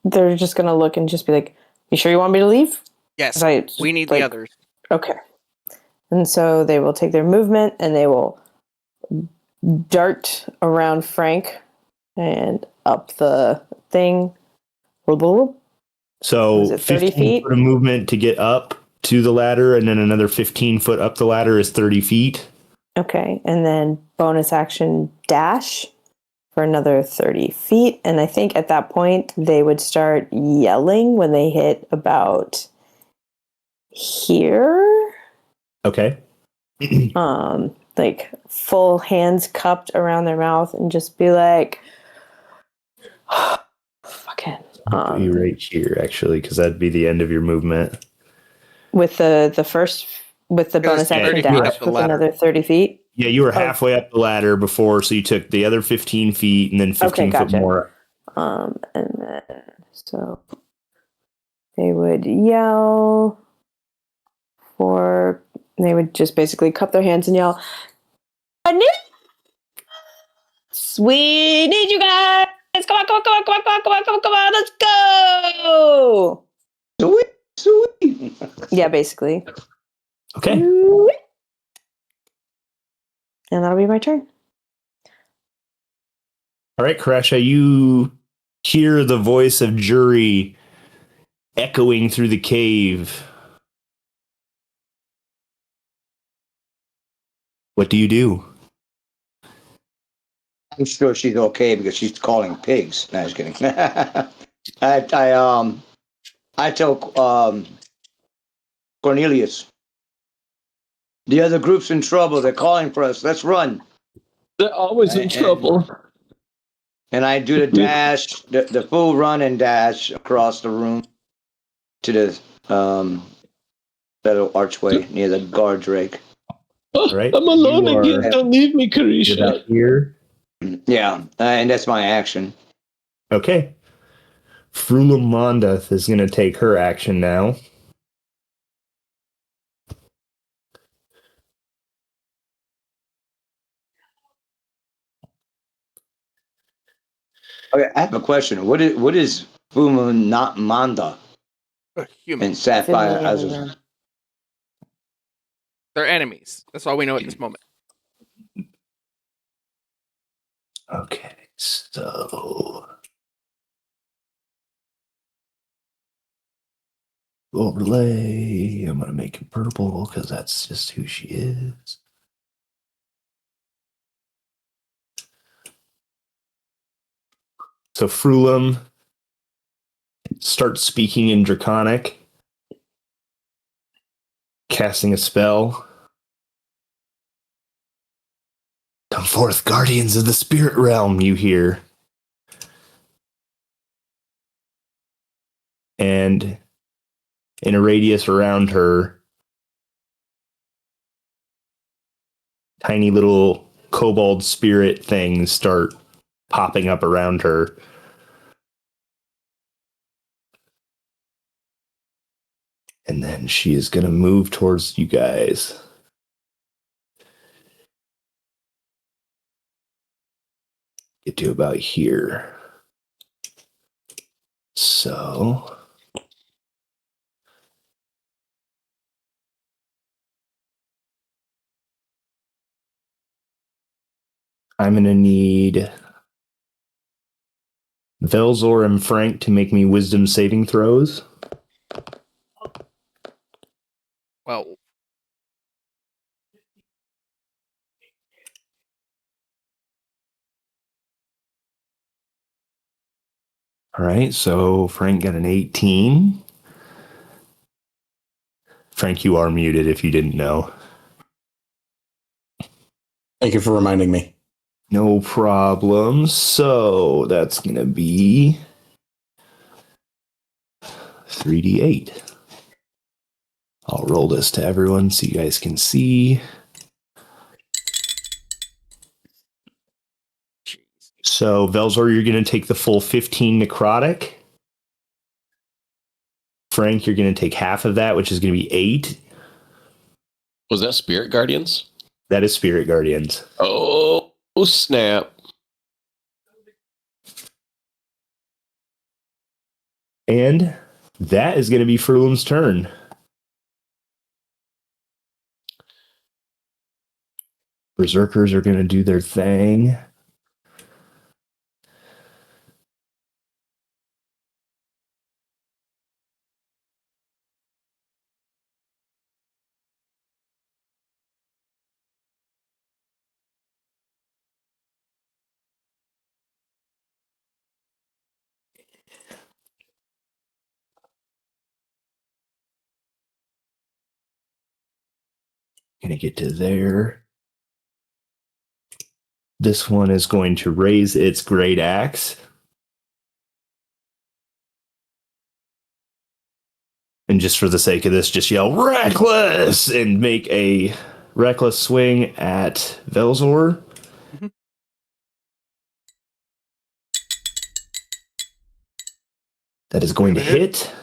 They're just gonna look and just be like, "You sure you want me to leave?"
Yes,
We
need the others.
Okay. And so they will take their movement and they will dart around Frank and up the thing.
So
Was it 30
15
feet?
foot of movement to get up to the ladder, and then another 15 foot up the ladder is 30 feet.
Okay. And then bonus action dash for another 30 feet. And I think at that point they would start yelling when they hit about here.
Okay.
Like full hands cupped around their mouth and just be like, fucking.
Put you right here, actually, because that'd be the end of your movement.
With the bonus action
30 feet
dash
up the
with
ladder.
another 30 feet.
Yeah, you were halfway up the ladder before, so you took the other 15 feet and then 15 foot
gotcha.
more.
And then so they would yell they would just basically cup their hands and yell, "We need you guys! Come on, come on, come on, come on, come on, come on, come on, come on, let's go!"
Sweet.
Yeah, basically.
Okay.
And that'll be my turn.
All right, Karesha, you hear the voice of Jury echoing through the cave. What do you do?
I'm sure she's okay because she's calling pigs. No, just kidding. I tell Cornelius, the other group's in trouble. They're calling for us. Let's run.
They're always in trouble.
And I do the dash, the full run and dash across the room to the little archway near the guard drake.
Oh,
Right.
I'm alone
You
again.
are-
Don't leave me,
You're
Carisha.
about here.
Yeah, and that's my action.
Okay. Frula Mondath is going to take her action now.
Okay, I have a question. What is Fumu not Manda
Human.
and Sapphire
It's in the
as
other room.
They're enemies. That's all we know at this moment.
Okay, so overlay. I'm gonna make it purple because that's just who she is. So Frulum starts speaking in Draconic, casting a spell. Come forth, guardians of the spirit realm, you hear. And in a radius around her, tiny little kobold spirit things start popping up around her. And then she is going to move towards you guys. Get to about here. So I'm going to need Velzor and Frank to make me wisdom saving throws.
Well,
All right, so Frank got an 18. Frank, you are muted if you didn't know.
Thank you for reminding me.
No problem. So that's going to be 3d8. I'll roll this to everyone so you guys can see.
jeez.
So, Velzor, you're going to take the full 15 necrotic. Frank, you're going to take half of that, which is going to be 8.
Was that Spirit Guardians?
That is Spirit Guardians.
Oh, snap.
And that is going to be Frulum's turn. Berserkers are going to do their thing. Going to get to there. This one is going to raise its great axe. And just for the sake of this, just yell reckless and make a reckless swing at Velzor.
Mhm.
That is going to
Gonna hit.
hit.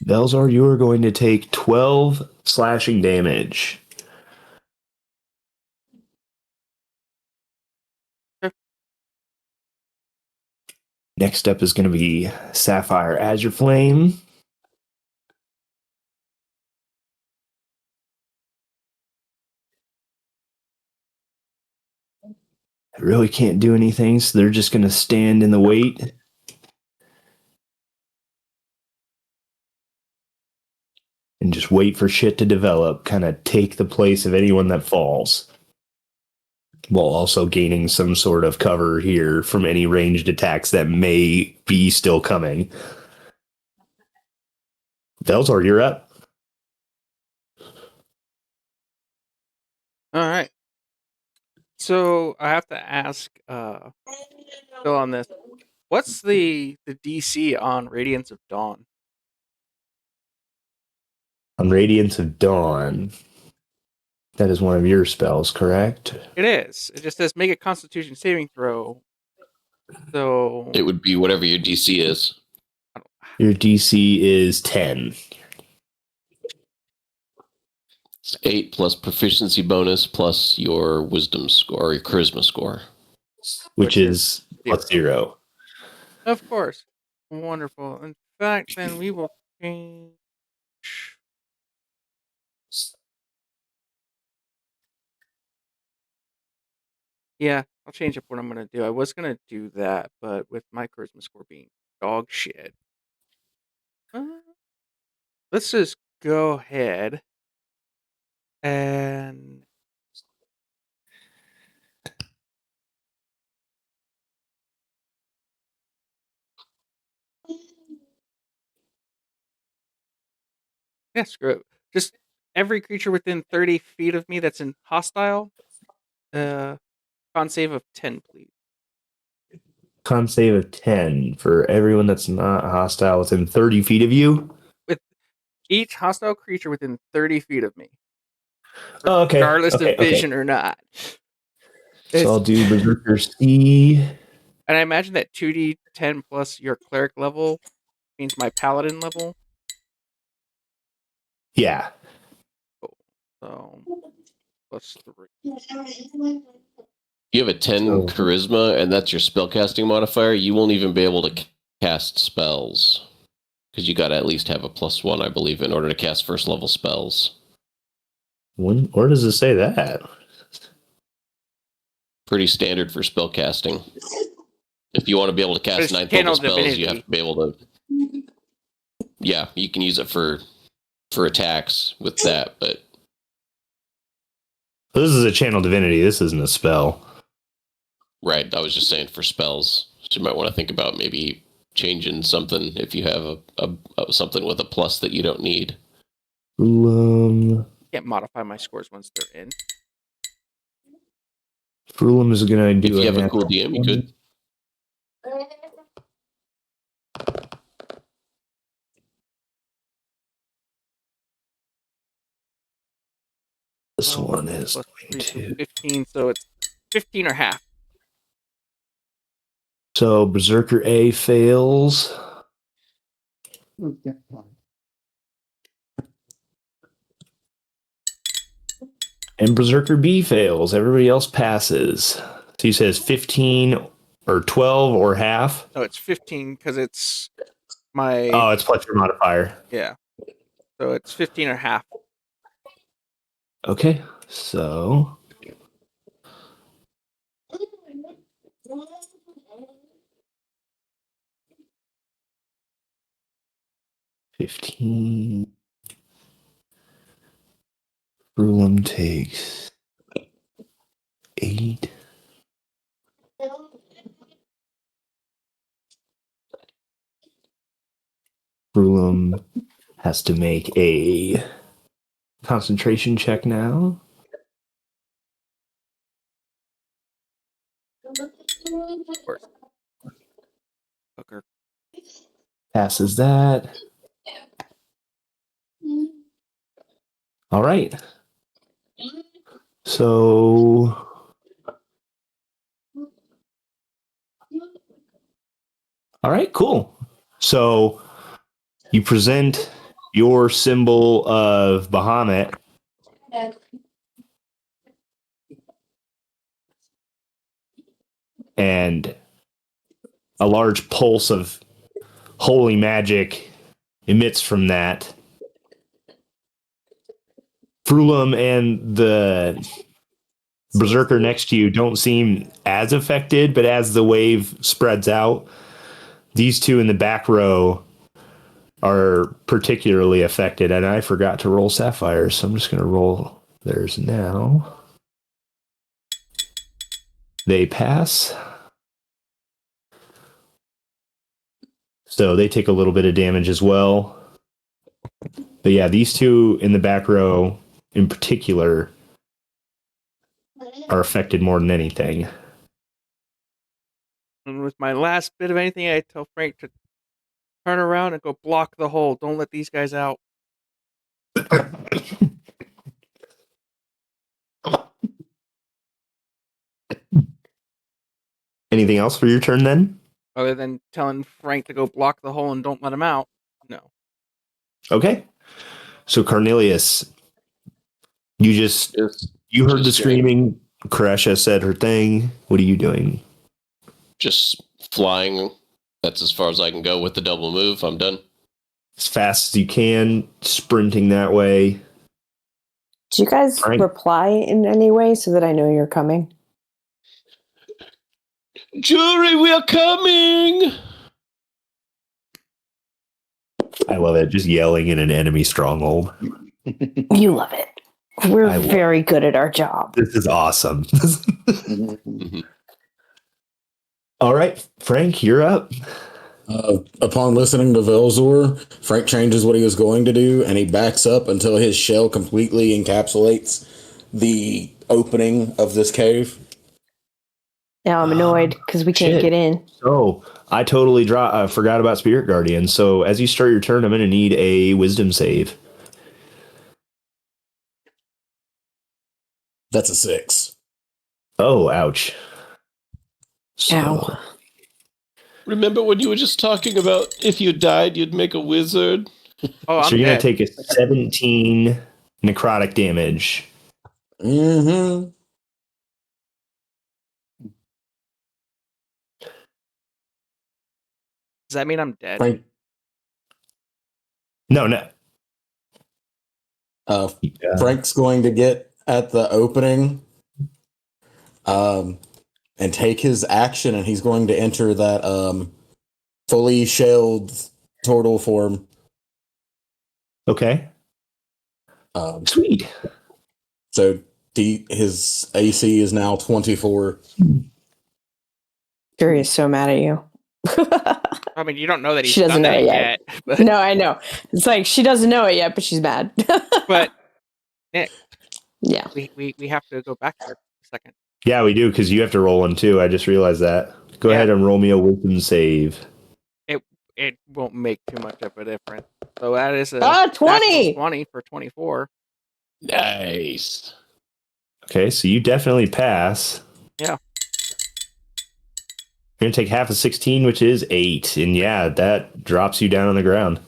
Velzor, you are going to take 12 slashing damage.
Okay.
Next up is going to be Sapphire Azure Flame. I really can't do anything, so they're just going to stand in the wait. And just wait for shit to develop, kind of take the place of anyone that falls. While also gaining some sort of cover here from any ranged attacks that may be still coming. Velzor, you're up.
All right. So I have to ask Phil on this. What's the DC on Radiance of Dawn?
On Radiance of Dawn. That is one of your spells, correct?
It is. It just says make a Constitution saving throw. So
It would be whatever your DC is.
Your DC is 10.
It's 8 plus proficiency bonus plus your wisdom score or your charisma score.
Which is plus 0.
Of course. Wonderful. In fact, then we will change. Yeah, I'll change up what I'm going to do. I was going to do that, but with my charisma score being dog shit. Let's just go ahead and yeah, screw it. Just every creature within 30 feet of me that's in hostile, con save of 10, please.
Con save of 10 for everyone that's not hostile within 30 feet of you.
With each hostile creature within 30 feet of me.
Oh, okay.
Regardless
Okay,
of vision or not.
So I'll do Berserker C.
And I imagine that 2d10 plus your cleric level means my paladin level.
Yeah.
Cool. So plus 3.
You have a 10
So-
charisma, and that's your spellcasting modifier. You won't even be able to cast spells. Because you got to at least have a +1, I believe, in order to cast first level spells.
Where does it say that?
Pretty standard for spellcasting. If you want to be able to cast
It's
9th
channel
level spells,
divinity.
you have to be able to. Yeah, you can use it for attacks with that, but
This is a channel divinity. This isn't a spell.
right, I was just saying for spells. So you might want to think about maybe changing something if you have a something with a plus that you don't need.
Can't modify my scores once they're in.
Frulum is going to do
If you have a
natural
cool DM, you could.
This one is
Plus
going
3, so
to.
15, so it's 15 or half.
So Berserker A fails. And Berserker B fails. Everybody else passes. So he says 15 or 12 or half.
No, it's 15 because it's my.
Oh, it's plus your modifier.
Yeah. So it's 15 or half.
Okay, so. $15. Frulum takes 8. Frulum has to make a concentration check now.
Of course. Hooker.
Passes that. All right. So. All right, cool. So you present your symbol of Bahamut. And a large pulse of holy magic emits from that. Frulum and the Berserker next to you don't seem as affected, but as the wave spreads out, these two in the back row are particularly affected. And I forgot to roll sapphires, so I'm just going to roll theirs now. They pass. So they take a little bit of damage as well. But yeah, these two in the back row in particular are affected more than anything.
And with my last bit of anything, I tell Frank to turn around and go block the hole. Don't let these guys out.
Anything else for your turn then?
Other than telling Frank to go block the hole and don't let him out. No.
Okay. So Cornelius, You just you heard the screaming. Koresha said her thing. What are you doing?
Just flying. That's as far as I can go with the double move. I'm done.
As fast as you can, sprinting that way.
Do you guys reply in any way so that I know you're coming?
Jury, we are coming!
I love it. Just yelling in an enemy stronghold.
You love it. We're very good at our job.
This is awesome. All right, Frank, you're up.
Upon listening to Velzor, Frank changes what he was going to do, and he backs up until his shell completely encapsulates the opening of this cave.
Now I'm annoyed because we can't get in.
So I totally forgot about Spirit Guardian. So as you start your turn, I'm going to need a Wisdom save.
That's a 6.
Oh, ouch.
Ow.
Remember when you were just talking about if you died, you'd make a wizard?
Oh,
so you're going to take a 17 necrotic damage.
Mm-hmm.
Does that mean I'm dead?
Frank,
No.
Frank's going to get at the opening and take his action, and he's going to enter that fully shelled turtle form.
Okay. Sweet.
So his AC is now 24.
Fury is so mad at you.
I mean, you don't know that he's
She doesn't
done
know
that
it yet.
but,
No, I know. It's like she doesn't know it yet, but she's mad.
but Nick,
yeah,
we have to go back there a second.
Yeah, we do, because you have to roll one too. I just realized that. Go ahead and roll me a Wisdom save.
It won't make too much of a difference. So that is a
20!
20 for 24.
Nice.
Okay, so you definitely pass.
Yeah.
You're going to take half of 16, which is 8. And yeah, that drops you down on the ground.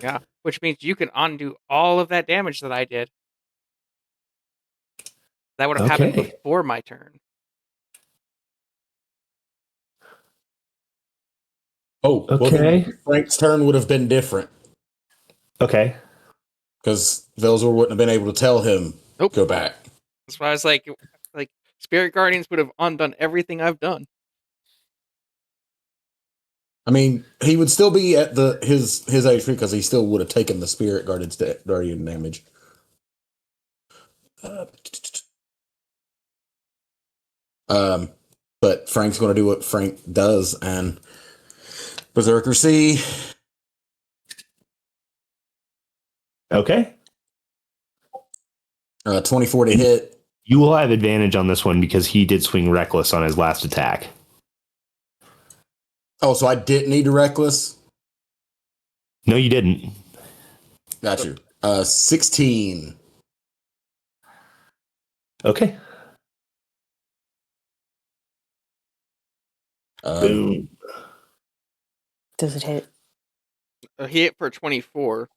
Yeah, which means you can undo all of that damage that I did. That would have happened before my turn.
Oh,
okay.
Well, then Frank's turn would have been different.
Okay.
Because Velzor wouldn't have been able to tell him, go back.
That's why I was like, Spirit Guardians would have undone everything I've done.
I mean, he would still be at his HP because he still would have taken the Spirit Guardian damage. But Frank's going to do what Frank does, and Berserker C.
Okay.
24 to hit.
You will have advantage on this one because he did swing Reckless on his last attack.
Oh, so I didn't need to Reckless?
No, you didn't.
Got you. 16.
Okay.
Boom.
Does it hit?
He hit for 24.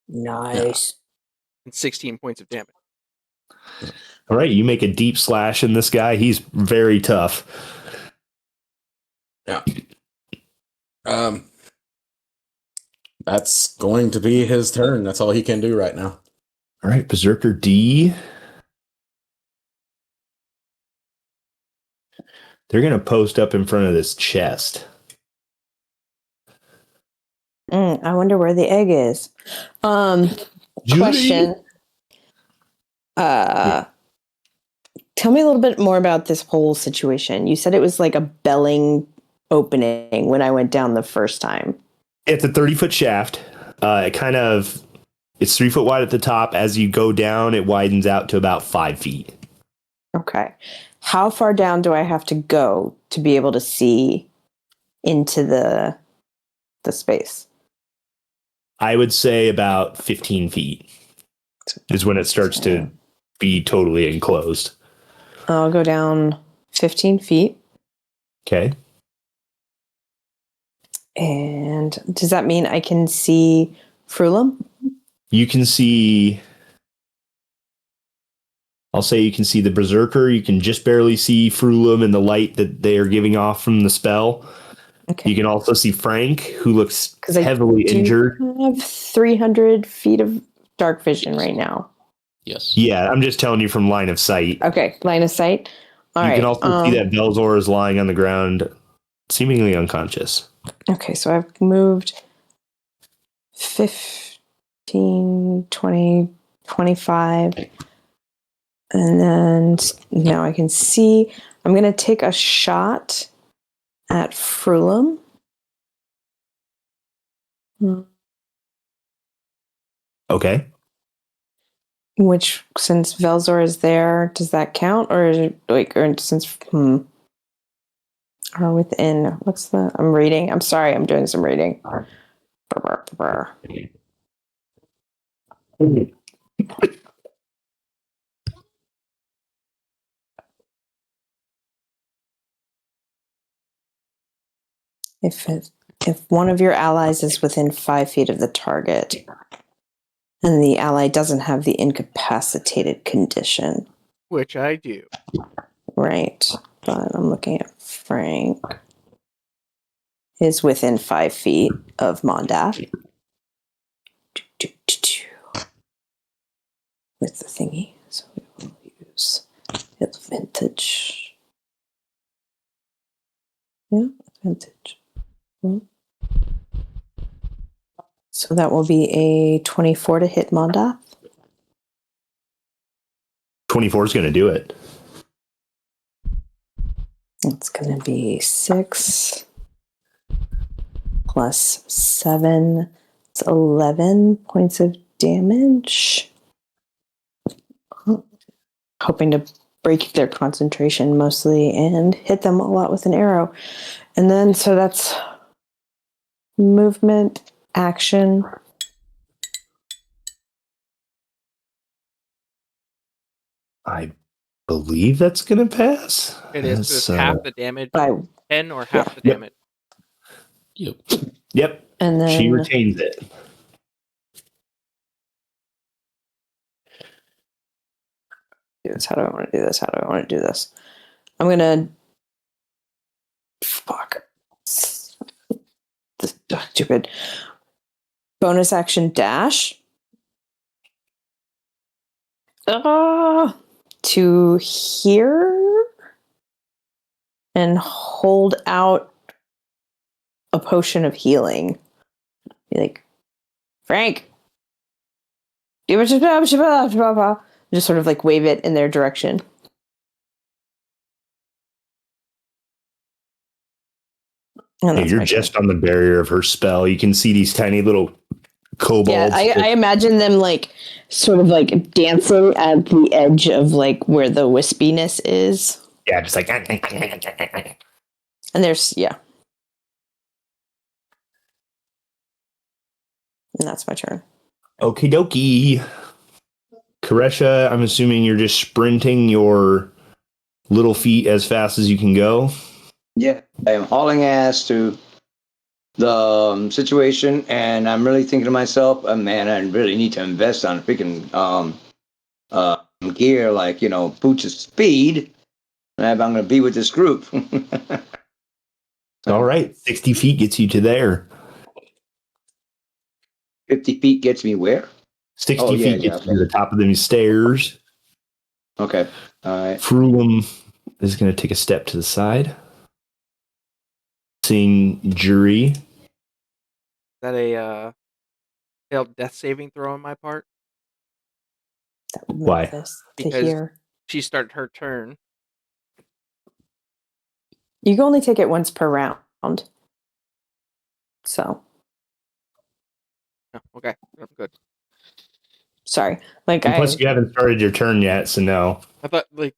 Nice.
And 16 points of damage.
All right, you make a deep slash in this guy. He's very tough.
Yeah. That's going to be his turn. That's all he can do right now.
All right, Berserker D. They're going to post up in front of this chest.
I wonder where the egg is. Question. Tell me a little bit more about this whole situation. You said it was like a belling opening when I went down the first time.
It's a 30-foot shaft. It's 3 foot wide at the top. As you go down, it widens out to about 5 feet.
Okay. How far down do I have to go to be able to see into the space?
I would say about 15 feet is when it starts to be totally enclosed.
I'll go down 15 feet.
Okay.
And does that mean I can see Frulum?
You can see I'll say you can see the Berserker. You can just barely see Frulum and the light that they are giving off from the spell.
Okay.
You can also see Frank, who looks
'Cause I
heavily
do
injured.
have 300 feet of dark vision right now.
Yes.
Yeah, I'm just telling you from line of sight.
Okay, line of sight. All right.
You can also see that Belzor is lying on the ground, seemingly unconscious.
Okay, so I've moved 15, 20, 25. And then now I can see. I'm going to take a shot at Frulum.
Okay.
Which, since Velzor is there, does that count? Or is it like, or since, or within, what's the, I'm reading. I'm sorry, I'm doing some reading. If one of your allies is within 5 feet of the target, and the ally doesn't have the incapacitated condition.
Which I do.
Right. But I'm looking at Frank. Is within 5 feet of Mondath. With the thingy. So we will use advantage. Yeah, advantage. So that will be a 24 to hit Mondath.
24 is going to do it.
It's going to be 6 plus 7. It's 11 points of damage. Hoping to break their concentration mostly and hit them a lot with an arrow. And then, so that's movement, action.
I believe that's going to pass.
It is. It's half the damage. 10 or half the damage.
Yep.
And then
she retains it.
How do I want to do this? How do I want to do this? I'm gonna this stupid bonus action dash to here and hold out a potion of healing. Be like, Frank, just sort of like wave it in their direction.
Hey, you're just on the barrier of her spell. You can see these tiny little kobolds.
Yeah, I imagine them like sort of like dancing at the edge of like where the wispiness is.
Yeah, just like.
And there's, yeah. And that's my turn.
Okie dokie. Karesha, I'm assuming you're just sprinting your little feet as fast as you can go.
Yeah, I am hauling ass to the situation, and I'm really thinking to myself, man, I really need to invest on freaking gear, like, Pooch's speed. And I'm going to be with this group.
All right, 60 feet gets you to there.
50 feet gets me where?
60 feet gets you to the top of them stairs.
Okay. All right.
Frulum is going to take a step to the side. Seeing Jury.
Is that a failed death saving throw on my part?
Why?
Because she started her turn.
You can only take it once per round. So.
Oh, okay. I'm good.
Sorry. Like,
and plus, you haven't started your turn yet, so no.
I thought, like.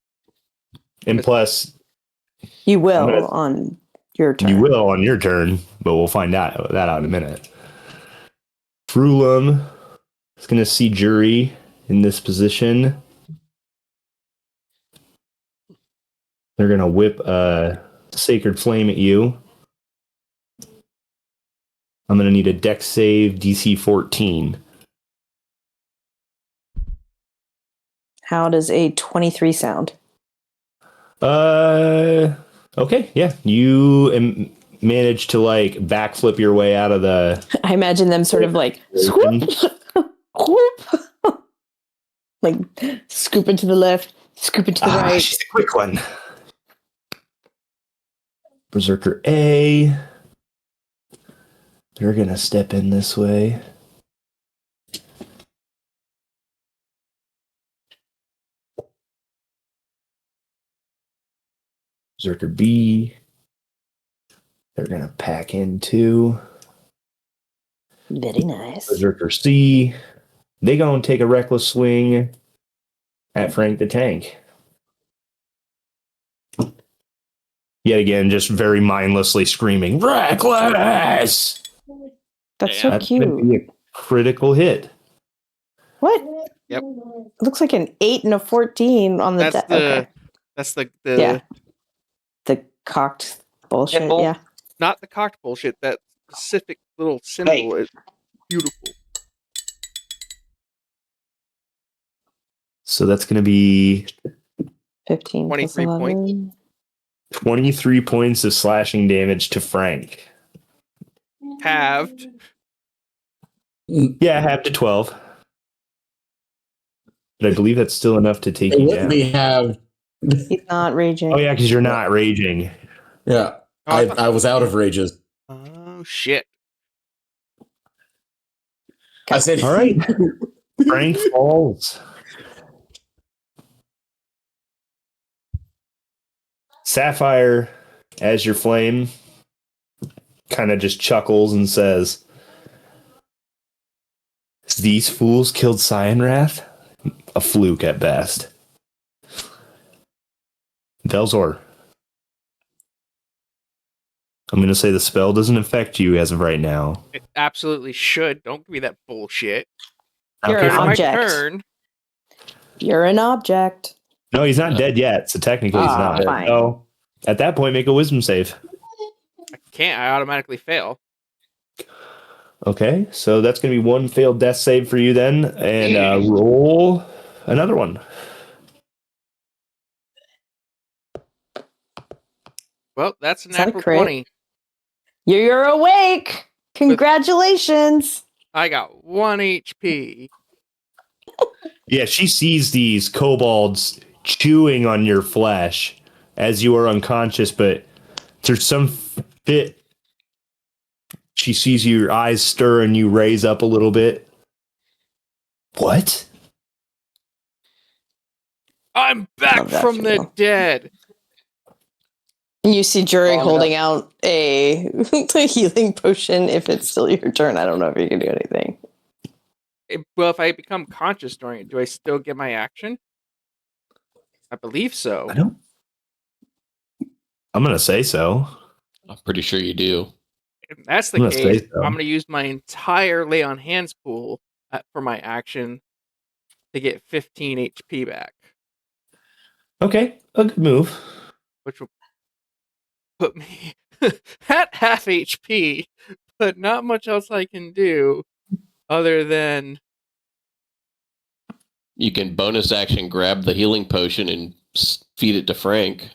And plus.
You will on your turn.
You will on your turn, but we'll find that out in a minute. Frulum is going to see Jury in this position. They're going to whip a Sacred Flame at you. I'm going to need a Dex save DC 14.
How does a 23 sound?
Okay, yeah. You manage to like backflip your way out of the.
I imagine them sort of like swoop, whoop, like scooping to the left, scooping to the right.
She's a quick one. Berserker A. They're gonna step in this way. Berserker B. They're gonna pack in too.
Very nice.
Berserker C. They gonna take a reckless swing at Frank the Tank. Yet again, just very mindlessly screaming, "Reckless!"
That's so
That's gonna
cute.
be a critical hit.
What?
Yep.
It looks like an 8 and a 14 on the
That's
okay.
That's the
Yeah. The cocked bullshit.
Symbol?
Yeah.
not the cocked bullshit. That specific little symbol is beautiful.
So that's gonna be
15 plus
23 points.
11.
23 points of slashing damage to Frank.
Halved.
Yeah, half to 12. But I believe that's still enough to take
It
you
wouldn't
down.
be have.
He's not raging.
Oh yeah, because you're not raging.
Yeah,
Oh, I thought-
I was out of rages.
Oh shit.
I said,
All right. Frank falls. Sapphire, as your flame, kind of just chuckles and says, "These fools killed Cyanrath? A fluke at best." Velzor. I'm going to say the spell doesn't affect you as of right now.
It absolutely should. Don't give me that bullshit.
You're
Okay,
an
During
fine.
my
object.
turn.
You're an object.
No, he's not dead yet, so technically he's
Ah,
not.
fine.
So at that point, make a wisdom save.
I can't. I automatically fail.
Okay, so that's going to be one failed death save for you then, and roll another one.
Well, that's a
Is that a
natural
crit?
20.
You're awake. Congratulations.
I got 1 HP.
Yeah, she sees these kobolds chewing on your flesh as you are unconscious, but there's some fit. She sees your eyes stir and you raise up a little bit. What?
I'm back
Love that
from the
feel.
dead.
You see Jury
Oh, no.
holding out a healing potion if it's still your turn. I don't know if you can do anything.
Well, if I become conscious during it, do I still get my action? I believe so.
I don't. I'm going to say so.
I'm pretty sure you do.
If that's the
I'm gonna
case,
say so.
I'm going to use my entire lay on hands pool for my action to get 15 HP back,
Okay, a good move.
which will put me at half HP, but not much else I can do other than
You can bonus action grab the healing potion and feed it to Frank.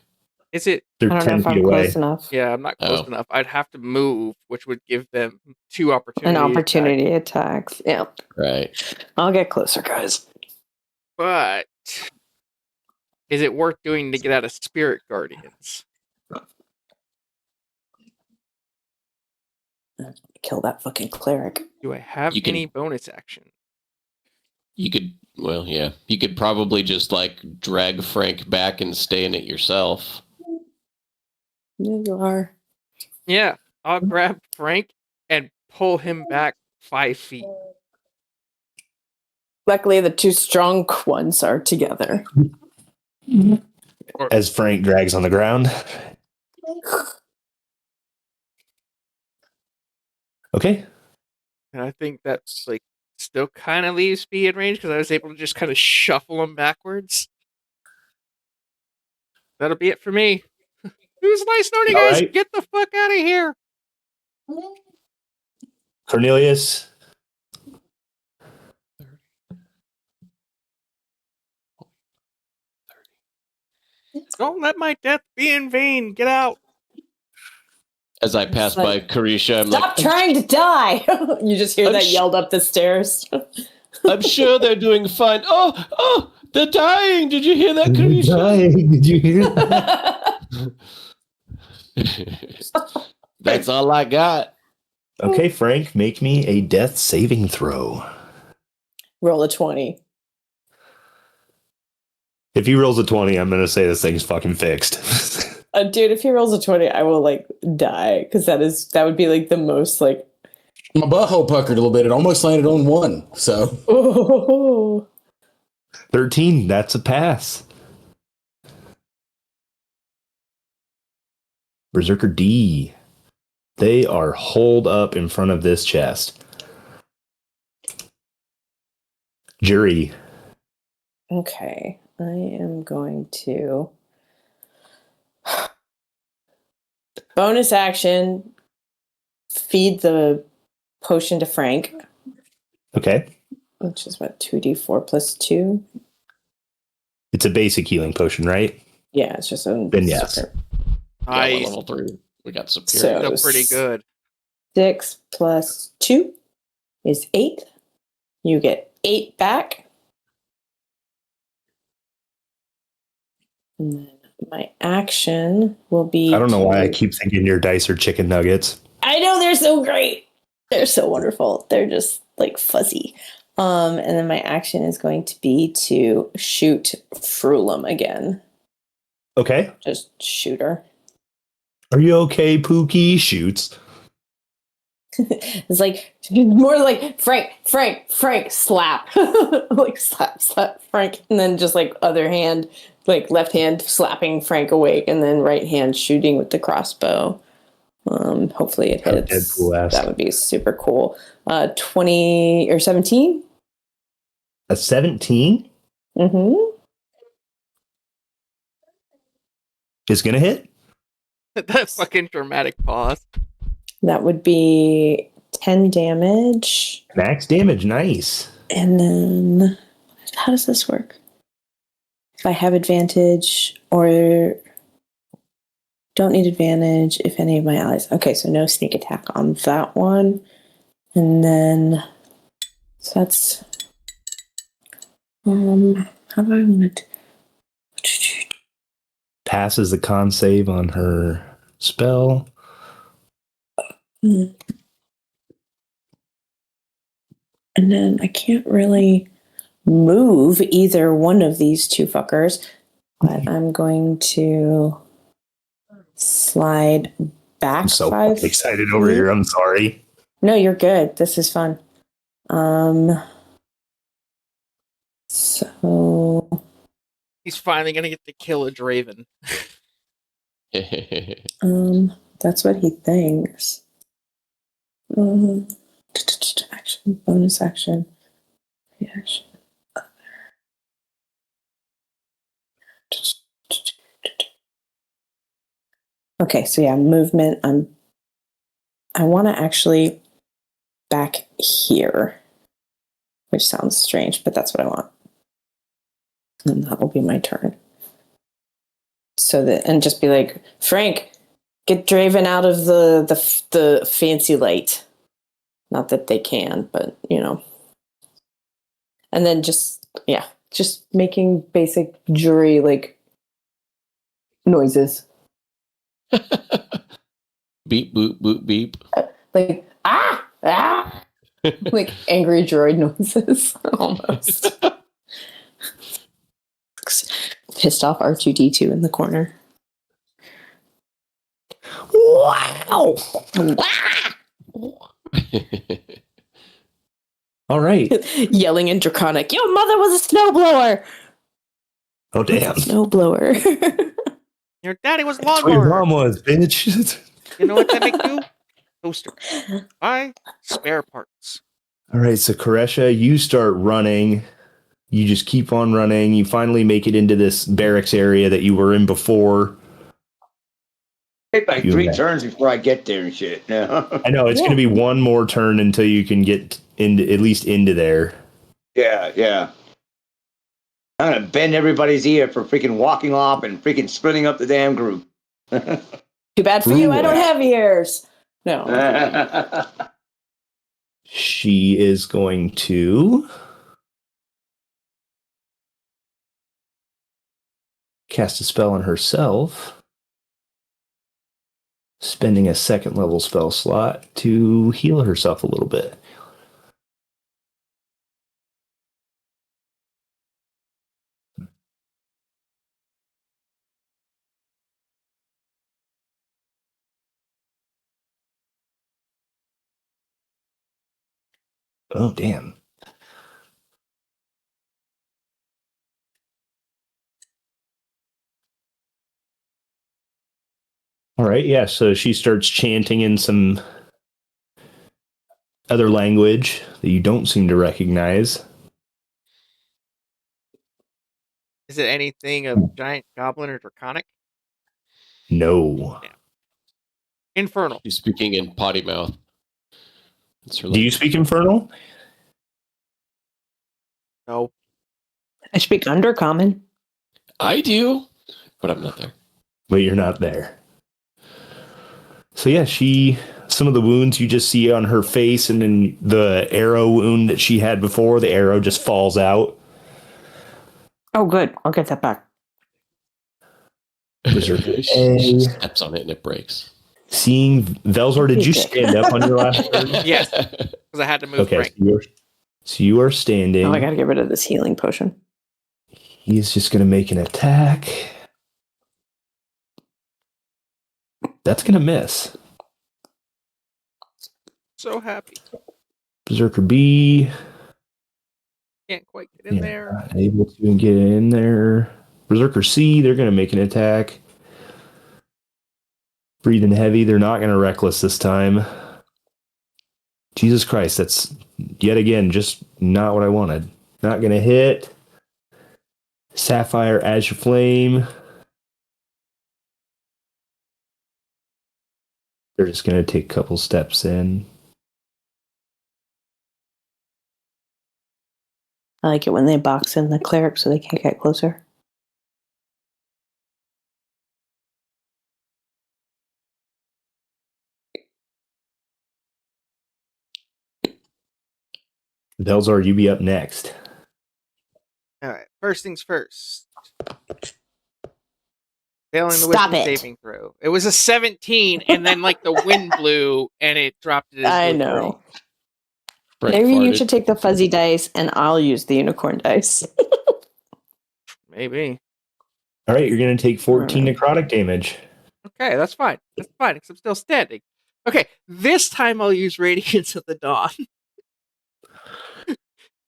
is it?
They're
I don't know
10
if I'm
feet away.
close enough.
Yeah, I'm not close
Oh.
enough. I'd have to move, which would give them 2
An
opportunities.
opportunity attacks. Yeah.
Right.
I'll get closer, guys.
But is it worth doing to get out of Spirit Guardians?
Kill that fucking cleric.
Do I have
You can-
any bonus action?
You could, well, yeah. You could probably just like drag Frank back and stay in it yourself.
There you are.
Yeah, I'll grab Frank and pull him back 5 feet.
Luckily, the two strong ones are together.
As Frank drags on the ground. Okay.
And I think that like still kind of leaves me in range because I was able to just kind of shuffle him backwards. That'll be it for me. It was nice knowing you
All
guys.
right.
Get the fuck out of here.
Cornelius.
Don't let my death be in vain. Get out.
As I pass by Carisha, I'm
Stop
like,
trying to die! You just hear
I'm
that
sh-
yelled up the stairs.
I'm sure they're doing fine. Oh, they're dying. Did you hear that, Carisha?
Dying. Did you hear that?
That's all I got.
Okay, Frank, make me a death saving throw.
Roll a 20.
If he rolls a 20, I'm going to say this thing's fucking fixed.
Dude, if he rolls a 20, I will like die because that would be like the most like.
My butthole puckered a little bit. It almost landed on 1. So
Oh.
13, that's a pass. Berserker D. They are holed up in front of this chest. Jury.
Okay, I am going to bonus action feed the potion to Frank,
Okay.
which is what 2d4 plus 2.
It's a basic healing potion, right?
Yeah, it's just a
Then yes.
Yeah, we're
Nice.
level 3. We got superior.
So
Still pretty good.
6 plus 2 is 8. You get 8 back. And then my action will be.
I don't know why I keep thinking your dice are chicken nuggets.
I know, they're so great. They're so wonderful. They're just like fuzzy. And then my action is going to be to shoot Frulum again.
Okay.
Just shoot her.
Are you okay, Pookie? Shoots.
It's like more like Frank, slap. Like slap, Frank. And then just like other hand, like left hand slapping Frank awake, and then right hand shooting with the crossbow. Hopefully it hits. That would be super cool. 20 or 17?
A 17
Mm-hmm.
is going to hit.
That fucking dramatic pause.
That would be 10 damage.
Max damage. Nice.
And then, how does this work? If I have advantage or don't need advantage if any of my allies. Okay, so no sneak attack on that one. And then, so that's, how do I want it?
Passes the con save on her spell.
And then I can't really move either one of these two fuckers, but I'm going to slide back.
I'm so
5
excited over here. I'm sorry.
No, you're good. This is fun. So
He's finally gonna get to kill a Draven.
that's what he thinks. Action, bonus action, reaction. Okay, so yeah, movement. I want to actually back here, which sounds strange, but that's what I want. And that will be my turn. So that, and just be like, Frank, get Draven out of the fancy light. Not that they can, but you know. And then just making basic jury like noises.
Beep, boop, boop, beep.
Like like angry droid noises almost. Pissed off R2D2 in the corner.
Wow. All right.
Yelling in Draconic, your mother was a snowblower!
Oh, damn.
Snowblower.
Your daddy was a
That's what your
lawnmower.
mom was, bitch.
You know what that make you? Toaster. Buy spare parts.
All right, so Karesha, you start running. You just keep on running. You finally make it into this barracks area that you were in before.
Take like 3 turns before I get there and shit. No.
I know it's going to be one more turn until you can get into at least into there.
Yeah. I'm gonna bend everybody's ear for freaking walking off and freaking splitting up the damn group.
Too bad for you. I don't have ears. No.
She is going to cast a spell on herself, spending a second level spell slot to heal herself a little bit. Oh, damn. All right, yeah, so she starts chanting in some other language that you don't seem to recognize.
Is it anything of giant goblin or draconic?
No.
Yeah. Infernal.
She's speaking in potty mouth. That's her
Do you
language.
speak Infernal?
No.
I speak Undercommon.
I do, but I'm not there.
But you're not there. So yeah, some of the wounds you just see on her face, and then the arrow wound that she had before, the arrow just falls out.
Oh, good. I'll get that back.
She steps on it and it breaks.
Seeing Velzor, did you stand up on your last turn?
Yes, because I had to move
Okay,
Frank.
so you are standing.
Oh, I got to get rid of this healing potion.
He's just going to make an attack. That's going to miss.
So happy.
Berserker B.
Can't quite get in there.
Not able to get in there. Berserker C, they're going to make an attack. Breathing heavy. They're not going to reckless this time. Jesus Christ, that's yet again just not what I wanted. Not going to hit. Sapphire Azure Flame. They're just going to take a couple steps in.
I like it when they box in the cleric so they can't get closer.
Velzar, you be up next.
All right. First things first. Failing the
Stop
wisdom
it.
saving throw. It was a 17, and then like the wind blew and it dropped it.
I know.
Frank
Maybe you
farted.
should take the fuzzy dice and I'll use the unicorn dice.
Maybe.
All right, you're going to take 14 necrotic damage.
Okay, that's fine. That's fine because I'm still standing. Okay, this time I'll use Radiance of the Dawn.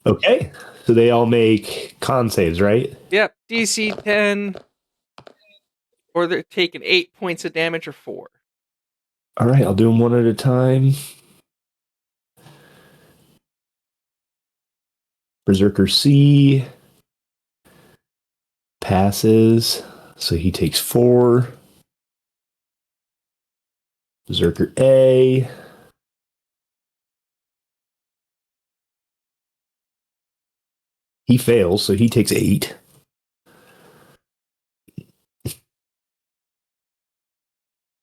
Okay, so they all make con saves, right?
Yep, DC 10, or they're taking 8 points of damage or 4.
All right, I'll do them one at a time. Berserker C passes, so he takes 4. Berserker A. He fails, so he takes 8.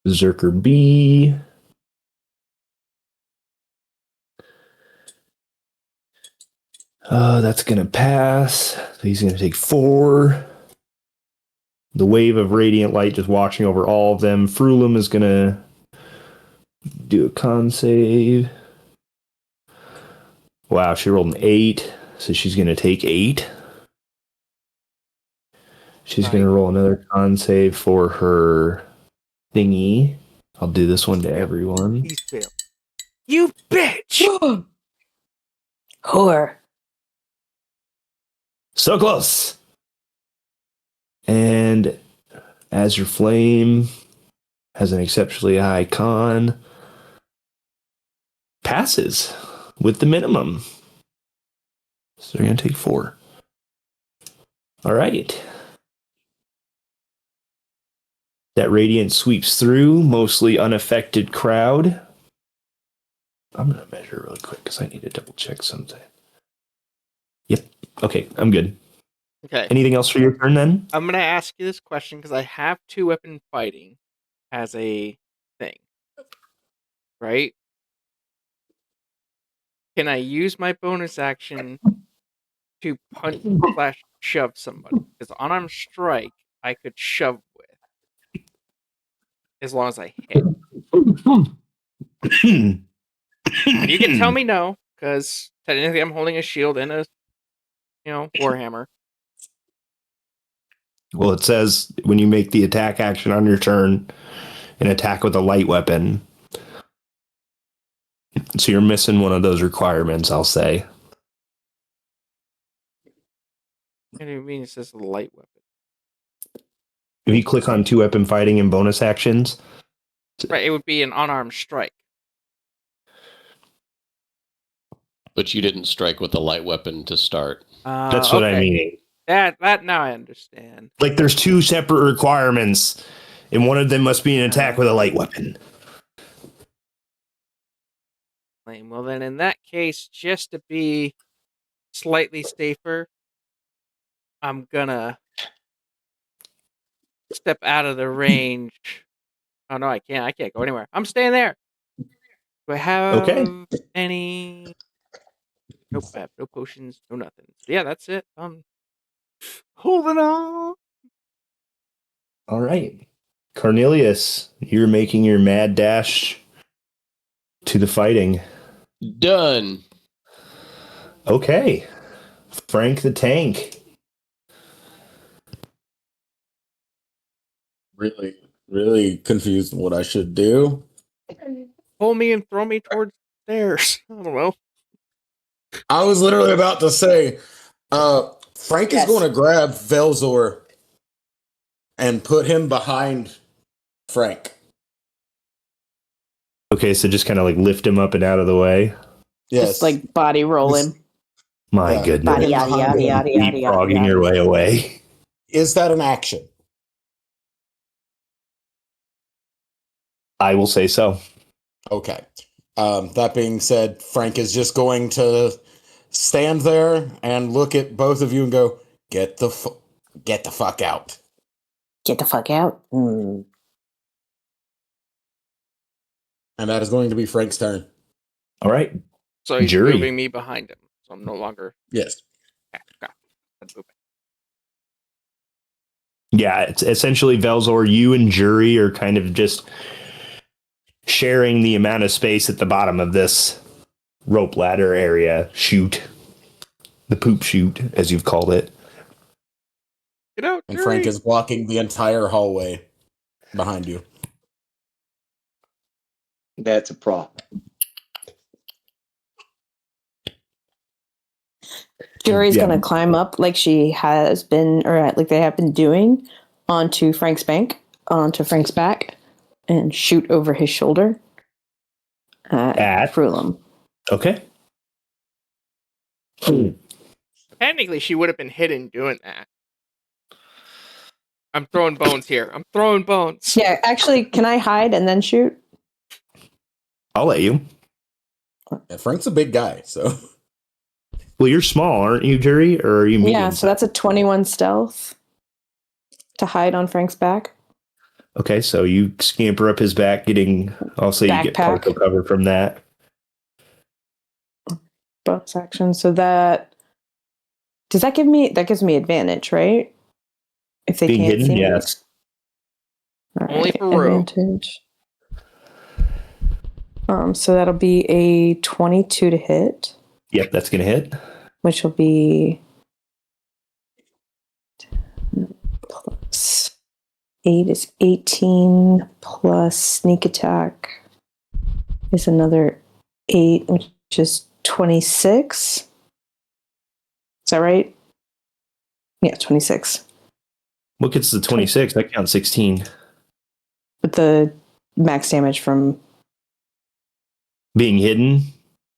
Berserker B. That's going to pass. So he's going to take 4. The wave of radiant light just washing over all of them. Frulum is going to do a con save. Wow, she rolled an 8, so she's going to take 8. She's going to roll another con save for her thingy. I'll do this one to everyone.
He's failed. You bitch!
Whore.
So close! And Azure Flame has an exceptionally high con. Passes with the minimum. So they're going to take 4. All right. That radiance sweeps through, mostly unaffected crowd. I'm going to measure really quick because I need to double check something. Yep. Okay, I'm good.
Okay.
Anything else for your turn then?
I'm gonna ask you this question because I have 2-weapon fighting as a thing, right? Can I use my bonus action to punch / shove somebody? Because unarmed strike, I could shove with as long as I hit. And you can tell me no, because technically I'm holding a shield and a warhammer.
Well, it says when you make the attack action on your turn, an attack with a light weapon. So you're missing one of those requirements, I'll say.
What do you mean it says a light weapon?
If you click on 2-weapon fighting and bonus actions.
Right, it would be an unarmed strike.
But you didn't strike with a light weapon to start.
That's what I mean.
That now I understand.
Like there's 2 separate requirements, and one of them must be an attack with a light weapon.
Well, then in that case, just to be slightly safer, I'm gonna step out of the range. Oh no, I can't. I can't go anywhere. I'm staying there. Do I have any? Nope. I have no potions. No nothing. So yeah, that's it. Holding on.
All right. Cornelius, you're making your mad dash to the fighting.
Done.
Okay. Frank the Tank.
Really, really confused what I should do.
Pull me and throw me towards stairs. I don't know.
I was literally about to say, Frank is going to grab Velzor and put him behind Frank.
Okay, so just kind of like lift him up and out of the way.
Yes.
Just like body roll him.
My goodness.
Body yada yada yada yada yada.
Leapfrogging your way away.
Is that an action?
I will say so.
Okay. That being said, Frank is just going to stand there and look at both of you and go, "Get the fuck out."
Get the fuck out.
And that is going to be Frank's turn.
All right.
So he's
Jury.
moving me behind him. So I'm no longer.
Yes.
Okay. Let's move it.
Yeah, it's essentially Velzor, you and Jury are kind of just sharing the amount of space at the bottom of this rope ladder area chute. The poop chute, as you've called it.
Get out,
And
Jury.
Frank is blocking the entire hallway behind you.
That's a problem.
Jury's gonna climb up like she has been, or like they have been doing, onto Frank's back, and shoot over his shoulder at Frulum.
Okay.
Technically, she would have been hidden doing that. I'm throwing bones here. I'm throwing bones.
Yeah, actually, can I hide and then shoot?
I'll let you.
Yeah, Frank's a big guy, so.
Well, you're small, aren't you, Jury? Or are you medium?
Yeah, so that's a 21 stealth to hide on Frank's back.
Okay, so you scamper up his back, getting, I'll say you get partial cover from that.
Bonus action. So that gives me advantage, right? If they
Being
can't
hidden,
see me.
yes.
All
Only
right,
for Rue.
advantage. So that'll be a 22 to hit.
Yep, that's gonna hit.
Which will be plus 8 is 18 plus sneak attack is another 8, which is 26. Is that right? Yeah, 26.
What gets the 26? That counts 16.
With the max damage from
being hidden?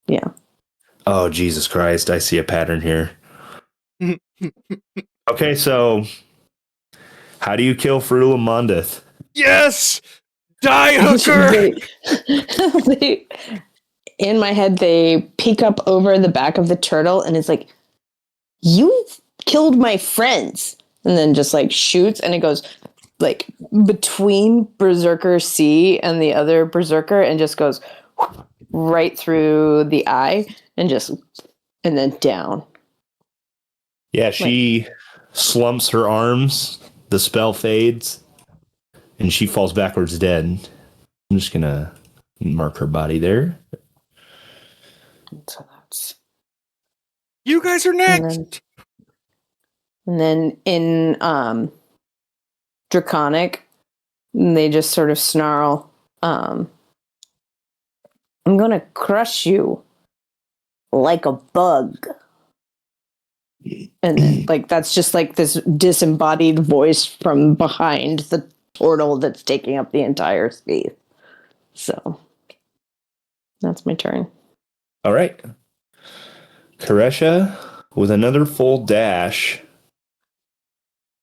Yeah.
Oh, Jesus Christ. I see a pattern here. Okay, so how do you kill Frulum Mondith?
Yes! Die, hooker!
In my head, they peek up over the back of the turtle and it's like, you killed my friends. And then just like shoots, and it goes like between Berserker C and the other Berserker, and just goes right through the eye and then down.
Yeah, she slumps her arms, the spell fades, and she falls backwards dead. I'm just gonna mark her body there.
So that's
You guys are next.
and then in Draconic, they just sort of snarl, I'm gonna crush you like a bug. And then like that's just like this disembodied voice from behind the portal that's taking up the entire space. So that's my turn.
All right. Karesha with another full dash.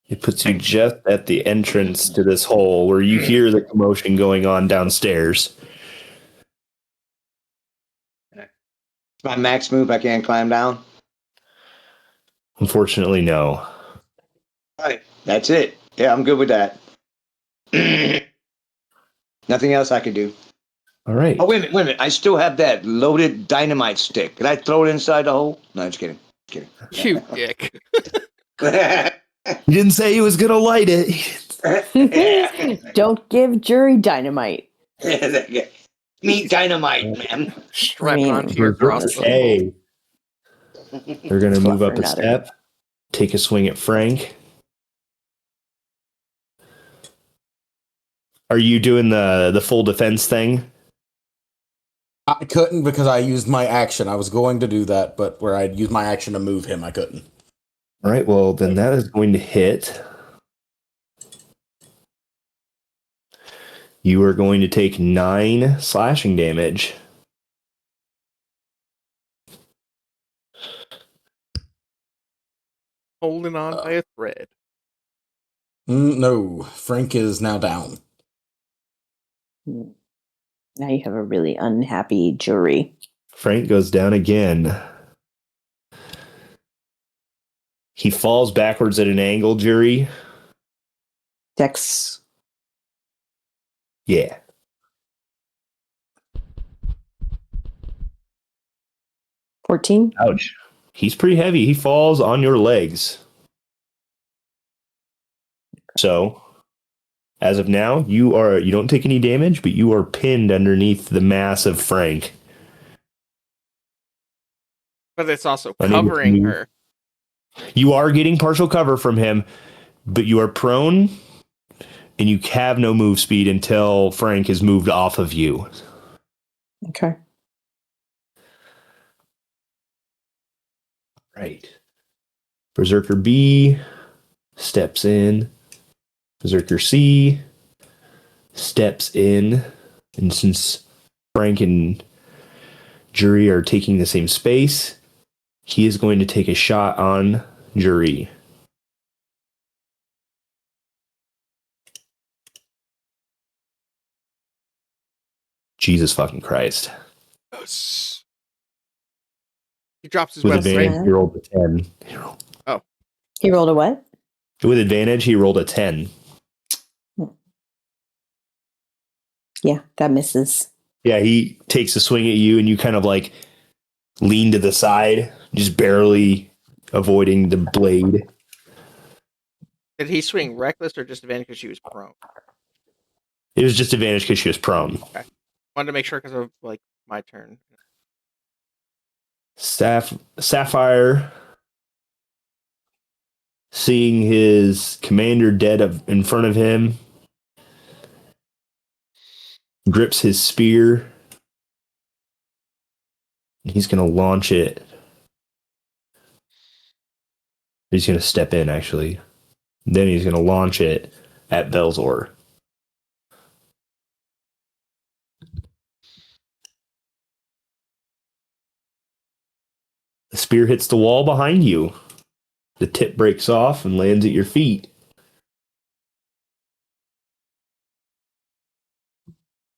It puts you just at the entrance to this hole where you hear the commotion going on downstairs.
My max move, I can't climb down.
Unfortunately, no.
All right, that's it. Yeah, I'm good with that. Nothing else I can do.
All right.
Oh, wait a minute. I still have that loaded dynamite stick. Can I throw it inside the hole? No, just kidding.
You dick.
He didn't say he was going to light it.
Don't give Jury dynamite.
Meet dynamite, man.
Strap it onto your crossbow.
Hey. They're going to move up a
Fluffernutter.
step, take a swing at Frank. Are you doing the full defense thing?
I couldn't because I used my action. I was going to do that, but where I'd use my action to move him, I couldn't.
All right, well, then that is going to hit. You are going to take 9 slashing damage.
Holding on by a thread.
No, Frank is now down.
Now you have a really unhappy Jury.
Frank goes down again. He falls backwards at an angle, Jury.
Dex.
Yeah.
$14.
Ouch. He's pretty heavy. He falls on your legs. So, as of now, you don't take any damage, but you are pinned underneath the mass of Frank.
But it's also
Unable to
covering
move.
her.
You are getting partial cover from him, but you are prone, and you have no move speed until Frank is moved off of you.
Okay.
Right. Berserker B steps in. Berserker C steps in. And since Frank and Jury are taking the same space, he is going to take a shot on Jury. Jesus fucking Christ.
Yes. He drops his
With
weapon,
advantage,
right?
he rolled a 10.
He rolled a what?
With advantage, he rolled a 10.
Yeah, that misses.
Yeah, he takes a swing at you, and you kind of like lean to the side, just barely avoiding the blade.
Did he swing reckless or just advantage because she was prone?
It was just advantage because she was prone.
Wanted to make sure because of like my turn.
Sapphire, seeing his commander dead in front of him, grips his spear. He's going to launch it. He's going to step in, actually. Then he's going to launch it at Belzor. The spear hits the wall behind you. The tip breaks off and lands at your feet.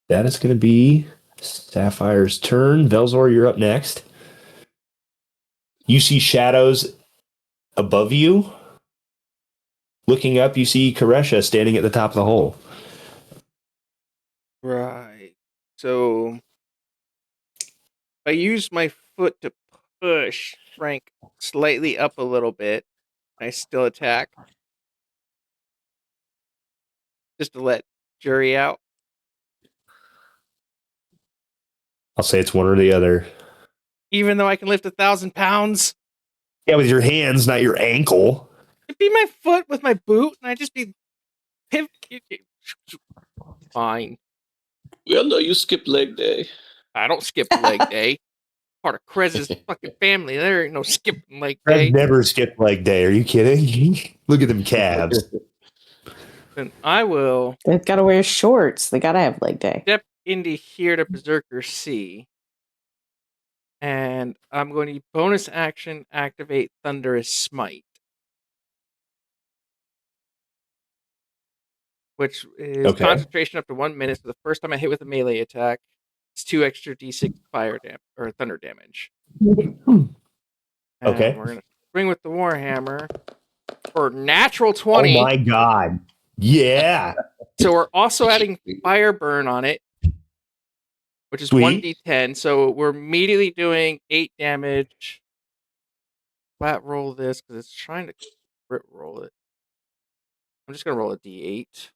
That is going to be Sapphire's turn. Velzor, you're up next. You see shadows above you, looking up, you see Karesha standing at the top of the hole.
Right. So I use my foot to push Frank slightly up a little bit. I still attack. Just to let Jury out.
I'll say it's one or the other.
Even though I can lift 1,000 pounds.
Yeah, with your hands, not your ankle.
It'd be my foot with my boot, and I'd just be fine.
We all know you skip leg day.
I don't skip leg day. Part of Krez's fucking family. There ain't no skipping leg
I've
day.
never skipped leg day. Are you kidding? Look at them calves.
Then I will
They've got to wear shorts. They got to have leg day.
step into here to Berserker C. And I'm going to bonus action activate Thunderous Smite. Which is concentration up to 1 minute. So the first time I hit with a melee attack, it's 2 extra d6 fire or thunder damage. And
Okay.
we're gonna swing with the Warhammer for natural 20.
Oh my god. Yeah.
So we're also adding fire burn on it, which is
Sweet.
1d10. So we're immediately doing 8 damage. Flat roll this because it's trying to crit roll it. I'm just gonna roll a d8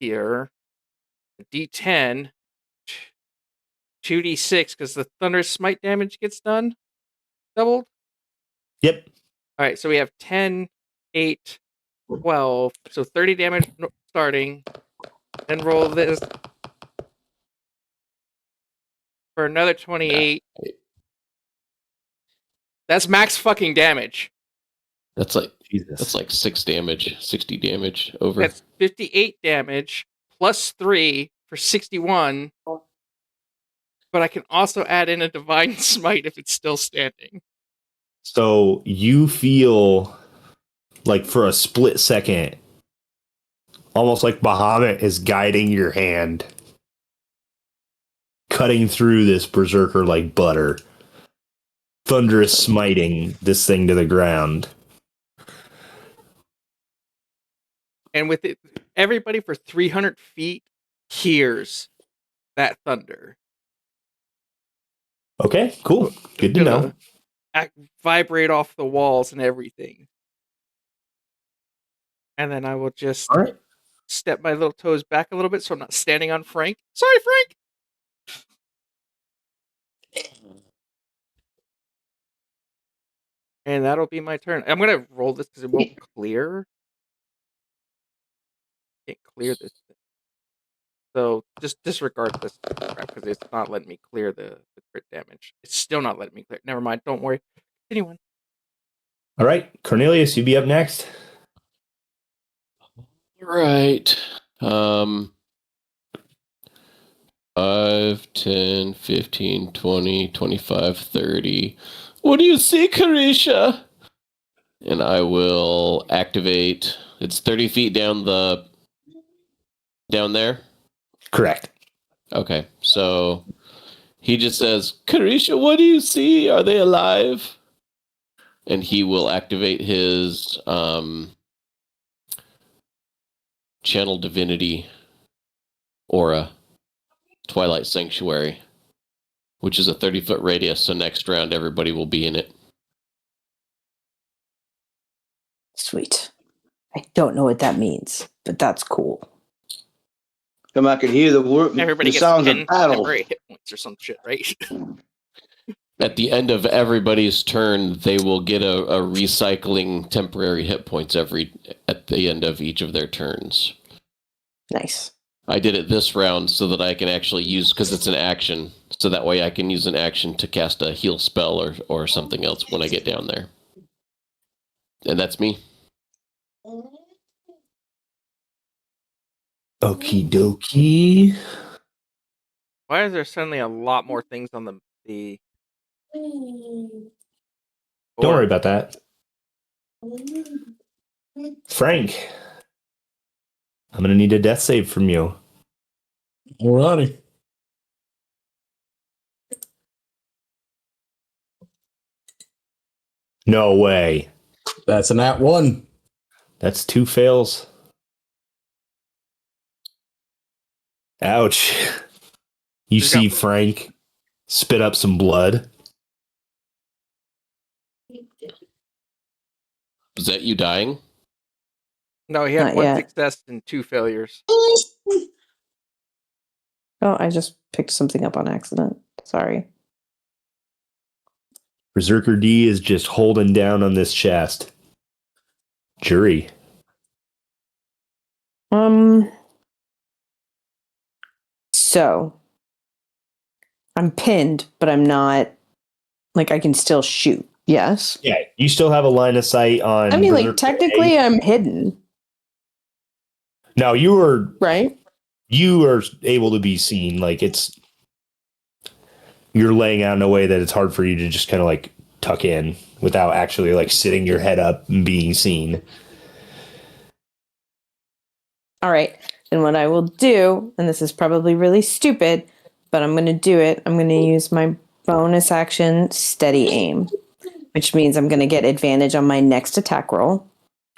here. A d10. 2d6 because the thunder smite damage gets done doubled.
Yep.
All right, so we have 10, 8, 12. So 30 damage starting. Then roll this for another 28. That's max fucking damage.
That's like
Jesus.
That's like 60 damage over.
That's 58 damage plus 3 for 61. But I can also add in a divine smite if it's still standing.
So you feel like for a split second, almost like Bahamut is guiding your hand, cutting through this berserker like butter, thunderous smiting this thing to the ground.
And with it, everybody for 300 feet hears that thunder.
Okay, cool. Good to know.
Vibrate off the walls and everything. And then I will just step my little toes back a little bit so I'm not standing on Frank. Sorry, Frank! And that'll be my turn. I'm going to roll this because it won't clear. Can't clear this thing. So just disregard this crap because it's not letting me clear the crit damage. It's still not letting me clear. Never mind. Don't worry. Anyone.
All right, Cornelius, you be up next.
Right. 5, 10, 15, 20, 25, 30. What do you see, Carisha? And I will activate. It's 30 feet down there?
Correct.
Okay, so he just says, Carisha, what do you see? Are they alive? And he will activate his Channel Divinity aura, Twilight Sanctuary, which is a 30-foot radius, so next round everybody will be in it.
Sweet. I don't know what that means, but that's cool.
Come, I can hear
Everybody
the
gets
sounds
10
of battle.
temporary hit points or some shit, right?
At the end of everybody's turn, they will get a recycling temporary hit points at the end of each of their turns.
Nice.
I did it this round so that I can actually use, because it's an action, so that way I can use an action to cast a heal spell or something else when I get down there. And that's me.
Okie dokie.
Why is there suddenly a lot more things on the
Don't worry about that. Frank, I'm going to need a death save from you.
Alrighty.
No way.
That's a nat 1.
That's 2 fails. Ouch. You
Just
see
got-
Frank spit up some blood.
Is that you dying?
No, he had
Not
one
yet.
success and 2 failures.
Oh, I just picked something up on accident. Sorry.
Berserker D is just holding down on this chest. Jury.
So I'm pinned, but I'm not like I can still shoot. Yes.
Yeah, you still have a line of sight on.
I mean, like
Berserker
technically,
A.
I'm hidden,
No, you are
right?
able to be seen. Like you're laying out in a way that it's hard for you to just kind of like tuck in without actually like sitting your head up and being seen.
All right. And what I will do, and this is probably really stupid, but I'm going to do it. I'm going to use my bonus action steady aim, which means I'm going to get advantage on my next attack roll,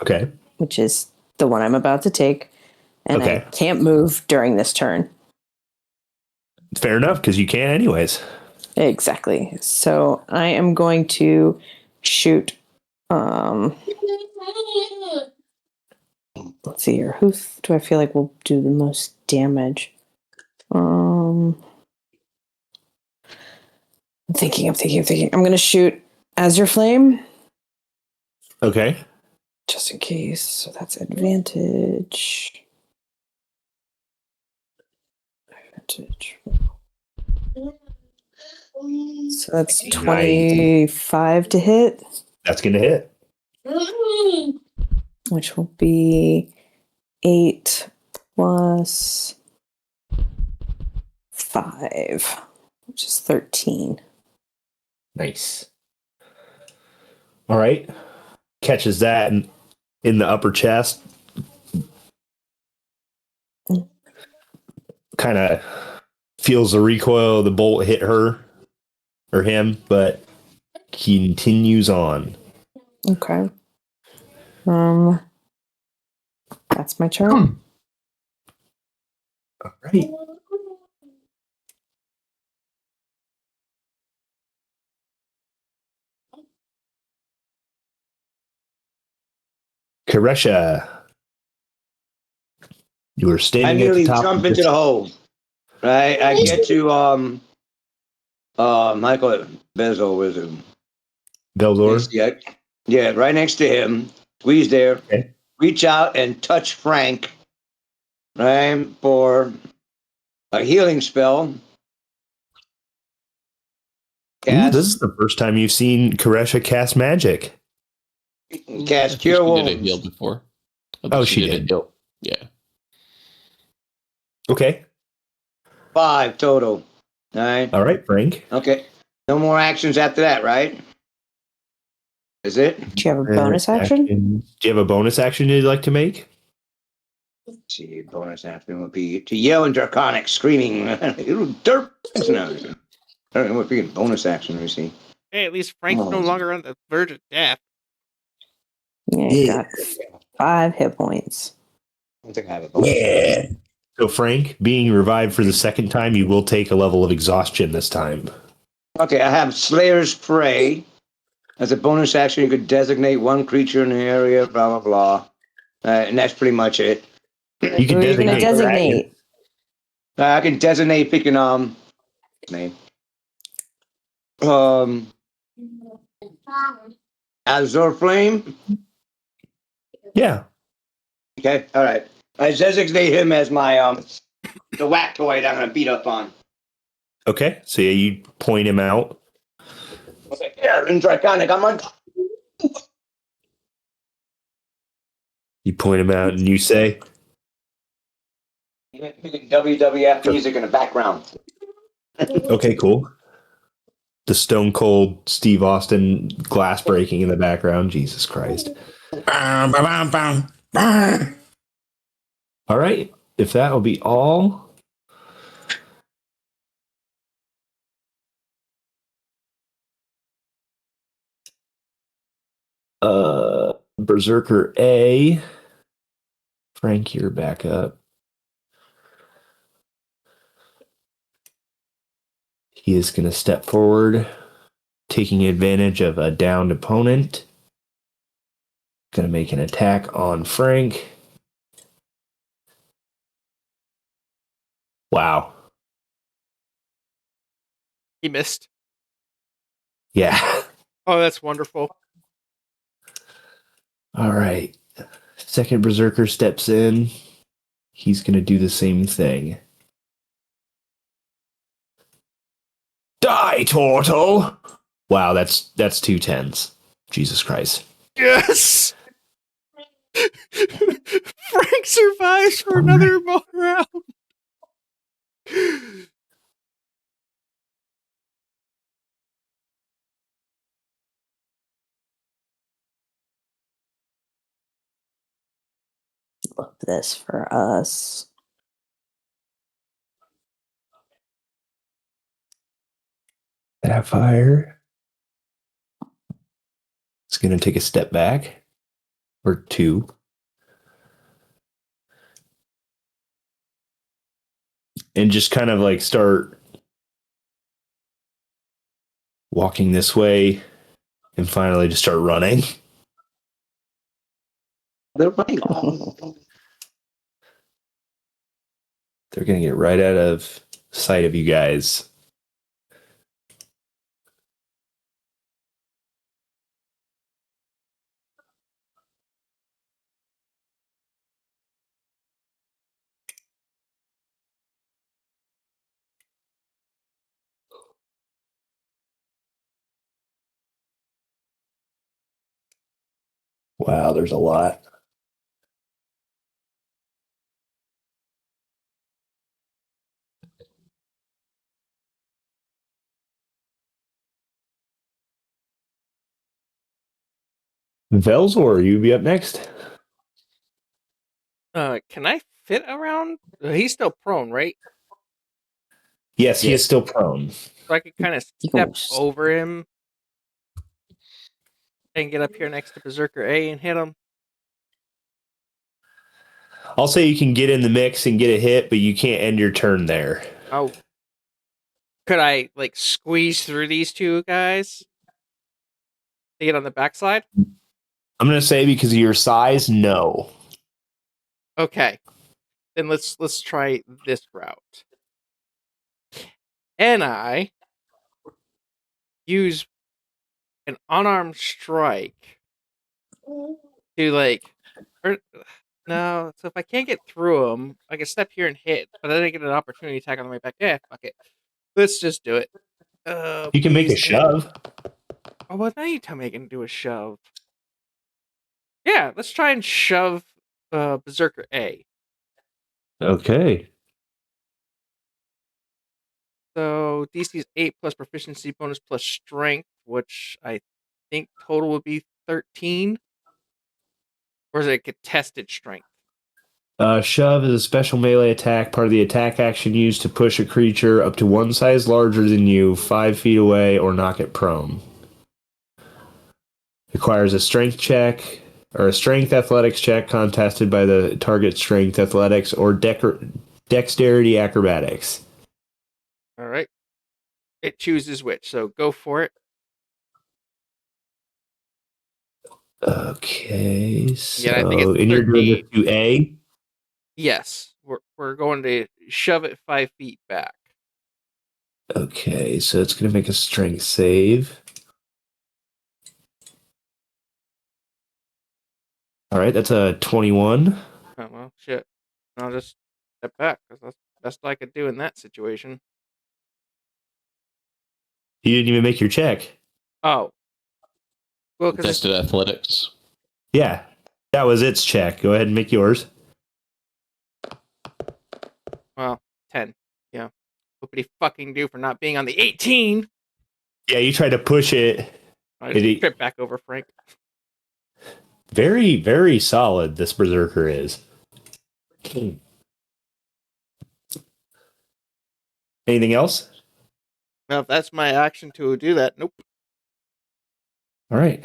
Okay.
which is the one I'm about to take. And I
Okay.
can't move during this turn.
Fair enough, because you can anyways.
Exactly. So I am going to shoot. Let's see here. Who do I feel like will do the most damage? I'm thinking. I'm going to shoot Azure Flame.
Okay.
Just in case. So that's advantage. So that's 25 to hit.
That's going to hit.
Which will be 8 plus 5, which is 13.
Nice. All right. Catches that in the upper chest. Kind of feels the recoil of the bolt hit her or him, but continues on.
Okay. That's my turn.
All right. Karesha. You were
I
standing at the
nearly
top.
jump into the hole. Right, I get to Michael Bezel with him.
Belzor.
Yeah, right next to him. Squeeze there.
Okay.
Reach out and touch Frank. Right, for a healing spell.
Ooh, this is the first time you've seen Karesha cast magic.
Cast
I think
Cure
she
Wounds.
did a heal before.
Oh, she did.
a heal. Yeah.
Okay.
5 total. All
right, Frank.
Okay. No more actions after that, right? Is it?
Do you have a bonus action?
Do you have a bonus action you'd like to make?
Let's see, bonus action would be to yell in Draconic, screaming, "You derp!" No, I don't know what being bonus action. Let me see.
Hey, at least Frank's no longer on the verge of death.
Yeah, you got 5 hit points.
I don't think I have a bonus.
Yeah. So, Frank, being revived for the second time, you will take a level of exhaustion this time.
Okay, I have Slayer's Prey. As a bonus action, you could designate one creature in the area, blah, blah, blah. And that's pretty much it.
You can
Who are you going to
designate.
designate?
I can designate picking, name. Azure Flame.
Yeah.
Okay, all right. I designate him as my, the whack toy that I'm going to beat up on.
Okay. So, yeah, you point him out.
I was like, yeah, in Draconic, I'm like,
You point him out and you say,
WWF music in the background.
okay, cool. The stone cold Steve Austin glass breaking in the background. Jesus Christ. All right. If that will be all. Berserker A. Frank, you're back up. He is going to step forward, taking advantage of a downed opponent. Going to make an attack on Frank. Wow.
He missed.
Yeah.
Oh, that's wonderful.
All right. Second Berserker steps in. He's going to do the same thing. Die, turtle! Wow, that's 2 10s. Jesus Christ.
Yes! Frank survives for another round.
Love this for us.
Sapphire. It's going to take a step back. Or 2. And just kind of like start walking this way. And finally just start running.
They're running all.
They're going to get right out of sight of you guys. Wow, there's a lot. Velzor, you be up next?
Can I fit around? He's still prone, right?
Yes, he is still prone.
So I could kind of step over him and get up here next to Berserker A and hit him.
I'll say you can get in the mix and get a hit, but you can't end your turn there.
Oh. Could I, like, squeeze through these two guys to get on the backside?
I'm going to say because of your size, no.
Okay. Then let's try this route. And I use an unarmed strike to, like, no. So if I can't get through them, I can step here and hit, but then I get an opportunity attack on the way back. Yeah, fuck it. Let's just do it.
You can make a shove.
Oh, well, now you tell me I can do a shove. Yeah, let's try and shove Berserker A.
Okay.
So DC is 8 plus proficiency bonus plus strength, which I think total would be 13. Or is it a contested strength?
Shove is a special melee attack, part of the attack action used to push a creature up to one size larger than you, 5 feet away, or knock it prone. Requires a strength check, or a strength athletics check contested by the target strength athletics or dexterity acrobatics.
All right. It chooses which, so go for it.
Okay, so
Yeah, I think it's
and you're doing
13.
this to A?
Yes, we're going to shove it 5 feet back.
Okay, so it's going to make a strength save. All right, that's a 21.
Oh, well, shit. I'll just step back, because that's the best I could do in that situation.
You didn't even make your check.
Oh. Well, because
Tested athletics.
Yeah, that was its check. Go ahead and make yours.
Well, 10. Yeah. What did he fucking do for not being on the 18?
Yeah, you tried to push it.
I just trip back over Frank.
Very, very solid, this Berserker is. Anything else?
Now, if that's my action to do that, nope.
All right.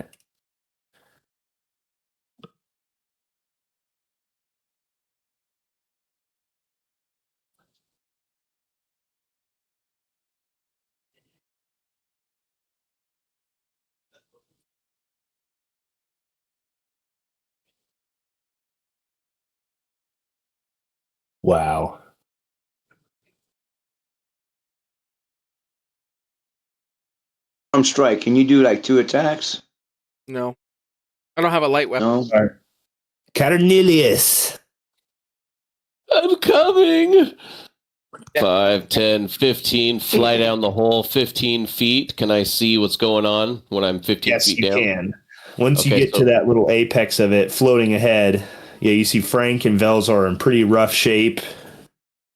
Wow.
Strike. Can you do like 2 attacks?
No, I don't have a light weapon.
No.
Right. Cornelius.
I'm coming. 5, 10, 15. Fly down the hole 15 feet. Can I see what's going on when I'm 15
Yes,
feet
you
down?
can. Once you
Okay,
get to that little apex of it, floating ahead, yeah, you see Frank and Velzar are in pretty rough shape.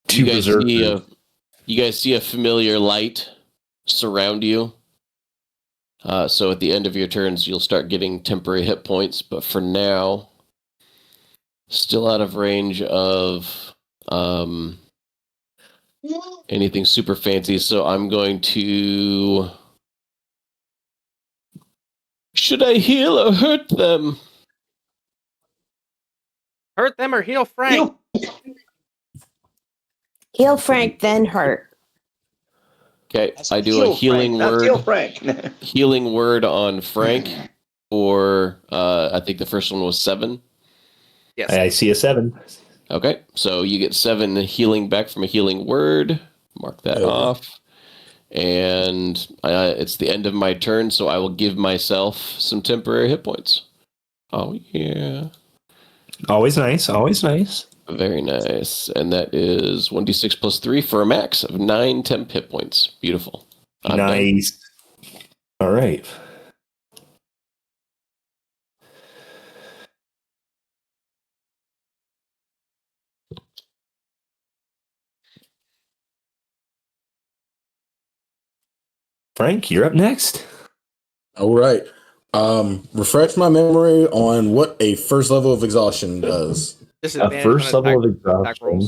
You guys see a familiar light surround you. So at the end of your turns, you'll start getting temporary hit points. But for now, still out of range of anything super fancy. So I'm going to... Should I heal or hurt them?
Hurt them or heal Frank.
Heal Frank, then hurt.
Okay, I do a healing word.
Heal Frank.
Healing word on Frank. Or I think the first one was 7.
Yes.
I see a 7.
Okay, so you get 7 healing back from a healing word. Mark that off. And it's the end of my turn, so I will give myself some temporary hit points. Oh, yeah.
Always nice. Always nice.
Very nice. And that is 1d6 plus 3 for a max of 9 temp hit points. Beautiful. I'm
nice. Done. All right. Frank, you're up next.
All right. Refresh my memory on what a first level of exhaustion does.
A first level of exhaustion.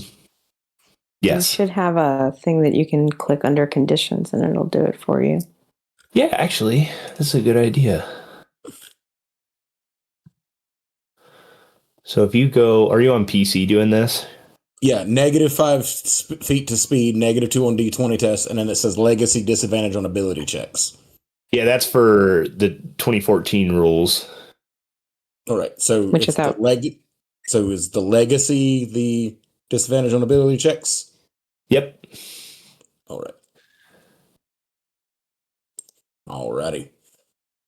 Yes.
You should have a thing that you can click under conditions and it'll do it for you.
Yeah, actually, that's a good idea. So if you go, are you on PC doing this?
Yeah, -5 feet to speed, -2 on D20 test, and then it says legacy disadvantage on ability checks.
Yeah, that's for the 2014 rules.
All right, so
Which
it's so is the legacy the disadvantage on ability checks?
Yep.
All right. Alrighty.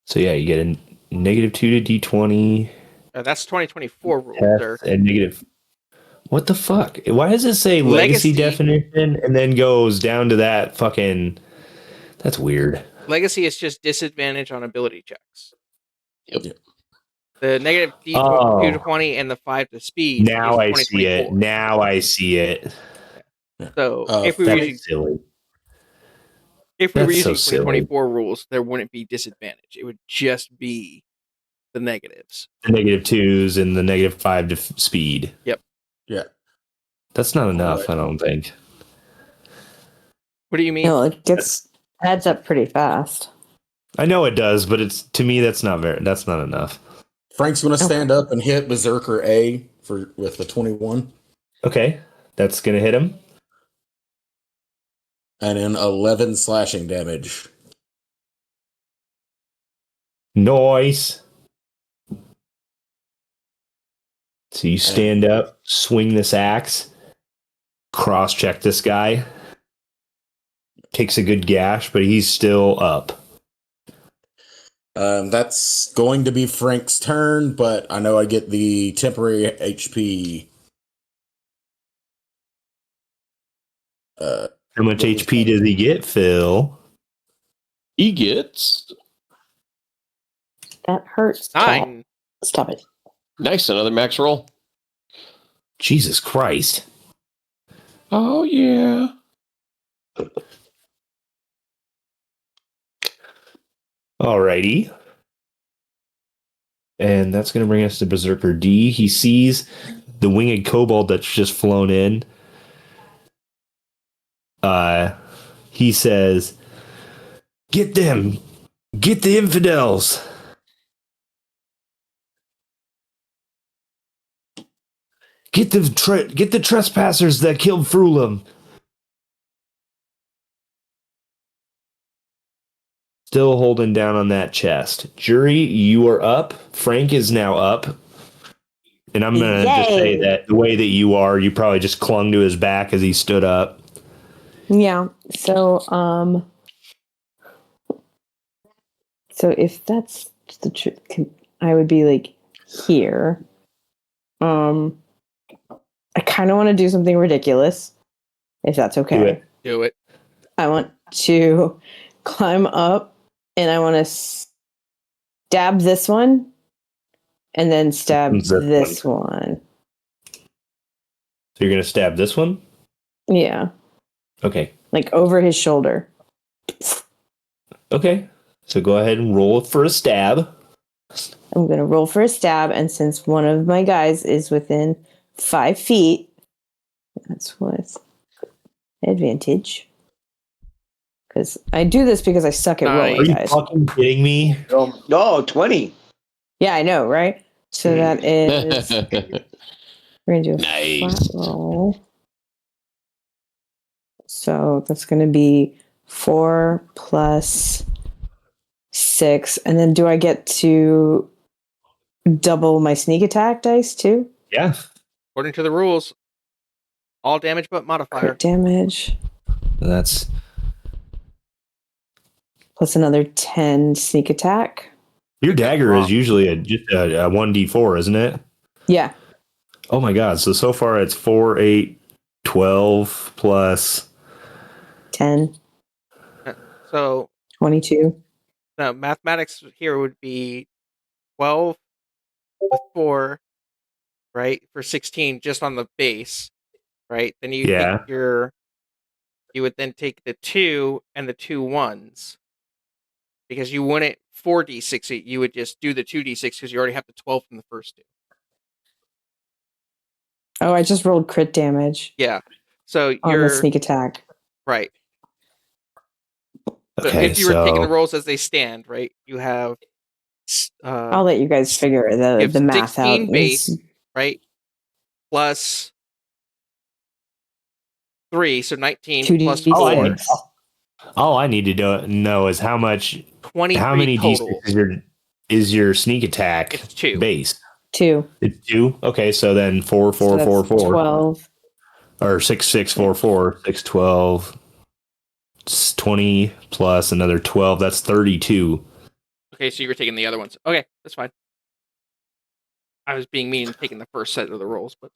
So yeah, you get a -2 to D20.
That's 2024 rules, sir.
And negative. What the fuck? Why does it say legacy definition and then goes down to that fucking... That's weird.
Legacy is just disadvantage on ability checks.
Yep.
The negative D2 to 20 and the 5 to speed.
Now I see it. Now I see it.
Yeah. So if we were using 2024 rules, there wouldn't be disadvantage. It would just be the negatives.
The -2s and the -5 to speed.
Yep.
Yeah.
That's not enough, I don't think.
What do you mean?
No, it adds up pretty fast.
I know it does, but it's to me that's not enough.
Frank's gonna stand up and hit Berserker A with the 21.
Okay. That's gonna hit him.
And then 11 slashing damage.
Nice. So you stand up, swing this axe, cross-check this guy. Takes a good gash, but he's still up.
That's going to be Frank's turn, but I know I get the temporary HP.
How much HP does he get, Phil?
He gets...
That hurts.
9.
Stop it.
Nice, another max roll.
Jesus Christ.
Oh, yeah.
Alrighty. And that's going to bring us to Berserker D. He sees the winged kobold that's just flown in. He says, "Get them! Get the infidels! Get the trespassers that killed Frulam!" Still holding down on that chest. Jury, you are up. Frank is now up. And I'm going to just say that the way that you probably just clung to his back as he stood up.
Yeah. So if that's the truth, I would be like here. I kind of want to do something ridiculous, if that's okay.
Do it.
I want to climb up, and I want to stab this one, and then stab this one.
So you're going to stab this one?
Yeah.
Okay.
Like over his shoulder.
Okay. So go ahead and roll for a stab.
I'm going to roll for a stab, and since one of my guys is within 5 feet, that's with advantage. Because I do this because I suck at rolling,
Are you
guys.
fucking kidding me?
Oh, 20.
Yeah, I know, right? So that is... We're going to do a
Nice.
flat roll. So that's going to be 4 plus 6. And then do I get to double my sneak attack dice too?
Yeah.
According to the rules, all damage but modifier.
Crit damage.
That's
Plus another 10 sneak attack.
your dagger is usually just a 1d4, isn't it?
Yeah.
Oh my god. So far it's 4, 8, 12 plus
10.
So
22.
no, mathematics here would be 12 with 4, right? For 16 just on the base, right? Then you take you would then take the 2 and the 2 ones. Because you wouldn't 4d6 it, you would just do the 2d6 because you already have the 12 from the first 2.
Oh, I just rolled crit damage.
Yeah. So
on the sneak attack.
Right.
Okay,
so if you were taking the rolls as they stand, right, you have
I'll let you guys figure the math out.
16 base, right? Plus 3, so 19 plus 4.
All I need to know is how many
total.
d6 is your sneak attack
It's 2.
base?
2.
It's 2? Okay, so then 4, 4, 4, 4.
12.
Or 6, 6, 4, 4. 6, 12. 20 plus another 12. That's 32.
Okay, so you were taking the other ones. Okay, that's fine. I was being mean and taking the first set of the rolls, but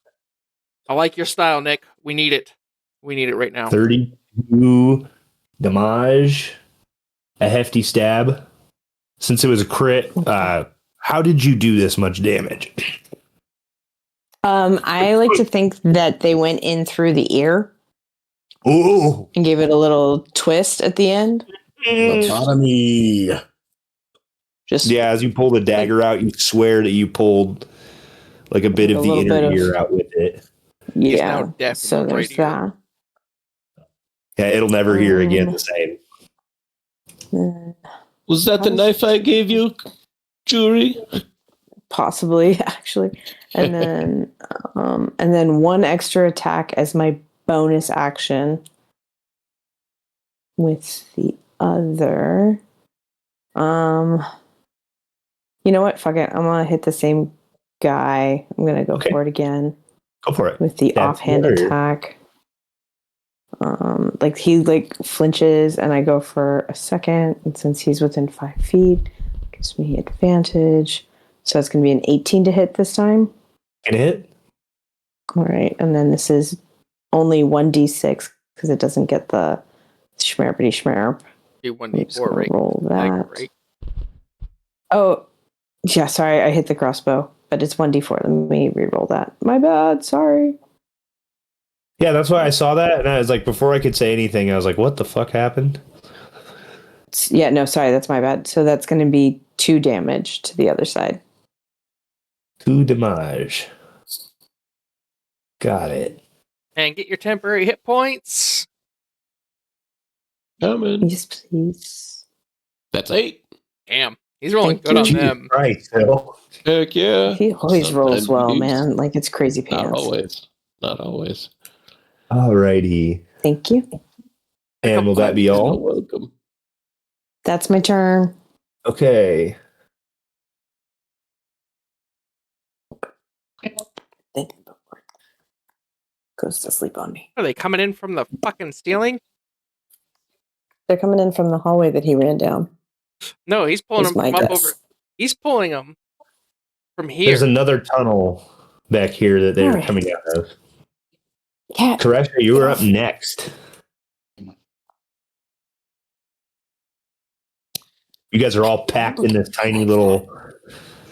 I like your style, Nick. We need it. We need it right now.
32 damage. A hefty stab. Since it was a crit, how did you do this much damage?
I like to think that they went in through the ear.
Oh!
And gave it a little twist at the end.
Lobotomy.
As you pull the dagger out, you swear that you pulled like a bit of the inner ear out with it.
Yeah, so there's that.
Yeah, it'll never hear again the same.
Was that the knife I gave you, Jury?
Possibly, actually. And then one extra attack as my bonus action with the other. You know what? Fuck it. I'm gonna hit the same guy. I'm gonna go for it again.
Go for it.
With the offhand attack. He flinches and I go for a second, and since he's within 5 feet, gives me advantage. So it's gonna be an 18 to hit this time.
Can it hit?
All right, and then this is only 1d6 because it doesn't get the schmerpity schmerp.
Do 1d4, right?
Roll that. Right? Oh, yeah, sorry, I hit the crossbow, but it's 1d4. Let me re-roll that. My bad, sorry.
Yeah, that's why I saw that, and I was like, before I could say anything, I was like, what the fuck happened?
Yeah, no, sorry, that's my bad. So that's going to be 2 damage to the other side.
2 damage. Got it.
And get your temporary hit points.
Coming.
Yes, please.
That's 8.
Damn. He's rolling good on them.
Right, Phil.
Heck yeah.
He always rolls well, man. Like, it's crazy pants.
Not always.
Alrighty.
Thank you.
And will that be all?
You're welcome.
That's my turn.
Okay.
goes to sleep on me.
Are they coming in from the fucking ceiling?
They're coming in from the hallway that he ran down.
No, he's pulling
Is
them
my
from up
guess.
over. He's pulling them from here.
There's another tunnel back here that they're
Alright.
coming out of.
Yeah.
Koresha, you are up next. You guys are all packed in this tiny little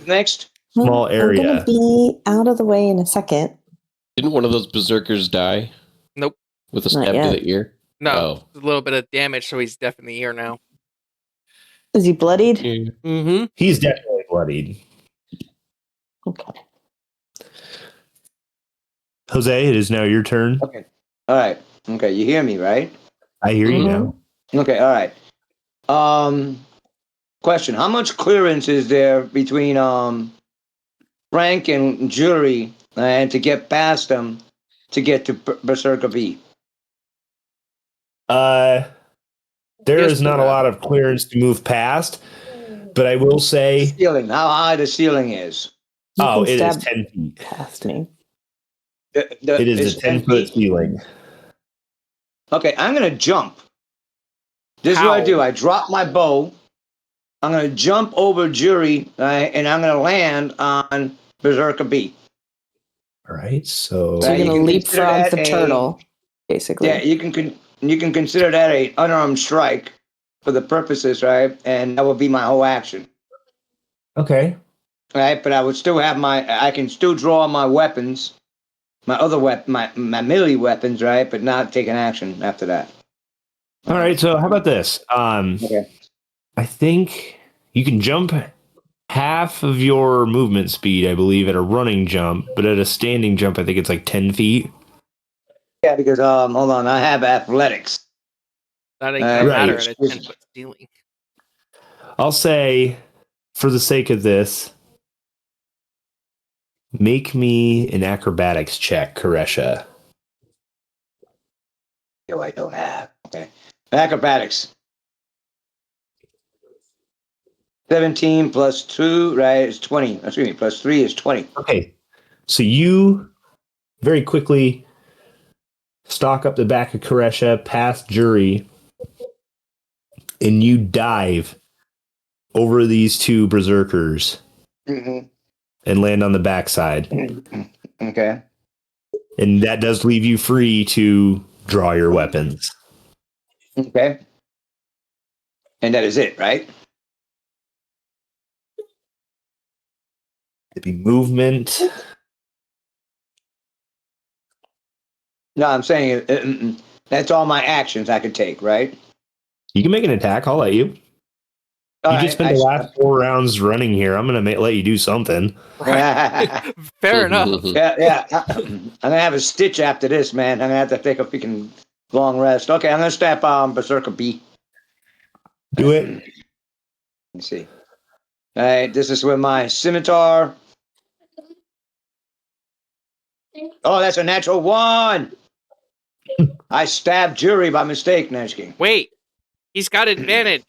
Next.
small
I'm
area.
gonna be out of the way in a second.
Didn't one of those berserkers die?
Nope.
With a
Not
stab to
yet.
the ear?
No,
Oh.
a little bit of damage, so he's deaf in the ear now.
Is he bloodied?
Mm-hmm.
He's definitely bloodied.
Okay.
Jose, it is now your turn.
Okay. All right. Okay, you hear me, right?
I hear you
Mhm.
now.
Okay. All right. Question: how much clearance is there between Frank and Jury, and to get past them to get to Berserker B?
There
Yes,
is not a lot of clearance to move past, but I will say,
Ceiling. How high the ceiling is?
You
oh,
can
it is
stab
10 feet.
past me.
It is
it's
a 10-foot ceiling.
Okay, I'm gonna jump. This is what I do. I drop my bow. I'm gonna jump over Jury, and I'm gonna land on Berserker B.
All right, so
So
Right,
you're
you
gonna
can consider
leapfrog
that
the turtle, basically.
Yeah, you can consider that a unarmed strike for the purposes, right? And that would be my whole action,
okay.
right? But I would still have I can still draw my weapons, my other my melee weapons, right? But not take an action after that.
All right, so how about this?
Okay.
I think you can jump half of your movement speed, I believe, at a running jump, but at a standing jump, I think it's like 10 feet.
Yeah, because hold on, I have athletics.
That ain't gonna
Right.
matter at a 10-foot ceiling.
I'll say, for the sake of this, make me an acrobatics check, Koresha.
No, I don't have. Okay. Acrobatics. 17 plus 2, right, is 20. Excuse me, plus 3 is 20.
Okay, so you very quickly stalk up the back of Koresha, past Jury, and you dive over these two berserkers
Mm-hmm.
and land on the backside.
Okay.
And that does leave you free to draw your weapons.
Okay. And that is it, right?
It'd be movement.
No, I'm saying that's all my actions I could take, right?
You can make an attack. I'll let you.
All
You
right,
just spent the last 4 rounds running here. I'm going to let you do something.
Right. Fair enough.
yeah. I'm gonna have a stitch after this, man. I'm gonna have to take a freaking long rest. Okay, I'm gonna step Berserker B.
Do it.
Let's see. All right, this is where my scimitar. Oh, that's a natural 1. I stabbed Jury by mistake, Neshking.
Wait, he's got advantage.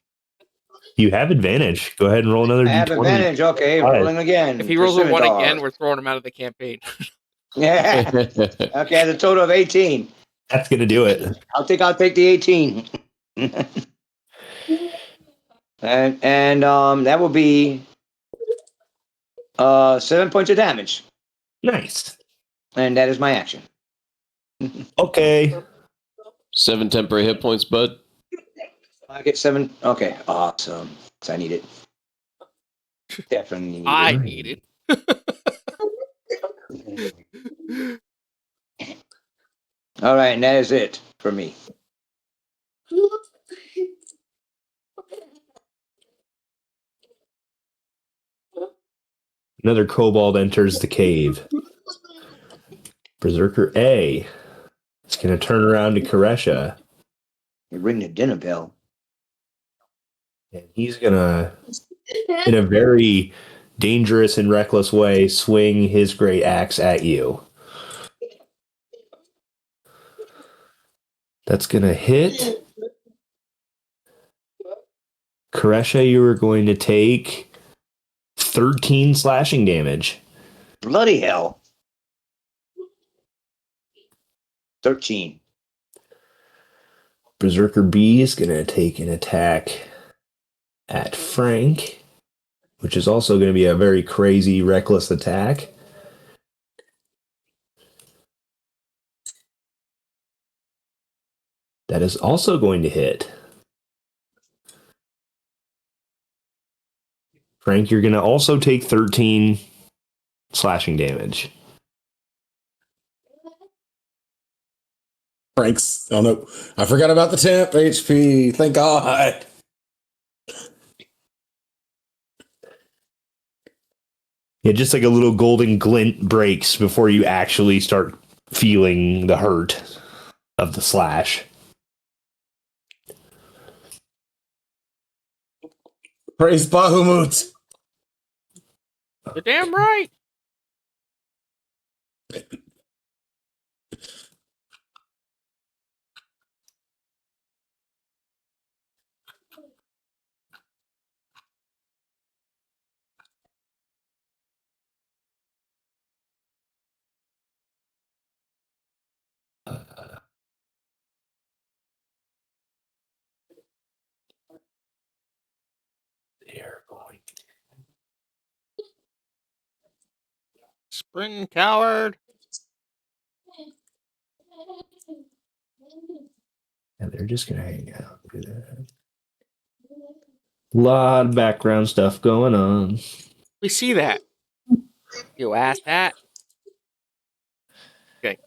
You have advantage. Go ahead and roll another
I have
d20.
advantage. Okay,
All right.
rolling again.
If he
for
rolls a 1
scimitar.
again, we're throwing him out of the campaign.
Yeah. Okay, the total of 18.
That's going to do it.
I'll take the 18. and that will be 7 points of damage.
Nice.
And that is my action.
Okay.
7 temporary hit points, bud.
I get 7. Okay, awesome. 'Cause I need it. Definitely need
I
it.
need it.
All right, and that is it for me.
Another kobold enters the cave. Berserker A is going to turn around to Koresha,
You ring the dinner bell.
and he's going to, in a very dangerous and reckless way, swing his great axe at you. That's going to hit. Koresha, you are going to take 13 slashing damage.
Bloody hell. 13.
Berserker B is going to take an attack at Frank, which is also going to be a very crazy, reckless attack. That is also going to hit. Frank, you're going to also take 13 slashing damage.
Frank's. Oh no, I forgot about the temp HP. Thank God.
Yeah, just like a little golden glint breaks before you actually start feeling the hurt of the slash.
Praise Bahamut.
You're damn right.
They're going.
Spring coward.
And they're just going to hang out. Do that. A lot of background stuff going on.
We see that. You asked that. Okay.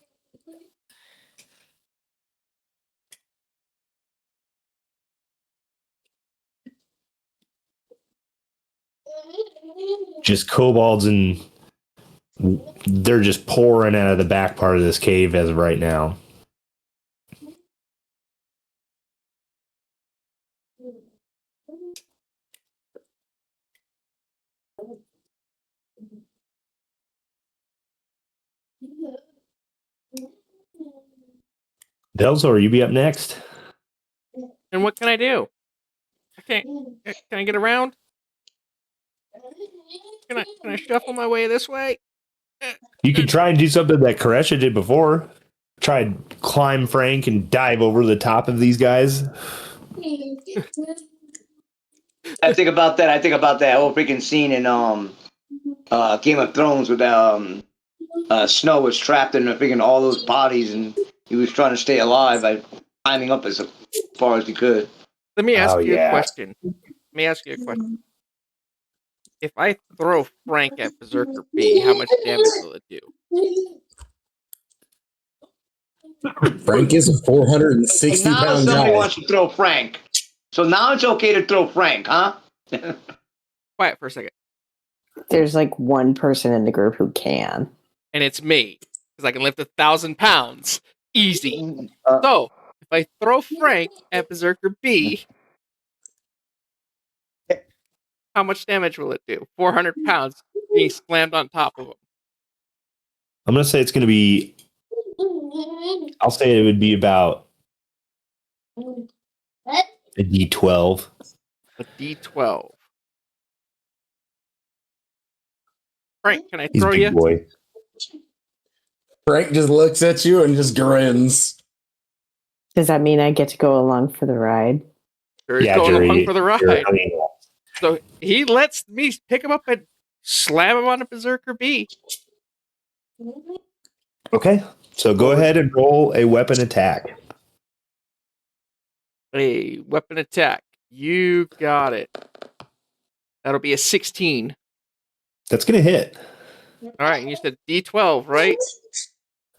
Just kobolds, and they're just pouring out of the back part of this cave as of right now. Delzor, you be up next.
And what can I do? I can't. Can I get around? Can I shuffle my way this way?
You could try and do something that Koresha did before. Try and climb Frank and dive over the top of these guys.
I think about that. I think about that whole freaking scene in Game of Thrones with Snow was trapped in freaking all those bodies, and he was trying to stay alive by climbing up as far as he could.
Let me ask you
yeah.
a question. If I throw Frank at Berserker B, how much damage will it do?
Frank is a 460
Now
pound
somebody
guy.
wants to throw Frank. So now it's okay to throw Frank, huh?
Quiet for a second.
There's like one person in the group who can.
And it's me. Because I can lift 1,000 pounds. Easy. So, if I throw Frank at Berserker B, how much damage will it do? 400 pounds being slammed on top of him.
I'm going to say it's going to be, I'll say it would be about a D12.
A D12. Frank, can I
He's a
throw
big
you?
boy.
Frank just looks at you and just grins.
Does that mean I get to go along for the ride?
Sure, he's
Yeah,
going
Jerry,
along for the ride.
Jerry, I mean,
So he lets me pick him up and slam him on a Berserker B.
okay, so go ahead and roll a weapon attack.
A weapon attack. You got it. That'll be a 16.
That's going to hit.
All right, and you said D12, right?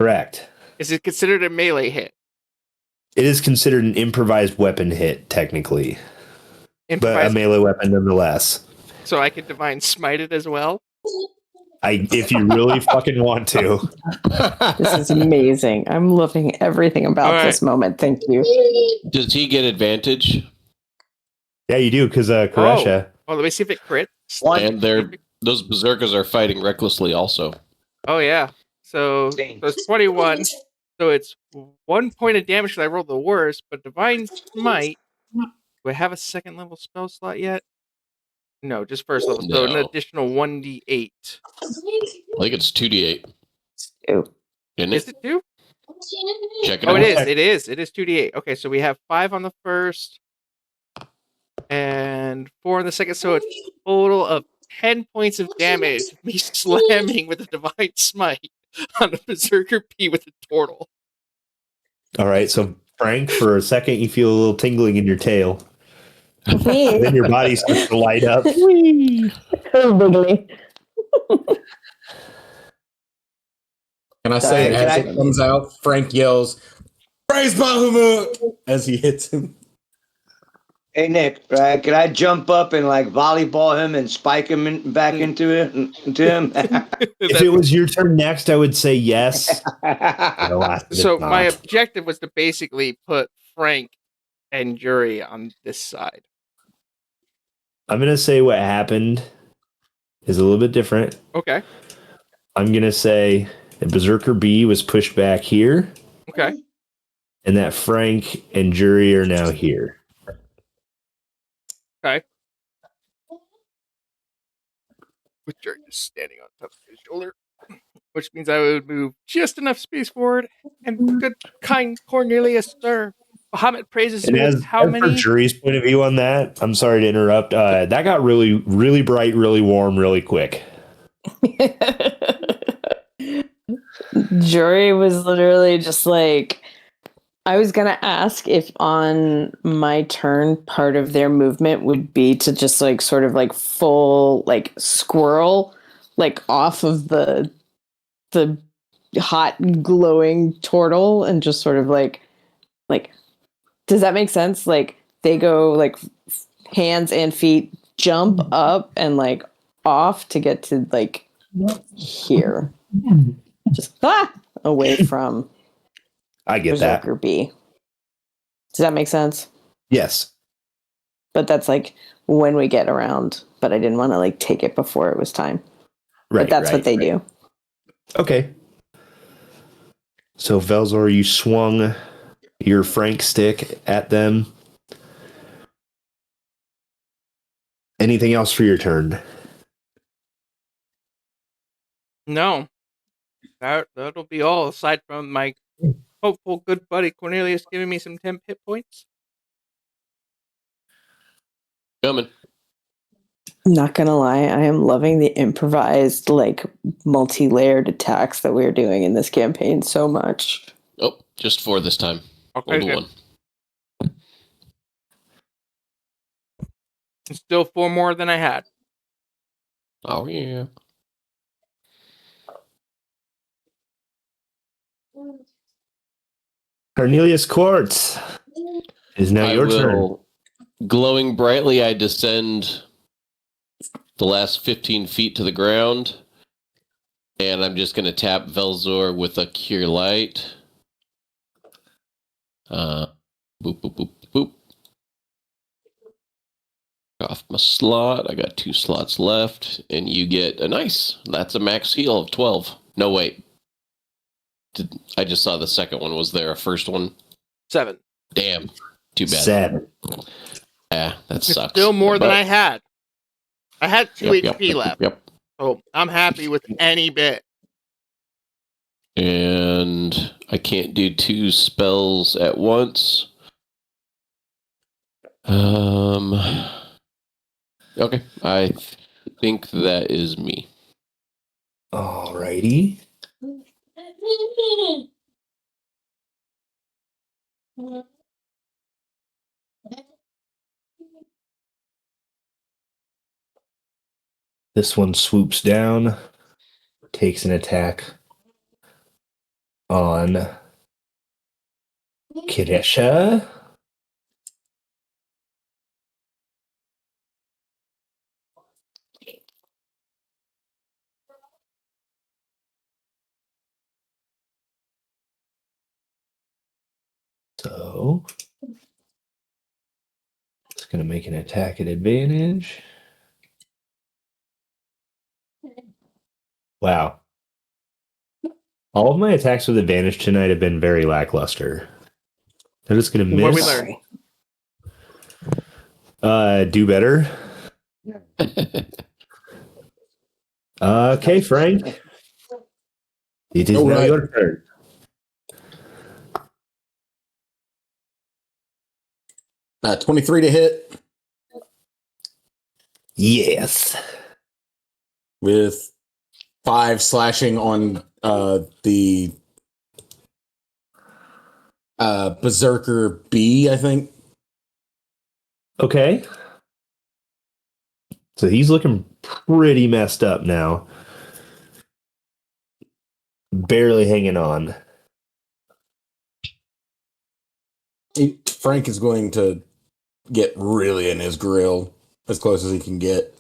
Correct.
Is it considered a melee hit?
It is considered an improvised weapon hit, technically, but a
Improvised-
melee weapon nonetheless.
So I can divine smite it as well?
If you really fucking want to.
This is amazing. I'm loving everything about
All
this moment. Thank you.
Does he get advantage?
Yeah, you do, because Koresha.
Oh, let me see if it crits.
And those berserkers are fighting recklessly also.
Oh, yeah. So it's 21. So it's 1 point of damage because I rolled the worst, but divine smite. Do I have a second level spell slot yet? No, just first level. So an
No.
additional 1d8.
I think it's 2d8.
Ew.
Isn't
Is
it?
it 2?
Check it
Oh,
out.
it is. It is 2d8. Okay, so we have 5 on the first and 4 on the second. So it's a total of 10 points of damage. Me slamming with a divine smite on a berserker bee with a turtle.
All right, so Frank, for a second, you feel a little tingling in your tail. Then your body starts to light up.
Wiggly.
Can I say
Can
as
I-
it comes out, Frank yells, "Praise Bahamut!" as he hits him.
Hey Nick, right? Can I jump up and like volleyball him and spike him back into him?
If it was your turn next, I would say yes. Alas, it is
So my
not.
objective was to basically put Frank and Yuri on this side.
I'm going to say what happened is a little bit different.
Okay.
I'm going to say that Berserker B was pushed back here,
Okay.
and that Frank and Jury are now here.
Okay. With Yuri just standing on top of his shoulder, which means I would move just enough space forward. And good, kind Cornelius, sir, Bahamut praises
And
you with
as
how
for
many?
Jury's point of view on that, I'm sorry to interrupt. That got really, really bright, really warm, really quick.
Jury was literally just like, I was gonna ask if on my turn part of their movement would be to just like sort of like full like squirrel like off of the hot glowing turtle and just sort of like does that make sense? Like they go like hands and feet jump up and like off to get to like here. Just away from
I get
Berserker
that.
B. Does that make sense?
Yes.
But that's like when we get around. But I didn't want to like take it before it was time.
Right.
But that's what they do.
Okay. So Velzor, you swung your Frank stick at them. Anything else for your turn?
No. That'll be all aside from my hopeful good buddy Cornelius giving me some temp hit points.
Coming.
Not gonna lie, I am loving the improvised, like multi-layered attacks that we're doing in this campaign so much.
Oh, just 4 this time.
Okay,
Rolled a
good.
1.
And still 4 more than I had.
Oh yeah.
Cornelius Quartz is now your turn.
Glowing brightly, I descend the last 15 feet to the ground, and I'm just going to tap Velzor with a Cure Light. Boop, boop, boop, boop. Off my slot. I got 2 slots left, and you get a nice. That's a max heal of 12. No, wait. I just saw the second one. Was there a first one?
7.
Damn. Too bad.
7.
Yeah, that
It's
sucks.
still more than
But-
I had. I had 2 HP left.
Yep.
So I'm happy with any bit.
And I can't do 2 spells at once. Okay, I think that is me.
Alrighty. This one swoops down, takes an attack on Kiresha. So it's going to make an attack at advantage. Wow. All of my attacks with advantage tonight have been very lackluster. They're just going to
What we
miss.
learn.
Do better. Okay, Frank. It is
All
now
right.
your turn.
23 to hit
Yes.
with 5 slashing on the Berserker B, I think.
Okay. So he's looking pretty messed up now. Barely hanging on.
Frank is going to get really in his grill as close as he can get.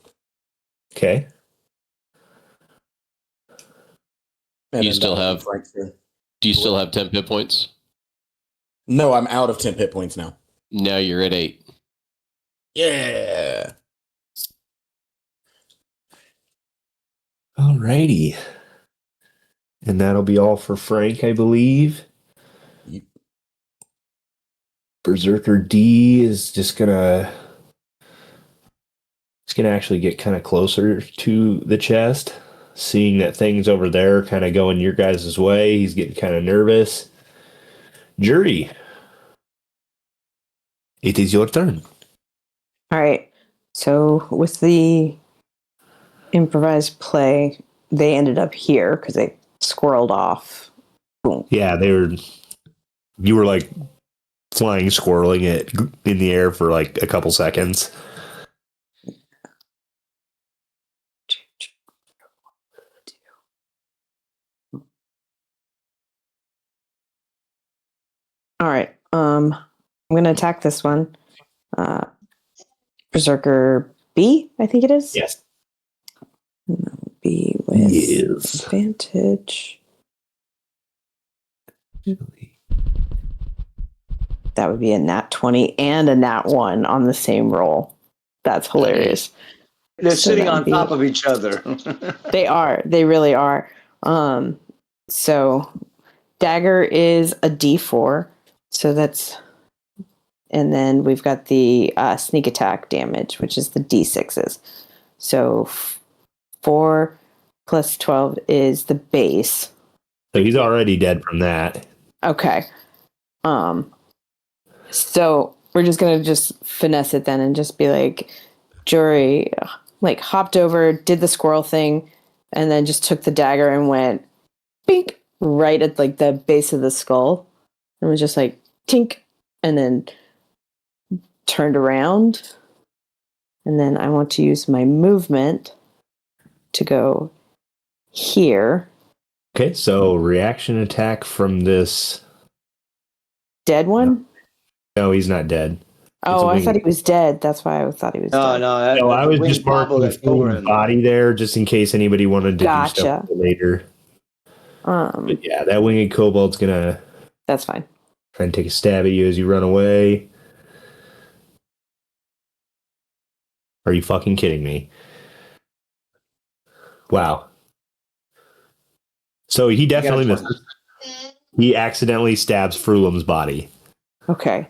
Okay.
And
You
then
still
that'll be
have-
Frank's turn.
Do you still have 10 hit points?
No, I'm out of 10 hit points now.
Now you're at 8.
Yeah.
Alrighty. And that'll be all for Frank, I believe.
Yep.
Berserker D is just gonna. It's gonna actually get kind of closer to the chest, seeing that things over there kind of going your guys' way. He's getting kind of nervous. Jury, it is your turn.
All right. So with the improvised play, they ended up here because they squirreled off. Boom.
Yeah, they were. You were like flying, squirreling it in the air for like a couple seconds.
All right. I'm gonna attack this one. Berserker B, I think it is.
Yes.
B with
Yes.
advantage. That would be a nat 20 and a nat 1 on the same roll. That's hilarious.
They're
So
sitting
that
on
would be-
top of each other.
They are. They really are. So dagger is a D4. So that's, and then we've got the sneak attack damage, which is the D6s. So 4 plus 12 is the base.
So he's already dead from that.
Okay. So we're just gonna just finesse it then and just be like, Jury, like hopped over, did the squirrel thing, and then just took the dagger and went bink right at like the base of the skull, and was just like tink, and then turned around, and then I want to use my movement to go here.
Okay, so reaction attack from this.
Dead one?
No, he's not dead.
Oh, I
winged-
thought he was dead. That's why I thought he was
No,
dead.
no.
No, I was
winged
just marking
bobble
the
that's over
full
him.
body there, just in case anybody wanted to do
Gotcha.
stuff later. But yeah, that winged kobold's gonna
That's fine.
try and take a stab at you as you run away. Are you fucking kidding me? Wow. So he definitely misses. He accidentally stabs Frulum's body.
Okay.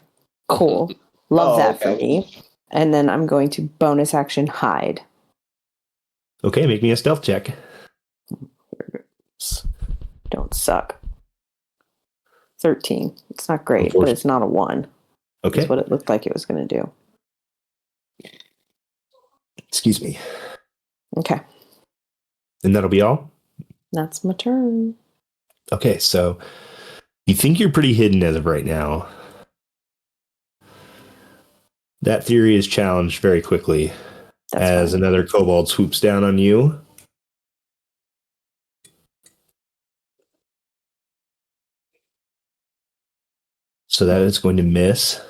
Cool. Love
Oh,
that for
okay.
me. And then I'm going to bonus action hide.
Okay, make me a stealth check.
Don't suck. 13. It's not great, but it's not a 1.
Okay,
That's what it looked like it was going to do.
excuse me.
Okay.
And that'll be all?
That's my turn.
Okay, so you think you're pretty hidden as of right now. That theory is challenged very quickly
That's
as
fine.
another kobold swoops down on you. So that is going to miss.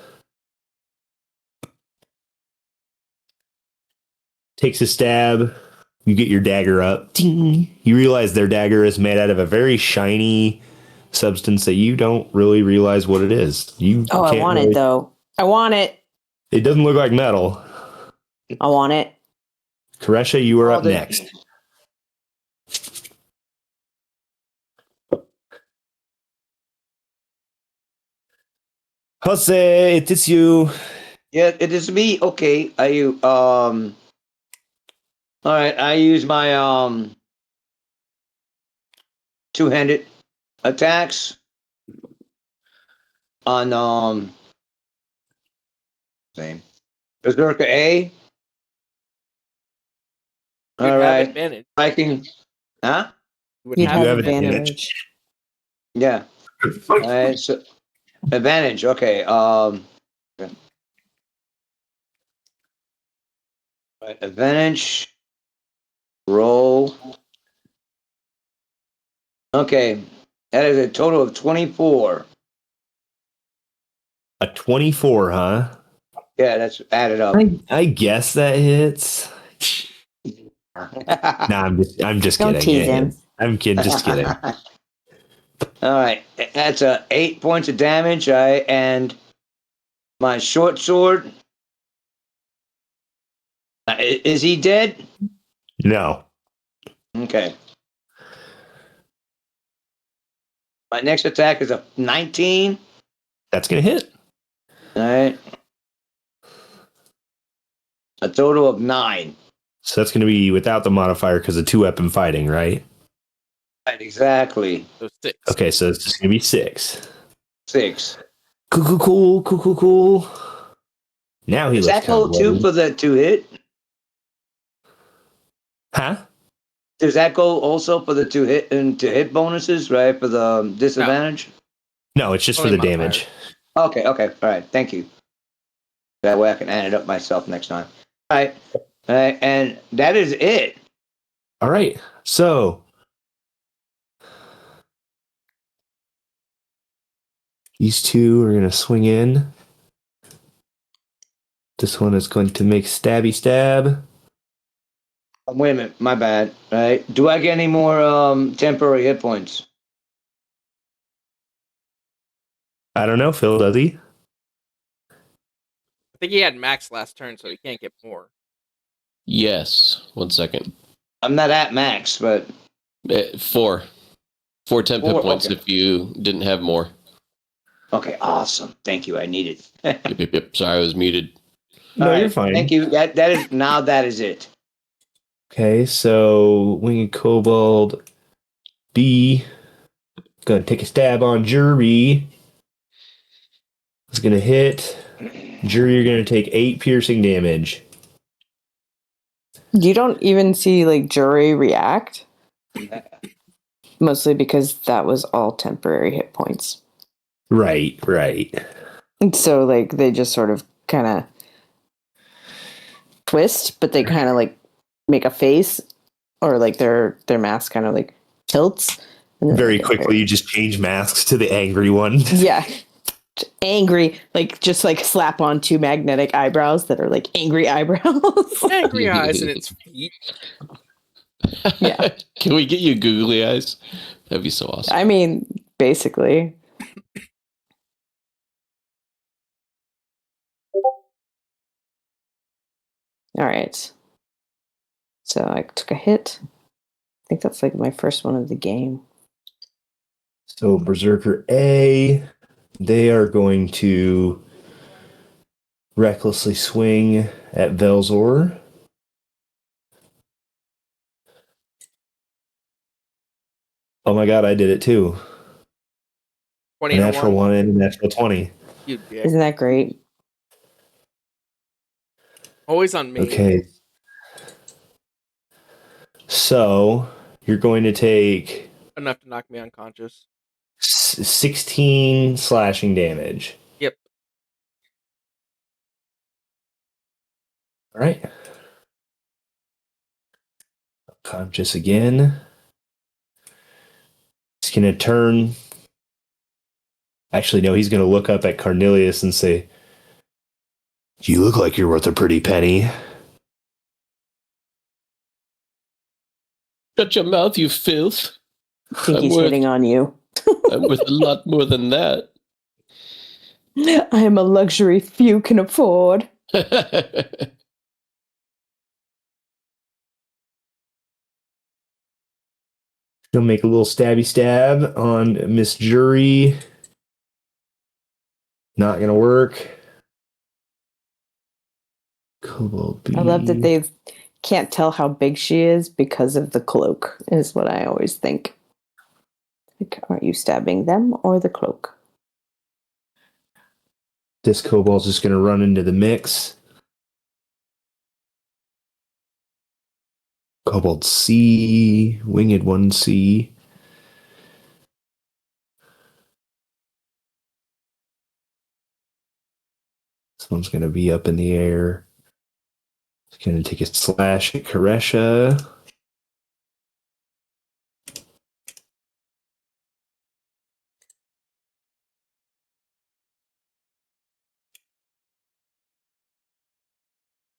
Takes a stab. You get your dagger up. Ding. You realize their dagger is made out of a very shiny substance that you don't really realize what it is. You
Oh, I
can't
want
really-
it, though. I want it.
It doesn't look like metal.
I want it.
Karesha, you are
Oh,
up
they-
next. Jose, it is you.
Yeah, it is me. Okay, all right, I use my two-handed attacks on Same. Berserker A.
You'd
All
have
right.
advantage.
Viking. Huh?
You would
You'd
You
have
have
advantage.
Yeah. All right. So advantage. Okay. Right, advantage. Roll. Okay. That is a total of 24.
A 24, huh?
Yeah, that's added up.
I guess that hits. Nah, I'm just
Don't
kidding.
tease
It
him.
hits. I'm kidding, just kidding.
All right. That's 8 points of damage. And my short sword. Is he dead?
No.
Okay. My next attack is a 19.
That's gonna hit.
All right. A total of 9.
So that's gonna be without the modifier because of 2-weapon fighting, right?
Right, exactly.
So 6.
Okay, so it's just gonna be 6.
6.
Cool. Now he
Does
looks
that
kind
go
of
too
bloody.
for the 2 hit?
Huh?
Does that go also for the 2 hit and 2 hit bonuses, right? For the disadvantage?
No, it's just for
Only
the
modifiers.
damage.
Okay. All right. Thank you. That way I can add it up myself next time. All right. And that is it.
All right. So these two are gonna swing in. This one is going to make stabby stab.
Wait a minute. My bad. All right. Do I get any more temporary hit points?
I don't know, Phil, does he?
I think he had max last turn, so he can't get more.
Yes. 1 second.
I'm not at max, but
4. 4 temp hit
4,
points
okay.
if you didn't have more.
Okay, awesome. Thank you. I need it.
Yep. Sorry, I was muted.
No,
All
you're
right,
fine.
Thank you. That is it.
Okay, so Winged Kobold B gonna take a stab on Jury. It's gonna hit. Jury, you're gonna take 8 piercing damage.
You don't even see like Jury react, mostly because that was all temporary hit points.
Right.
And so like they just sort of kind of twist, but they kind of like make a face, or like their mask kind of like tilts. And then
Very
they get
quickly, you just change masks to the angry one.
yeah, angry, like just like slap on 2 magnetic eyebrows that are like angry eyebrows.
Angry eyes in its feet.
Yeah.
Can we get you googly eyes? That'd be so awesome.
I mean, basically. All right. So I took a hit. I think that's like my first one of the game.
So Berserker A, they are going to recklessly swing at Velzor. Oh my god, I did it too.
20
A
and a
natural 1 and a natural 20.
You dick.
Isn't that great?
Always on me.
Okay. So you're going to take
Enough to knock me unconscious.
16 slashing damage.
Yep.
All right. Unconscious again. He's going to turn. Actually, no, he's going to look up at Cornelius and say, "You look like you're worth a pretty penny."
Shut your mouth, you filth.
I think
I'm
he's
worth-
hitting on you.
I'm worth a lot more than that.
I am a luxury few can afford.
He'll make a little stabby stab on Miss Jury. Not going to work. Kobold B.
I love that they can't tell how big she is because of the cloak, is what I always think. Like, are you stabbing them or the cloak?
This kobold's just going to run into the mix. Kobold C, Winged 1C. This one's going to be up in the air. It's going to take a slash at Karesha.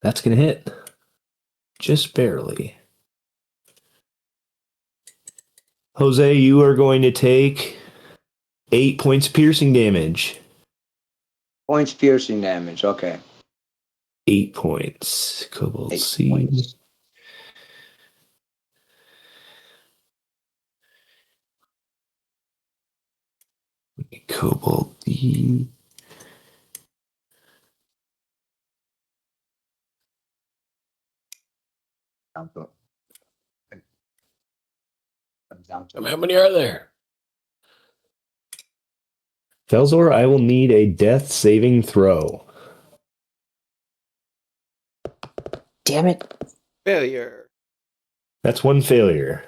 That's going to hit. Just barely. Jose, you are going to take 8 points of piercing damage.
Points piercing damage. Okay.
8 points. Kobold
8
C.
points.
Kobold D.
How many are there?
Felzor, I will need a death saving throw.
Damn it.
Failure.
That's one failure.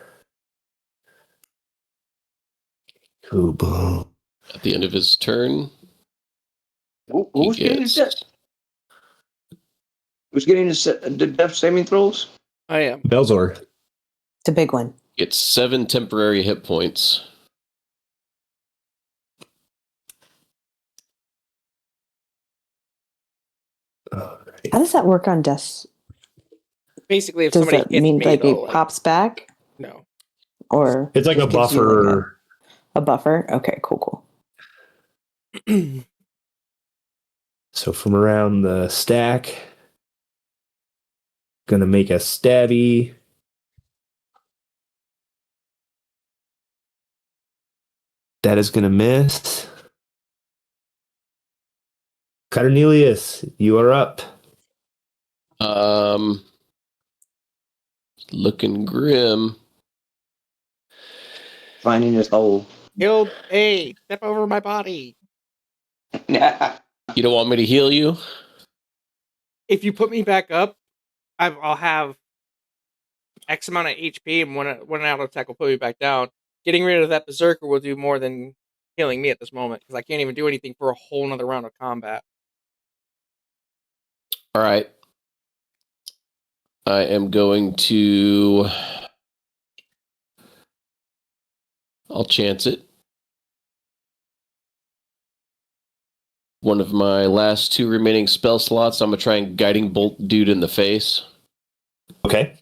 Kobold.
At the end of his turn,
Who's getting the death saving throws?
I am.
Felzor.
It's a big one.
gets 7 temporary hit points.
All right.
How does that work on death?
Basically, if
Does
somebody
that
hits
mean
me,
like
they'll,
it pops back?
no.
Or
It's like a
just gives you,
buffer.
a buffer? Okay, cool.
So from around the stack, gonna make a stabby. That is gonna miss. Cornelius, you are up.
Looking grim.
Finding his hole.
Healed A. Step over my body.
You don't want me to heal you?
If you put me back up, I'll have X amount of HP, and one auto attack will put me back down. Getting rid of that berserker will do more than healing me at this moment, because I can't even do anything for a whole nother round of combat.
All right. I am going to... I'll chance it. One of my last 2 remaining spell slots, I'm going to try and guiding bolt dude in the face.
Okay.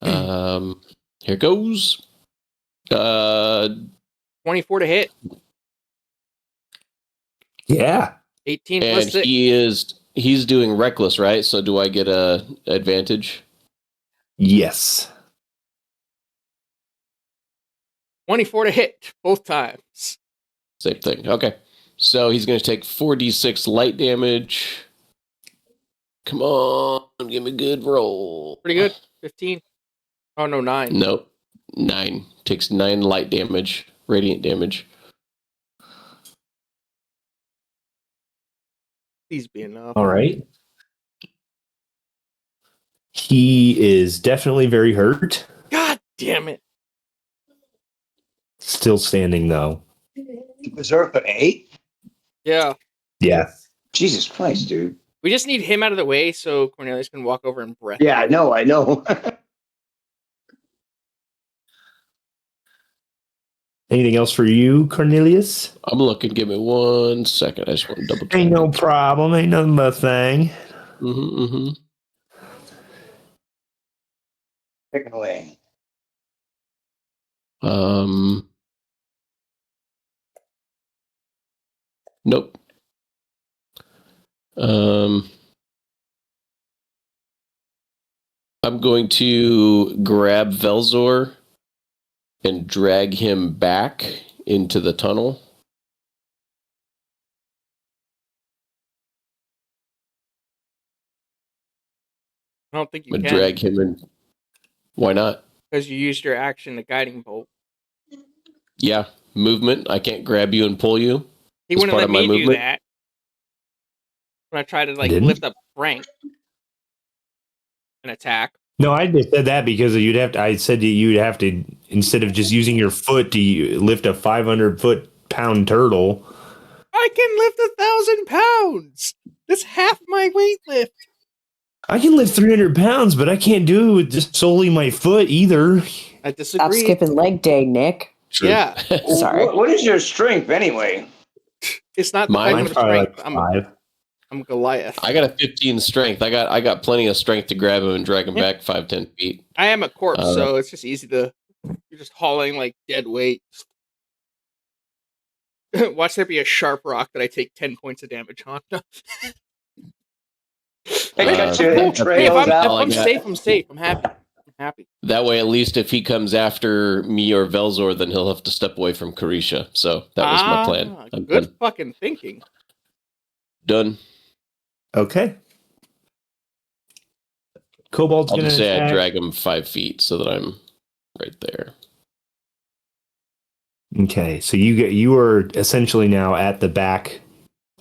Here goes.
24 to hit.
Yeah.
18 plus
And
6.
he's doing reckless, right? So do I get a advantage?
Yes.
24 to hit both times.
Same thing. Okay. So he's going to take 4d6 light damage. Come on, give me a good roll.
Pretty good. 15. Oh, no, 9.
Nope. 9. Takes 9 light damage, radiant damage.
Please be enough.
All right. He is definitely very hurt.
God damn it.
Still standing though.
Berserker 8?
Yeah.
Yeah.
Jesus Christ, dude.
We just need him out of the way so Cornelius can walk over and breath.
Yeah, I know.
Anything else for you, Cornelius?
I'm looking. Give me 1 second. I just want to double check.
Ain't no problem. Ain't nothing but a thing.
Take it away.
Nope. I'm going to grab Velzor and drag him back into the tunnel.
I don't think you
I'm
can.
gonna drag him in. Why not?
Because you used your action to guiding bolt.
Yeah, movement. I can't grab you and pull you.
He
As
wouldn't
part
let
of my
me do
movement?
that. when I try to
I didn't?
lift up Frank and attack.
No, I just said that because you'd have to. I said that you'd have to, instead of just using your foot to lift a 500-pound turtle.
I can lift 1,000 pounds. That's half my weight lift.
I can lift 300 pounds, but I can't do it with just solely my foot either.
I
Stop
disagree.
skipping leg day, Nick.
True.
Yeah,
Sorry.
What is your strength anyway?
it's not the
Mine-
fighting
Mine's
of
probably
strength.
like 5.
I'm Goliath.
I got a 15 strength. I got plenty of strength to grab him and drag him
Yeah.
back 5-10 feet.
I am a corpse, so it's just easy to. You're just hauling like dead weight. Watch there be a sharp rock that I take 10 points of damage on.
Hey, got
Uh,
your
that's
Hey, if
entrails
I'm
out.
I got.
safe, I'm safe. I'm happy. I'm happy.
That way, at least if he comes after me or Velzor, then he'll have to step away from Carisha. So that was my plan. I'm
Good
done.
fucking thinking.
Done.
Okay. Kobold's
I'll
going
just
to
say I
attack.
drag him 5 feet so that I'm right there.
Okay, so you are essentially now at the back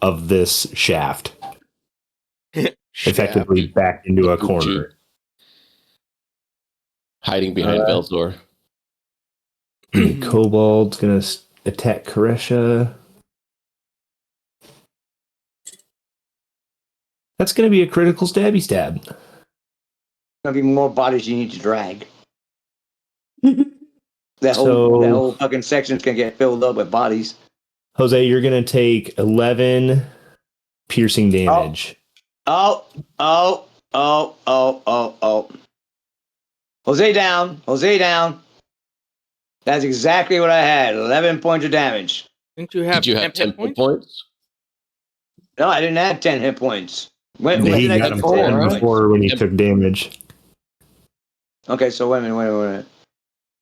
of this shaft, effectively backed into a corner.
Hiding behind Velzor.
The Kobold's going to attack Carisha. That's going to be a critical stabby stab.
Gonna be more bodies you need to drag. That
So-
whole fucking section's gonna get filled up with bodies.
Jose, you're going to take 11 piercing damage.
Oh. Jose down. That's exactly what I had. 11 points of damage.
Didn't you have
Did you
10
have 10
hit points?
points?
No, I didn't have 10 hit points. When
He
did I
got
get
him
to
4,
10
10
points?
before when he
Yep.
took damage.
Okay, so wait a minute.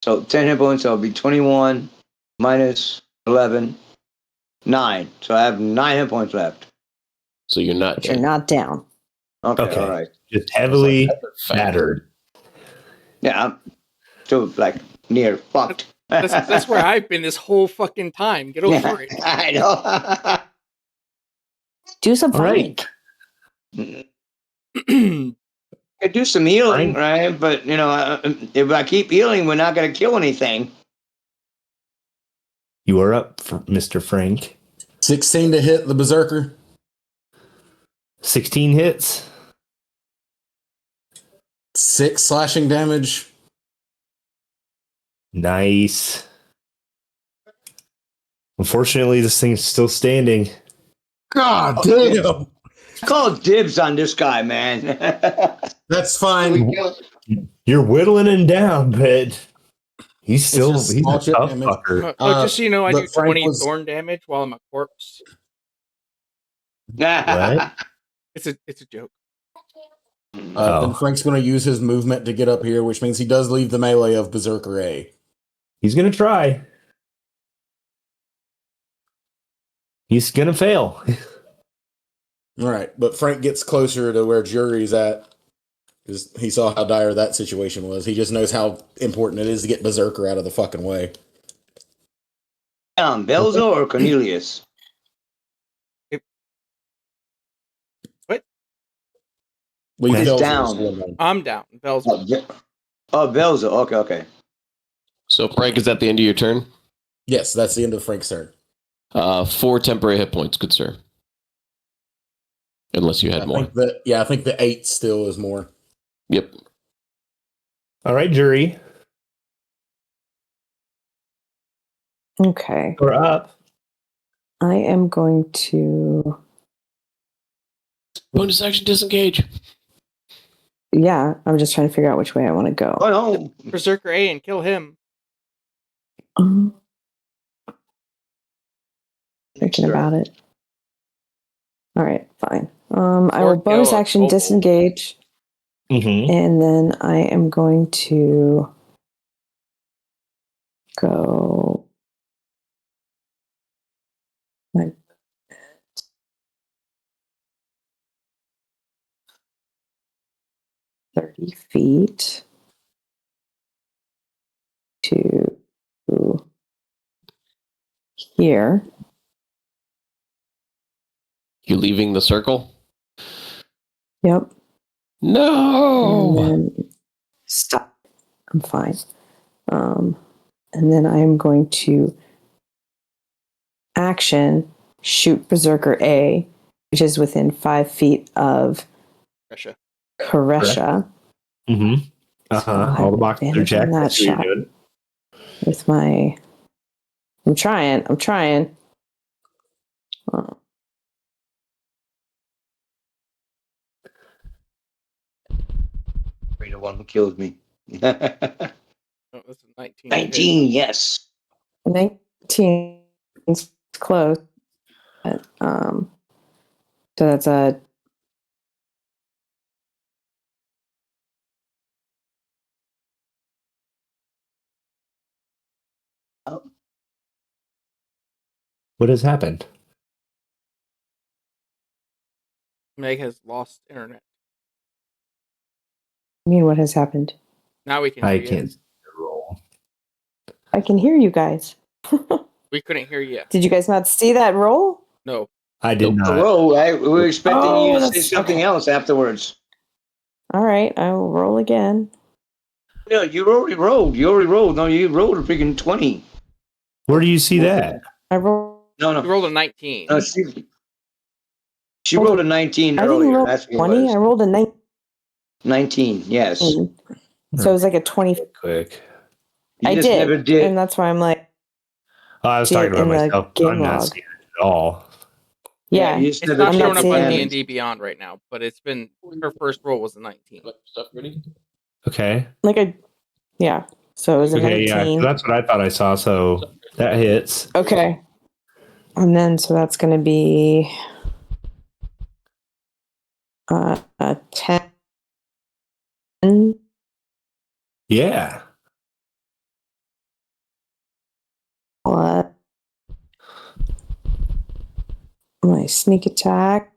So 10 hit points, so it'll be 21 minus 11, 9. So I have 9 hit points left.
So you're not
But you're
dead.
not down.
Okay. All right.
Just heavily
Fat.
battered.
Yeah, I'm still near fucked.
That's where I've been this whole fucking time. Get over it.
I know.
Do some
All right.
fighting.
Could do some healing,
Fine.
right? But if I keep healing, we're not gonna kill anything.
You are up, Mr. Frank.
16 to hit the Berserker.
16 hits.
6 slashing damage.
Nice. Unfortunately, this thing is still standing.
God damn.
Call dibs on this guy, man.
That's fine.
You're whittling him down, but he's
just
he's
small
a
chip
tough
damage.
fucker.
Just so you know, I
but
do
Frank
20
was-
thorn damage while I'm a corpse.
What?
It's a joke.
Then Frank's going to use his movement to get up here, which means he does leave the melee of Berserker A.
He's going to try. He's going to fail.
All right, but Frank gets closer to where Jury's at because he saw how dire that situation was. He just knows how important it is to get Berserker out of the fucking way.
Belzo or Cornelius?
Leave
He's
Belzer
down.
still alone.
I'm down. Bell's
Belzo. Okay.
So Frank is at the end of your turn.
Yes, that's the end of Frank's turn.
4 temporary hit points, good sir. Unless you had more.
I think the 8 still is more.
Yep.
All right, Jury.
Okay.
We're up.
I am going to.
Bonus action disengage.
Yeah, I'm just trying to figure out which way I want to go.
Oh no.
Berserker A and kill him.
Thinking
Sure.
about it. All right, fine. I will
Or
bonus
kill a
action
kobold.
disengage,
Mm-hmm.
and then I am going to go like 30 feet to here.
You leaving the circle?
Yep.
No.
And then stop. I'm fine. And then I'm going to action shoot Berserker A, which is within 5 feet of
Russia.
Karesha.
Mm-hmm.
So I'll have
All the boxes are
advantage on
checked.
that
That's what you're
shot.
doing.
With my, I'm trying. Oh,
3 to 1 killed me.
Oh, that's a 19.
19, yes.
19 is close. But, so that's a
What has happened?
Meg has lost internet.
I mean, what has happened?
Now we can hear
I
you.
can't see the roll.
I can hear you guys.
We couldn't hear you.
Did you guys not see that roll?
No.
I did
Nope.
not.
Roll. We were expecting you to say
that's
something
okay.
else afterwards.
All right, I will roll again.
No, you already rolled. No, you rolled a freaking 20.
Where do you see that?
I rolled.
No,
You
no.
rolled a 19.
No, she rolled a 19
I didn't
earlier.
roll
That's what it
20.
was.
I rolled a 19.
19, yes.
So it was like a 20.
Quick.
You
I
just
did,
never did.
and that's why I'm like,
Oh, I was
see
talking
it
about
in the
myself.
game
I'm not
log.
seeing it at all.
Yeah,
you just
It's
never
not
I'm
did
showing
not
up on
seeing
damage.
D&D Beyond right now, but it's been her first roll was a 19.
Stuff ready?
Okay.
like a yeah. So it was a
Okay, yeah.
19.
That's what I thought I saw. So that hits.
Okay, and then so that's going to be a 10.
Yeah.
My sneak attack.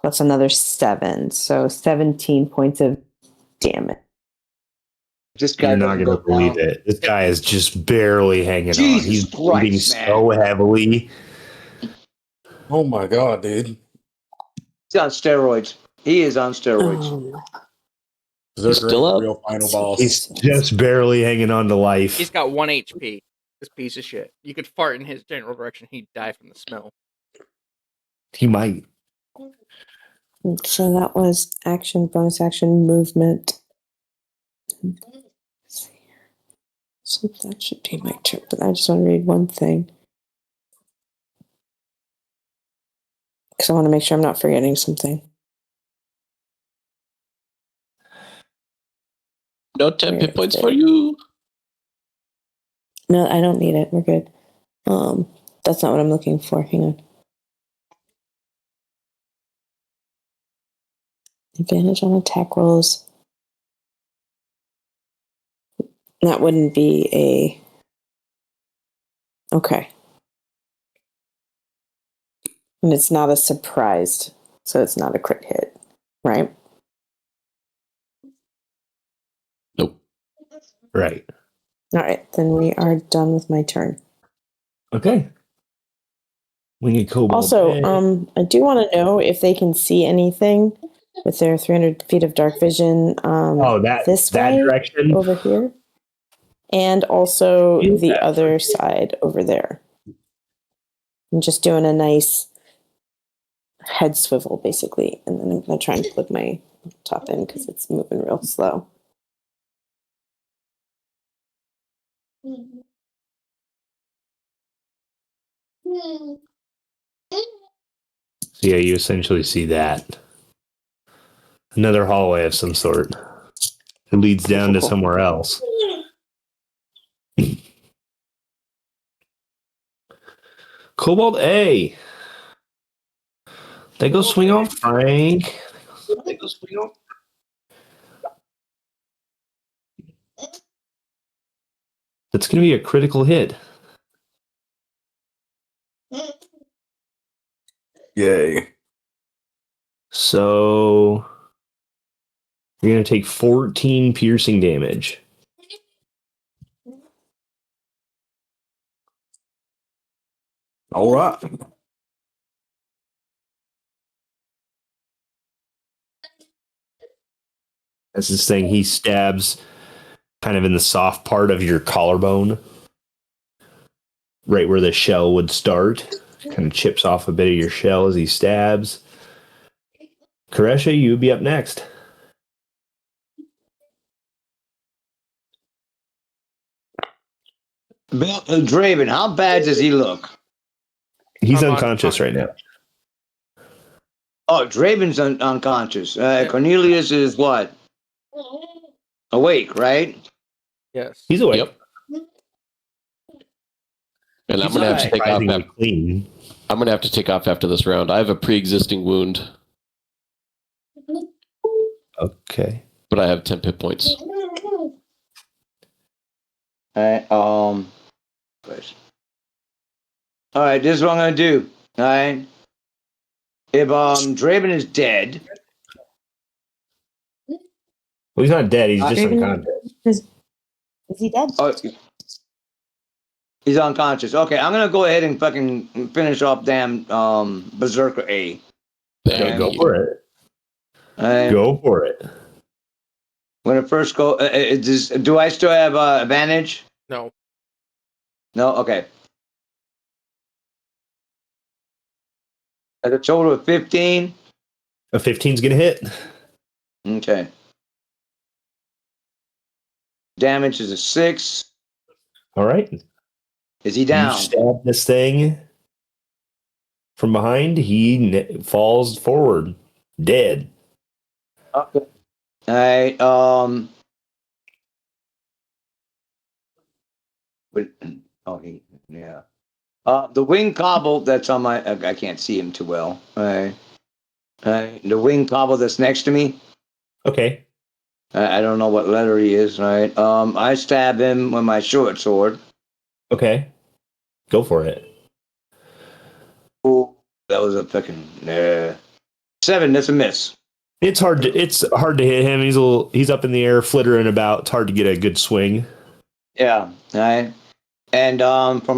That's another 7. So 17 points of damage.
This guy
You're not
doesn't
going to
go
believe
down.
it. This guy is just barely hanging on.
Jesus
He's bleeding
Christ, man.
so heavily.
Oh my god, dude.
He's on steroids. He is on steroids.
Berserker
Still
ain't the
up?
real final boss.
He's just barely hanging on to life.
He's got 1 HP. This piece of shit. You could fart in his general direction, he'd die from the smell.
He might.
So that was action, bonus action, movement. So that should be my turn, but I just want to read one thing. Because I want to make sure I'm not forgetting something.
No 10
Where
hit
is
points
it?
for you.
No, I don't need it. We're good. That's not what I'm looking for. Hang on. Advantage on attack rolls. That wouldn't be a... Okay. And it's not a surprised, so it's not a crit hit, right?
Nope.
Right.
All right, then we are done with my turn.
Okay. We need Cobalt.
Also, I do want to know if they can see anything with their 300 feet of dark vision. This
that
way,
direction
over here, and also
Yeah.
the other side over there. I'm just doing a nice head swivel, basically, and then I'm going to try and plug my top in because it's moving real slow.
So yeah, you essentially see that. Another hallway of some sort. It leads down to
Cool.
somewhere else. Cobalt A. They go swing on Frank. They go swing on. That's going to be a critical hit.
Yay.
So you're going to take 14 piercing damage. All right. That's this thing. He stabs kind of in the soft part of your collarbone, right where the shell would start. Kind of chips off a bit of your shell as he stabs. Karesha, you would be up next.
Draven, how bad does he look?
He's
I'm
unconscious right now.
Oh, Draven's unconscious. Cornelius is what? Awake, right?
Yes.
He's awake.
Yep. And I'm
He's
gonna have to take off.
surprisingly clean.
I'm gonna have to take off after this round. I have a pre-existing wound,
Okay.
but I have 10 hit points.
Alright, all right, this is what I'm gonna do. Alright. If Draven is dead.
Well, he's not dead. He's just
Draven-
unconscious.
Is he dead?
Oh, he's unconscious. Okay, I'm gonna go ahead and fucking finish off damn Berserker A.
Okay, go for it.
Alright.
Go for it.
When it first go, do I still have advantage?
No.
No. Okay. At a total of 15.
A 15's gonna hit.
Okay. Damage is a 6.
All right.
Is he down?
You stab this thing from behind. He falls forward, dead.
Okay. All right. But, yeah. The wing cobble that's on my. I can't see him too well. All right. The wing cobble that's next to me.
Okay.
I don't know what letter he is. Right. I stab him with my short sword.
Okay. Go for it.
Ooh, that was a fucking 7. That's a miss.
It's hard to hit him. He's up in the air, flittering about. It's hard to get a good swing.
Yeah. All right. And for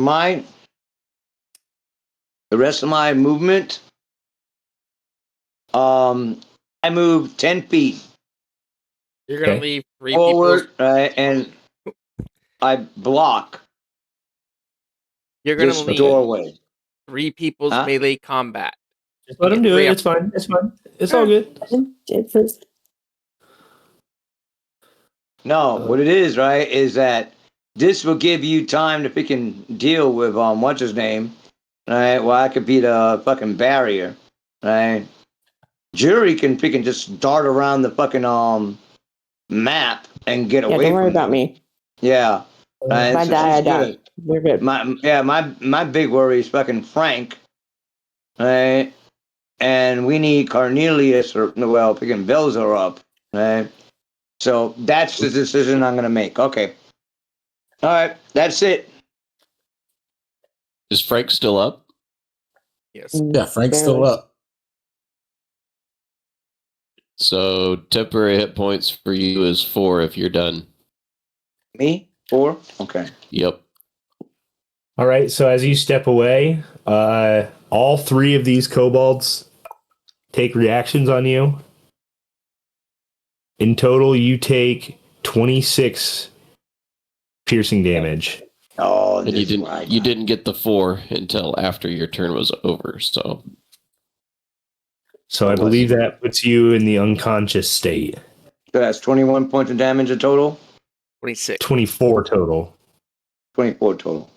the rest of my movement, I move 10 feet
You're gonna
Okay.
leave 3
forward,
people.
and I block
You're gonna
this
leave
doorway.
3 people's
Huh?
melee combat.
Just let
You
him
get
do
three
it.
up.
It's fine. It's fine. It's all good.
No, what it is, right, is that this will give you time to freaking deal with what's his name, right? Well, I could be the fucking barrier, right? Jury can freaking just dart around the fucking map and get
Yeah,
away
don't worry
from
about
them.
me.
Yeah.
If I
So
die, I
she's
die.
good.
We're good.
My big worry is fucking Frank, right? And we need Cornelius or well, freaking Belzer up, right? So that's the decision I'm gonna make. Okay. All right, that's it.
Is Frank still up?
Yes.
Yeah, Frank's still
Barely.
up.
So temporary hit points for you is 4 if you're done.
Me? 4? Okay.
Yep.
All right. So as you step away, all 3 of these kobolds take reactions on you. In total, you take 26 piercing damage.
Oh,
And you didn't get the 4 until after your turn was over. So
So I believe that puts you in the unconscious state.
So that's 21 points of damage in total.
26.
24 total.
24 total.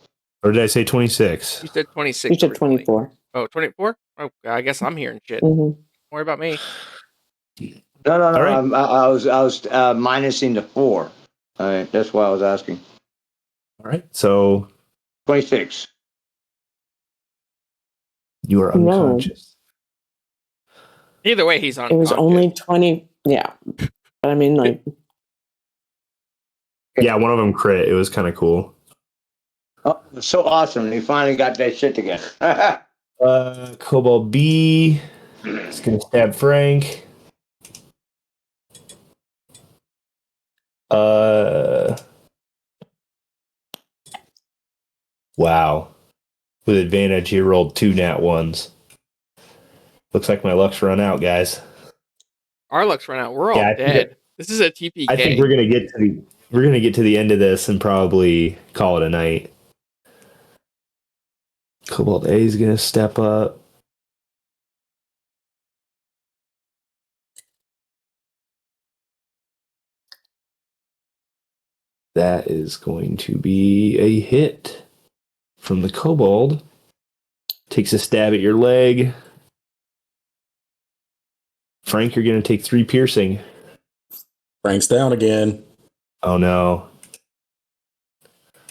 Or did I say 26?
You said 26.
You said
originally.
24.
Oh, 24? Oh, I guess I'm hearing shit.
Mhm.
Don't worry about me.
No.
All right.
I was minusing the 4. All right, that's why I was asking.
All right. So
26.
you are
No.
unconscious.
Either way, he's on.
It was only 20. Yeah. But I mean, like,
Yeah, one of them crit. It was kind of cool.
Oh, so awesome! You finally got that shit together.
Kobold B is going to stab Frank. Wow. With advantage, he rolled 2 nat ones. Looks like my luck's run out, guys.
Our luck's run out. We're all
Yeah,
dead. This is a TPK.
I think we're gonna get to the end of this and probably call it a night. Cobalt A is gonna step up. That is going to be a hit from the kobold. Takes a stab at your leg. Frank, you're going to take 3 piercing.
Frank's down again.
Oh no.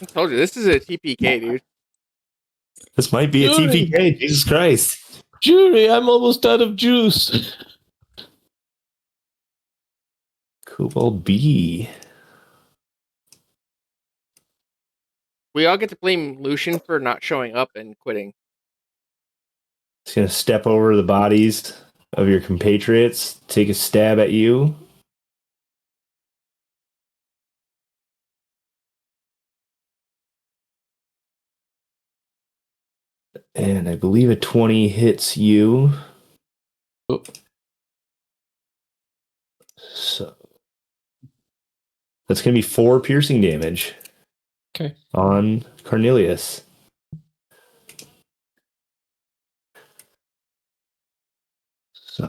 I told you, this is a TPK, dude.
This might be a
Jury.
TPK. Jesus Christ.
Jury, I'm almost out of juice.
Kobold B.
We all get to blame Lucian for not showing up and quitting.
It's going to step over the bodies of your compatriots, take a stab at you. And I believe a 20 hits you.
Oh.
So that's going to be 4 piercing damage.
Okay.
On Cornelius. So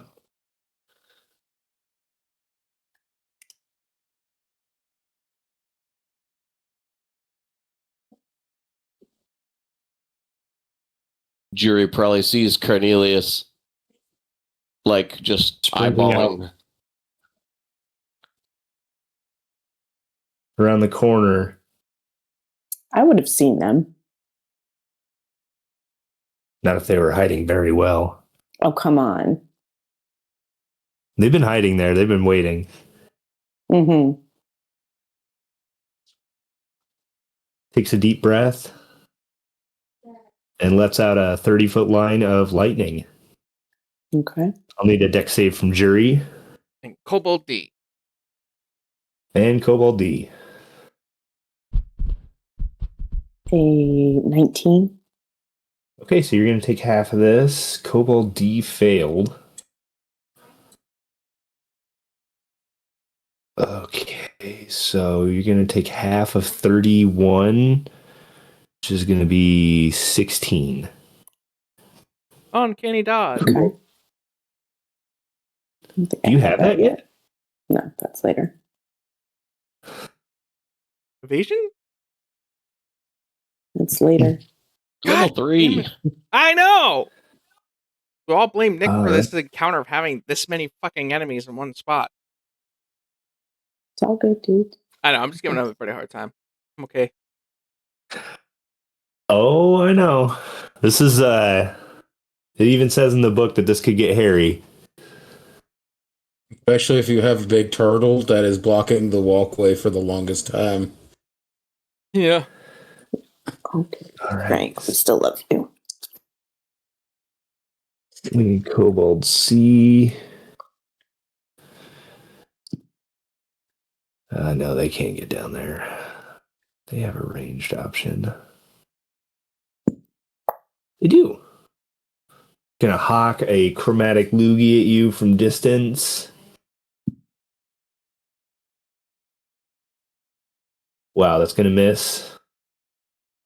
Jury probably sees Cornelius like just
Sprinting
eyeballing.
around the corner.
I would have seen them.
Not if they were hiding very well.
Oh, come on.
They've been hiding there. They've been waiting.
Mm-hmm.
Takes a deep breath and lets out a 30-foot line of lightning.
Okay.
I'll need a dex save from Jury
And Cobalt D.
and Kobold D.
A 19.
Okay, so you're going to take half of this. Kobold D failed. Okay, so you're going to take half of 31, which is going to be 16.
Uncanny dodge.
Okay. I don't think I
Do you have that yet?
No, that's later.
Evasion?
It's later.
Level
God
3.
damn it. I know! We all blame Nick for
Alright.
this encounter of having this many fucking enemies in one spot.
It's all good, dude.
I know, I'm just giving him a pretty hard time. I'm okay.
Oh, I know. This is, it even says in the book that this could get hairy.
Especially if you have a big turtle that is blocking the walkway for the longest time.
Yeah.
Okay.
All right.
Frank, we still love you.
We need Kobold C. No, they can't get down there. They have a ranged option. They do. Gonna hawk a chromatic loogie at you from distance. Wow, that's gonna miss.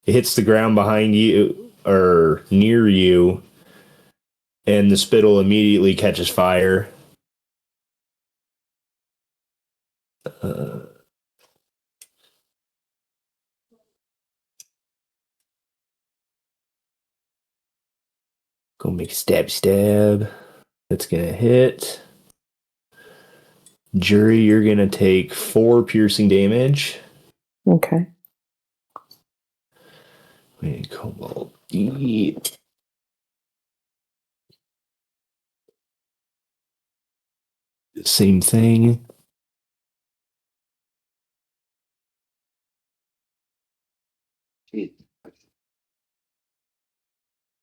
It hits the ground behind you or near you, and the spittle immediately catches fire. Go make a stab. That's gonna hit. Jury, you're gonna take 4 piercing damage.
Okay.
Wait, Kobold D. Same thing.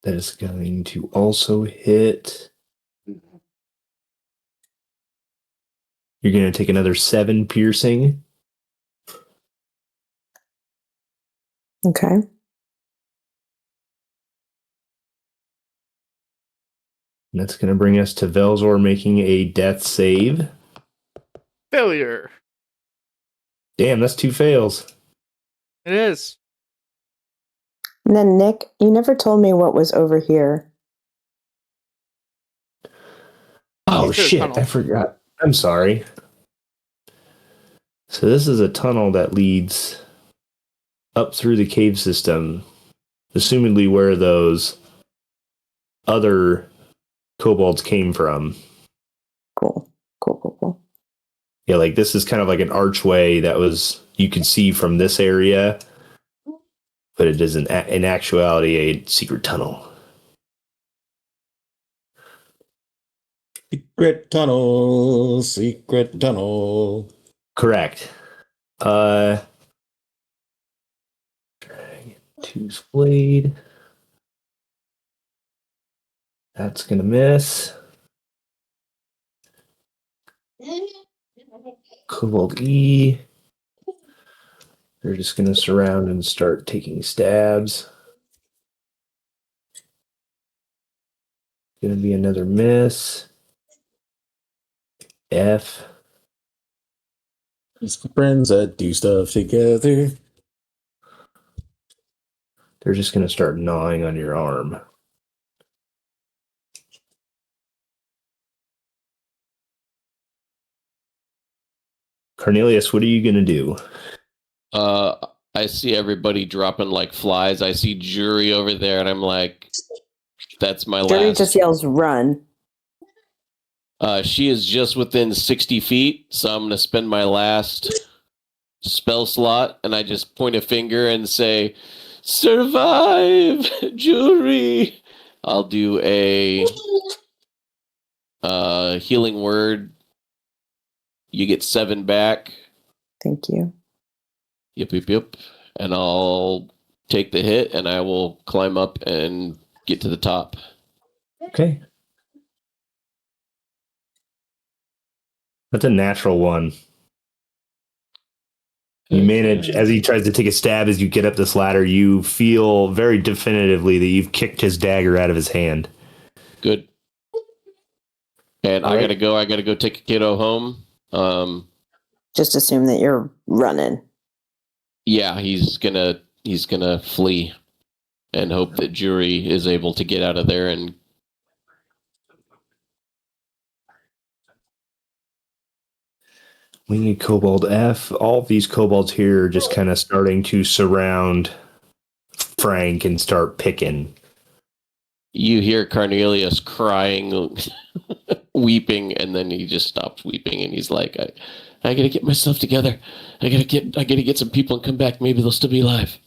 That is going to also hit. You're going to take another 7 piercing.
Okay.
And that's going to bring us to Velzor making a death save.
Failure.
Damn, that's 2 fails.
It is.
And then Nick, you never told me what was over here.
Oh,
These are the
shit.
tunnels.
I forgot. I'm sorry. So this is a tunnel that leads up through the cave system, assumedly where those other kobolds came from.
Cool.
Yeah, like this is kind of like an archway that was you could see from this area, but it is in actuality a secret tunnel.
Secret tunnel, secret tunnel.
Correct. Dragon Two's blade. That's gonna miss. Kobold E. They're just gonna surround and start taking stabs. Gonna be another miss. F.
It's friends that do stuff together.
They're just gonna start gnawing on your arm. Cornelius, what are you gonna do?
I see everybody dropping like flies. I see Jury over there, and I'm like, that's my
Jury
last.
just yells, "Run!"
She is just within 60 feet, so I'm going to spend my last spell slot, and I just point a finger and say, survive, Jury. I'll do a healing word. You get 7 back.
Thank you.
Yep. And I'll take the hit, and I will climb up and get to the top.
Okay. That's a natural one. You manage, as he tries to take a stab as you get up this ladder, you feel very definitively that you've kicked his dagger out of his hand.
Good. And
All
I
right.
gotta go. I gotta go take a kiddo home.
Just assume that you're running.
Yeah, he's gonna flee and hope that Jury is able to get out of there. And
We need Kobold F. All of these kobolds here are just kind of starting to surround Frank and start picking.
you hear Cornelius crying, weeping, and then he just stops weeping and he's like, I gotta get myself together. I gotta get some people and come back. Maybe they'll still be alive.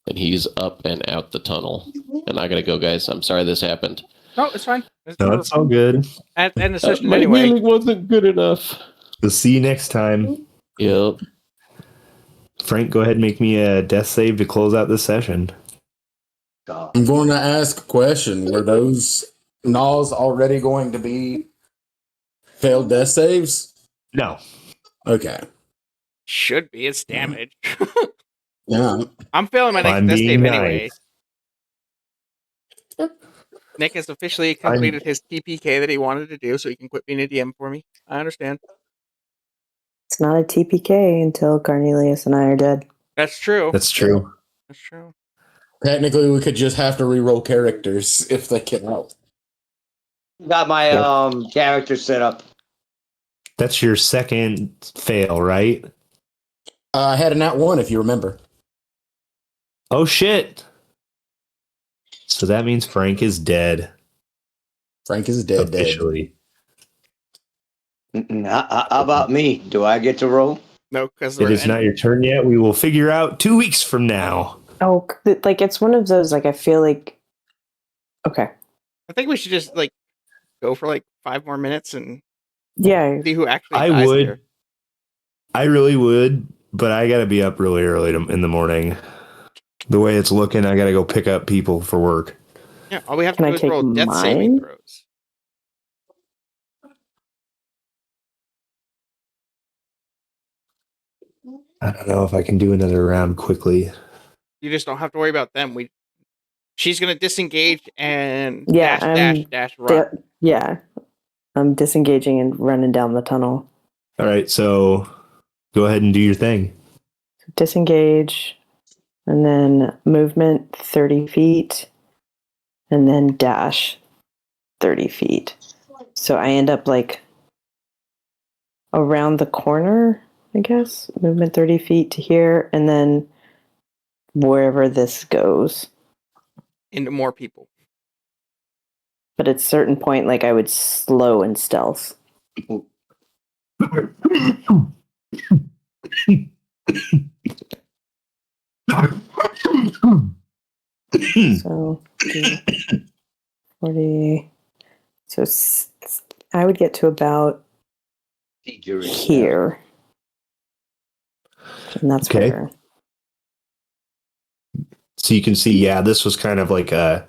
And he's up and out the tunnel. And I gotta go, guys. I'm sorry this happened.
No, it's fine.
No, it's all good.
End the session
My
anyway.
healing wasn't good enough.
We'll see you next time.
Yep.
Frank, go ahead and make me a death save to close out this session.
I'm going to ask a question. Were those gnaws already going to be failed death saves?
No.
Okay.
Should be. It's damage.
Yeah.
I'm failing my next
I'm
death
being
save
nice.
anyway. Nick has officially completed his TPK that he wanted to do, so he can quit being a DM for me. I understand.
It's not a TPK until Cornelius and I are dead.
That's true.
That's true.
That's true.
Technically, we could just have to reroll characters if they can help.
Got my character set up.
That's your second fail, right?
I had a nat 1, if you remember.
Oh, shit. So that means Frank is dead.
Frank is dead.
Officially.
How about me? Do I get to roll?
No, because
It is not your turn yet. We will figure out 2 weeks from now.
Oh, like it's one of those, like I feel like, okay.
I think we should just like go for like 5 more minutes and
Yeah.
see who actually
I
dies
would.
here.
I really would, but I got to be up really early in the morning. The way it's looking, I got to go pick up people for work.
Yeah, all we have
Can
to
I
do is
take
roll death saving
mine?
throws.
I don't know if I can do another round quickly.
You just don't have to worry about them. We she's gonna disengage and
Yeah,
dash run.
Yeah, I'm disengaging and running down the tunnel.
All right, so go ahead and do your thing.
Disengage, and then movement 30 feet, and then dash 30 feet. So I end up like around the corner, I guess. Movement 30 feet to here, and then wherever this goes.
Into more people.
But at a certain point, like I would slow and stealth. So 40. So I would get to about here. And that's
Okay.
where.
So you can see, yeah, this was kind of like a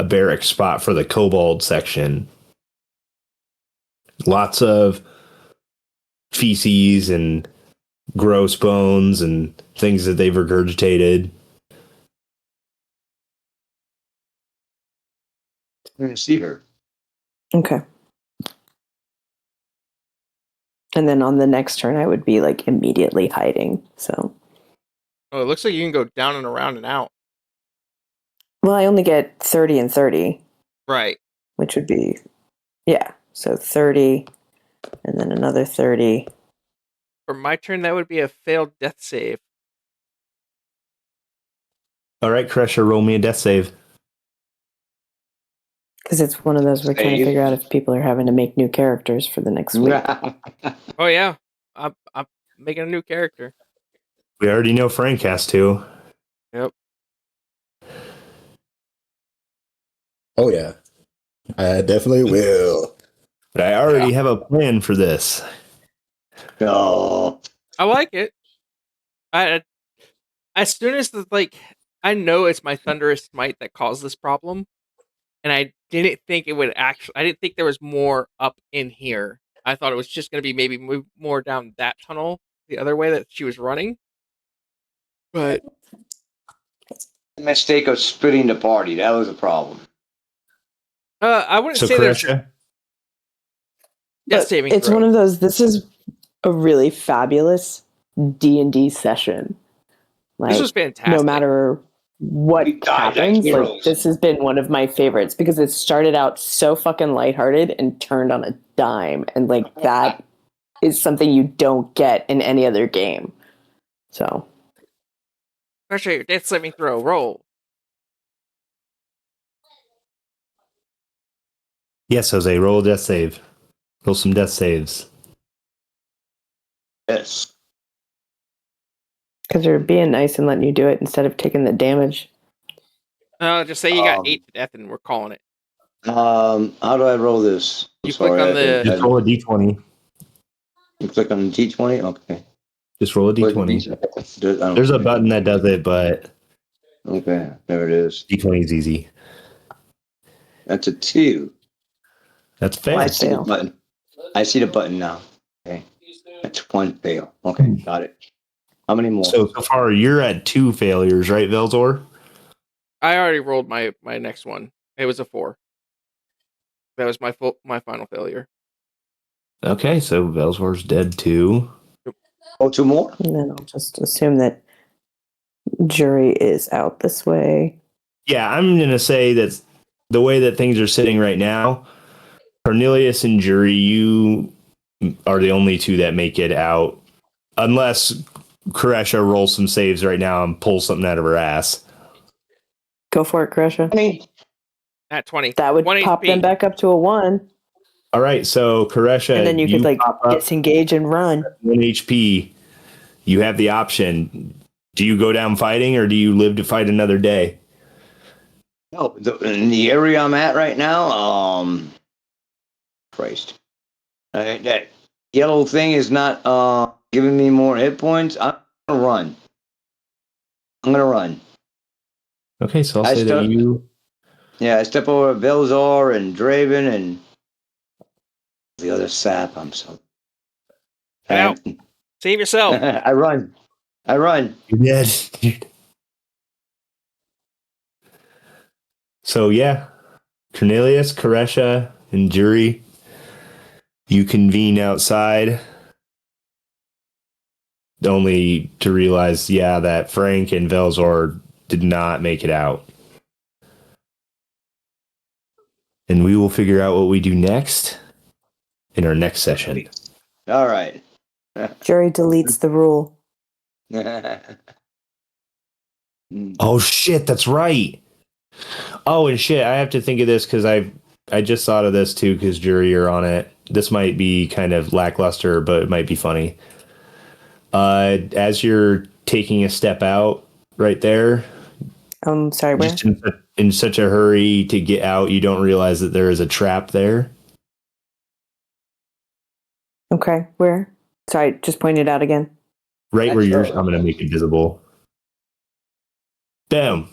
barrack spot for the kobold section. Lots of feces and gross bones and things that they've regurgitated.
I didn't see her.
Okay. And then on the next turn, I would be like immediately hiding. So.
Oh, it looks like you can go down and around and out.
Well, I only get 30 and 30.
Right.
Which would be, yeah. So 30, and then another 30.
For my turn, that would be a failed death save.
All right, Crusher, roll me a death save.
Because it's one of those we're trying to figure out if people are having to make new characters for the next week.
Oh yeah, I'm making a new character.
We already know Frank has to.
Yep.
Oh yeah, I definitely will.
But I already have a plan for this.
No.
I like it. I as soon as I know it's my thunderous smite that caused this problem, and I didn't think it would actually. I didn't think there was more up in here. I thought it was just going to be maybe move more down that tunnel the other way that she was running. But
The mistake of splitting the party. That was a problem.
I wouldn't
So,
say there's
Crusher,
death
But
saving
it's
throw.
one of those, this is a really fabulous D&D session. Like,
This was fantastic.
no matter what
We died like
happens, like,
heroes.
this has been one of my favorites because it started out so fucking lighthearted and turned on a dime. And, like, that is something you don't get in any other game. So.
Pressure your death saving throw. Roll.
yes, Jose, roll a death save. Roll some death saves.
Yes.
Because they're being nice and letting you do it instead of taking the damage.
Just say you got 8 to death and we're calling it.
How do I roll this?
You click on the-
Just roll a d20.
You click on the D20? Okay.
Just roll a d20. There's a button that does it, but
Okay, there it is.
d20 is easy.
That's a 2.
That's
I
fail.
see the button. I see the button now. Okay. That's 1 fail. Okay, got it. How many more?
So far, you're at 2 failures, right, Velzor?
I already rolled my next one. It was a 4. That was my final failure.
Okay, so Velzor's dead too.
Oh, 2 more?
And then I'll just assume that jury is out this way.
Yeah, I'm going to say that the way that things are sitting right now, Cornelius and Jury, you are the only 2 that make it out. Unless Koresha rolls some saves right now and pulls something out of her ass.
Go for it, Kresha.
At 20.
That would
1
pop
HP.
them back up to a 1.
All right, so Koresha,
And then you could, like,
pop up
disengage and run.
1 HP. You have the option. Do you go down fighting or do you live to fight another day?
No, in the area I'm at right now, Christ. That yellow thing is not giving me more hit points. I'm gonna run.
Okay, so I'll say that you...
Yeah, I step over Belzar and Draven and the other sap. I'm so...
Get out. Save yourself.
I run.
You're dead. So yeah, Cornelius, Karesha, and Jury, you convene outside. Only to realize, that Frank and Velzor did not make it out. And we will figure out what we do next in our next session.
All right.
Jury deletes the rule.
Oh shit, that's right. Oh, and shit, I have to think of this because I just thought of this too because Jury, you're on it. This might be kind of lackluster, but it might be funny. As you're taking a step out right there,
Sorry, where?
just in such a hurry to get out, you don't realize that there is a trap there.
Okay, where? Sorry, just point it out again.
Right where you're, I'm going to make it visible. Boom.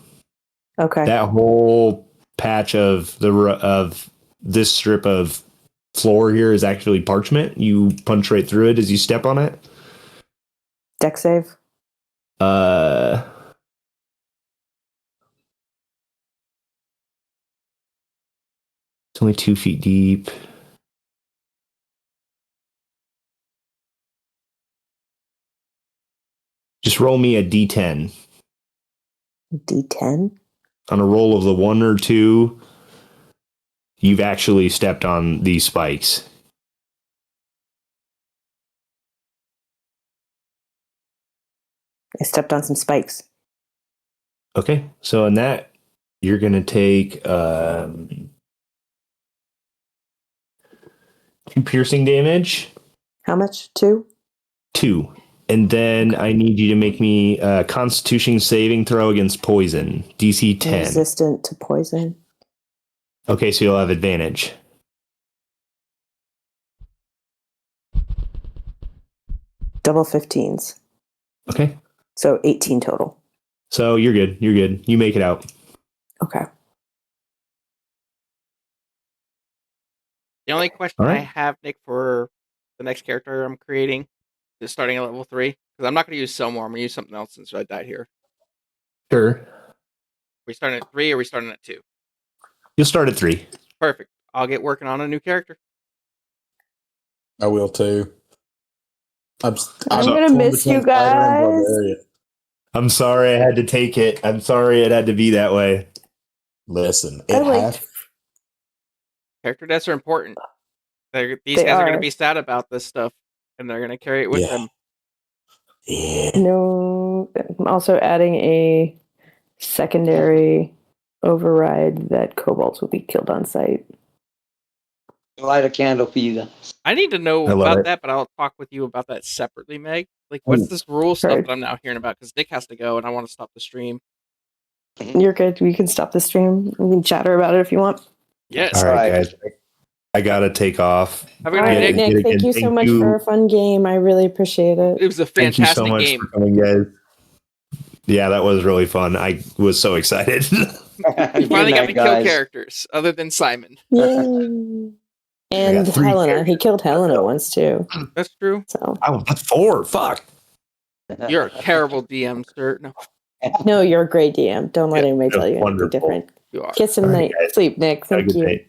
Okay.
That whole patch of this strip of floor here is actually parchment. You punch right through it as you step on it.
Deck save.
It's only 2 feet deep. Just roll me a D10.
D10?
On a roll of the 1 or 2, you've actually stepped on these spikes.
I stepped on some spikes.
Okay, so in that, you're going to take 2 piercing damage.
How much? 2?
2. And then I need you to make me a Constitution saving throw against poison. DC 10.
Resistant to poison.
Okay, so you'll have advantage.
Double 15s.
Okay.
So 18 total.
So you're good. You're good. You make it out.
Okay.
The only question
All right.
I have, Nick, for the next character I'm creating is starting at level 3, because I'm not going to use Selmore. I'm going to use something else since I died here.
Sure.
Are we starting at 3 or are we starting at 2?
You'll start at 3.
Perfect. I'll get working on a new character.
I will too. I'm
gonna miss you guys.
I'm sorry I had to take it. I'm sorry it had to be that way.
Listen,
I
it
liked-
has.
Character deaths are important. These
They
guys are going
are.
to be sad about this stuff, and they're going to carry it with
Yeah.
them.
Yeah.
No, I'm also adding a secondary override that kobolds will be killed on sight.
Light a candle for you guys.
I need to know
I love
about
it.
that, but I'll talk with you about that separately, Meg. Like, what's this rule stuff
Heard.
that I'm now hearing about? Because Nick has to go, and I want to stop the stream.
You're good. We can stop the stream. We can chatter about it if you want.
Yes.
All right,
Alright.
guys. I gotta take off.
Have a
All
good
right,
night, Nick.
Nick. Thank you so much for a fun game. I really appreciate it.
It was a
Thank you so
fantastic
much
game.
for coming, guys. Yeah, that was really fun. I was so excited.
You finally got to kill characters, other than Simon.
Yay. And
got 3
Helena.
characters.
He killed Helena once too.
That's true.
So
Oh, that's 4. Fuck.
You're a terrible DM, sir. No,
no, you're a great DM. Don't let
Yeah,
anybody
that
tell
was
you anything
wonderful.
different.
you are.
Get some
All right,
night
guys.
sleep, Nick.
Have a
Thank
good
you.
day.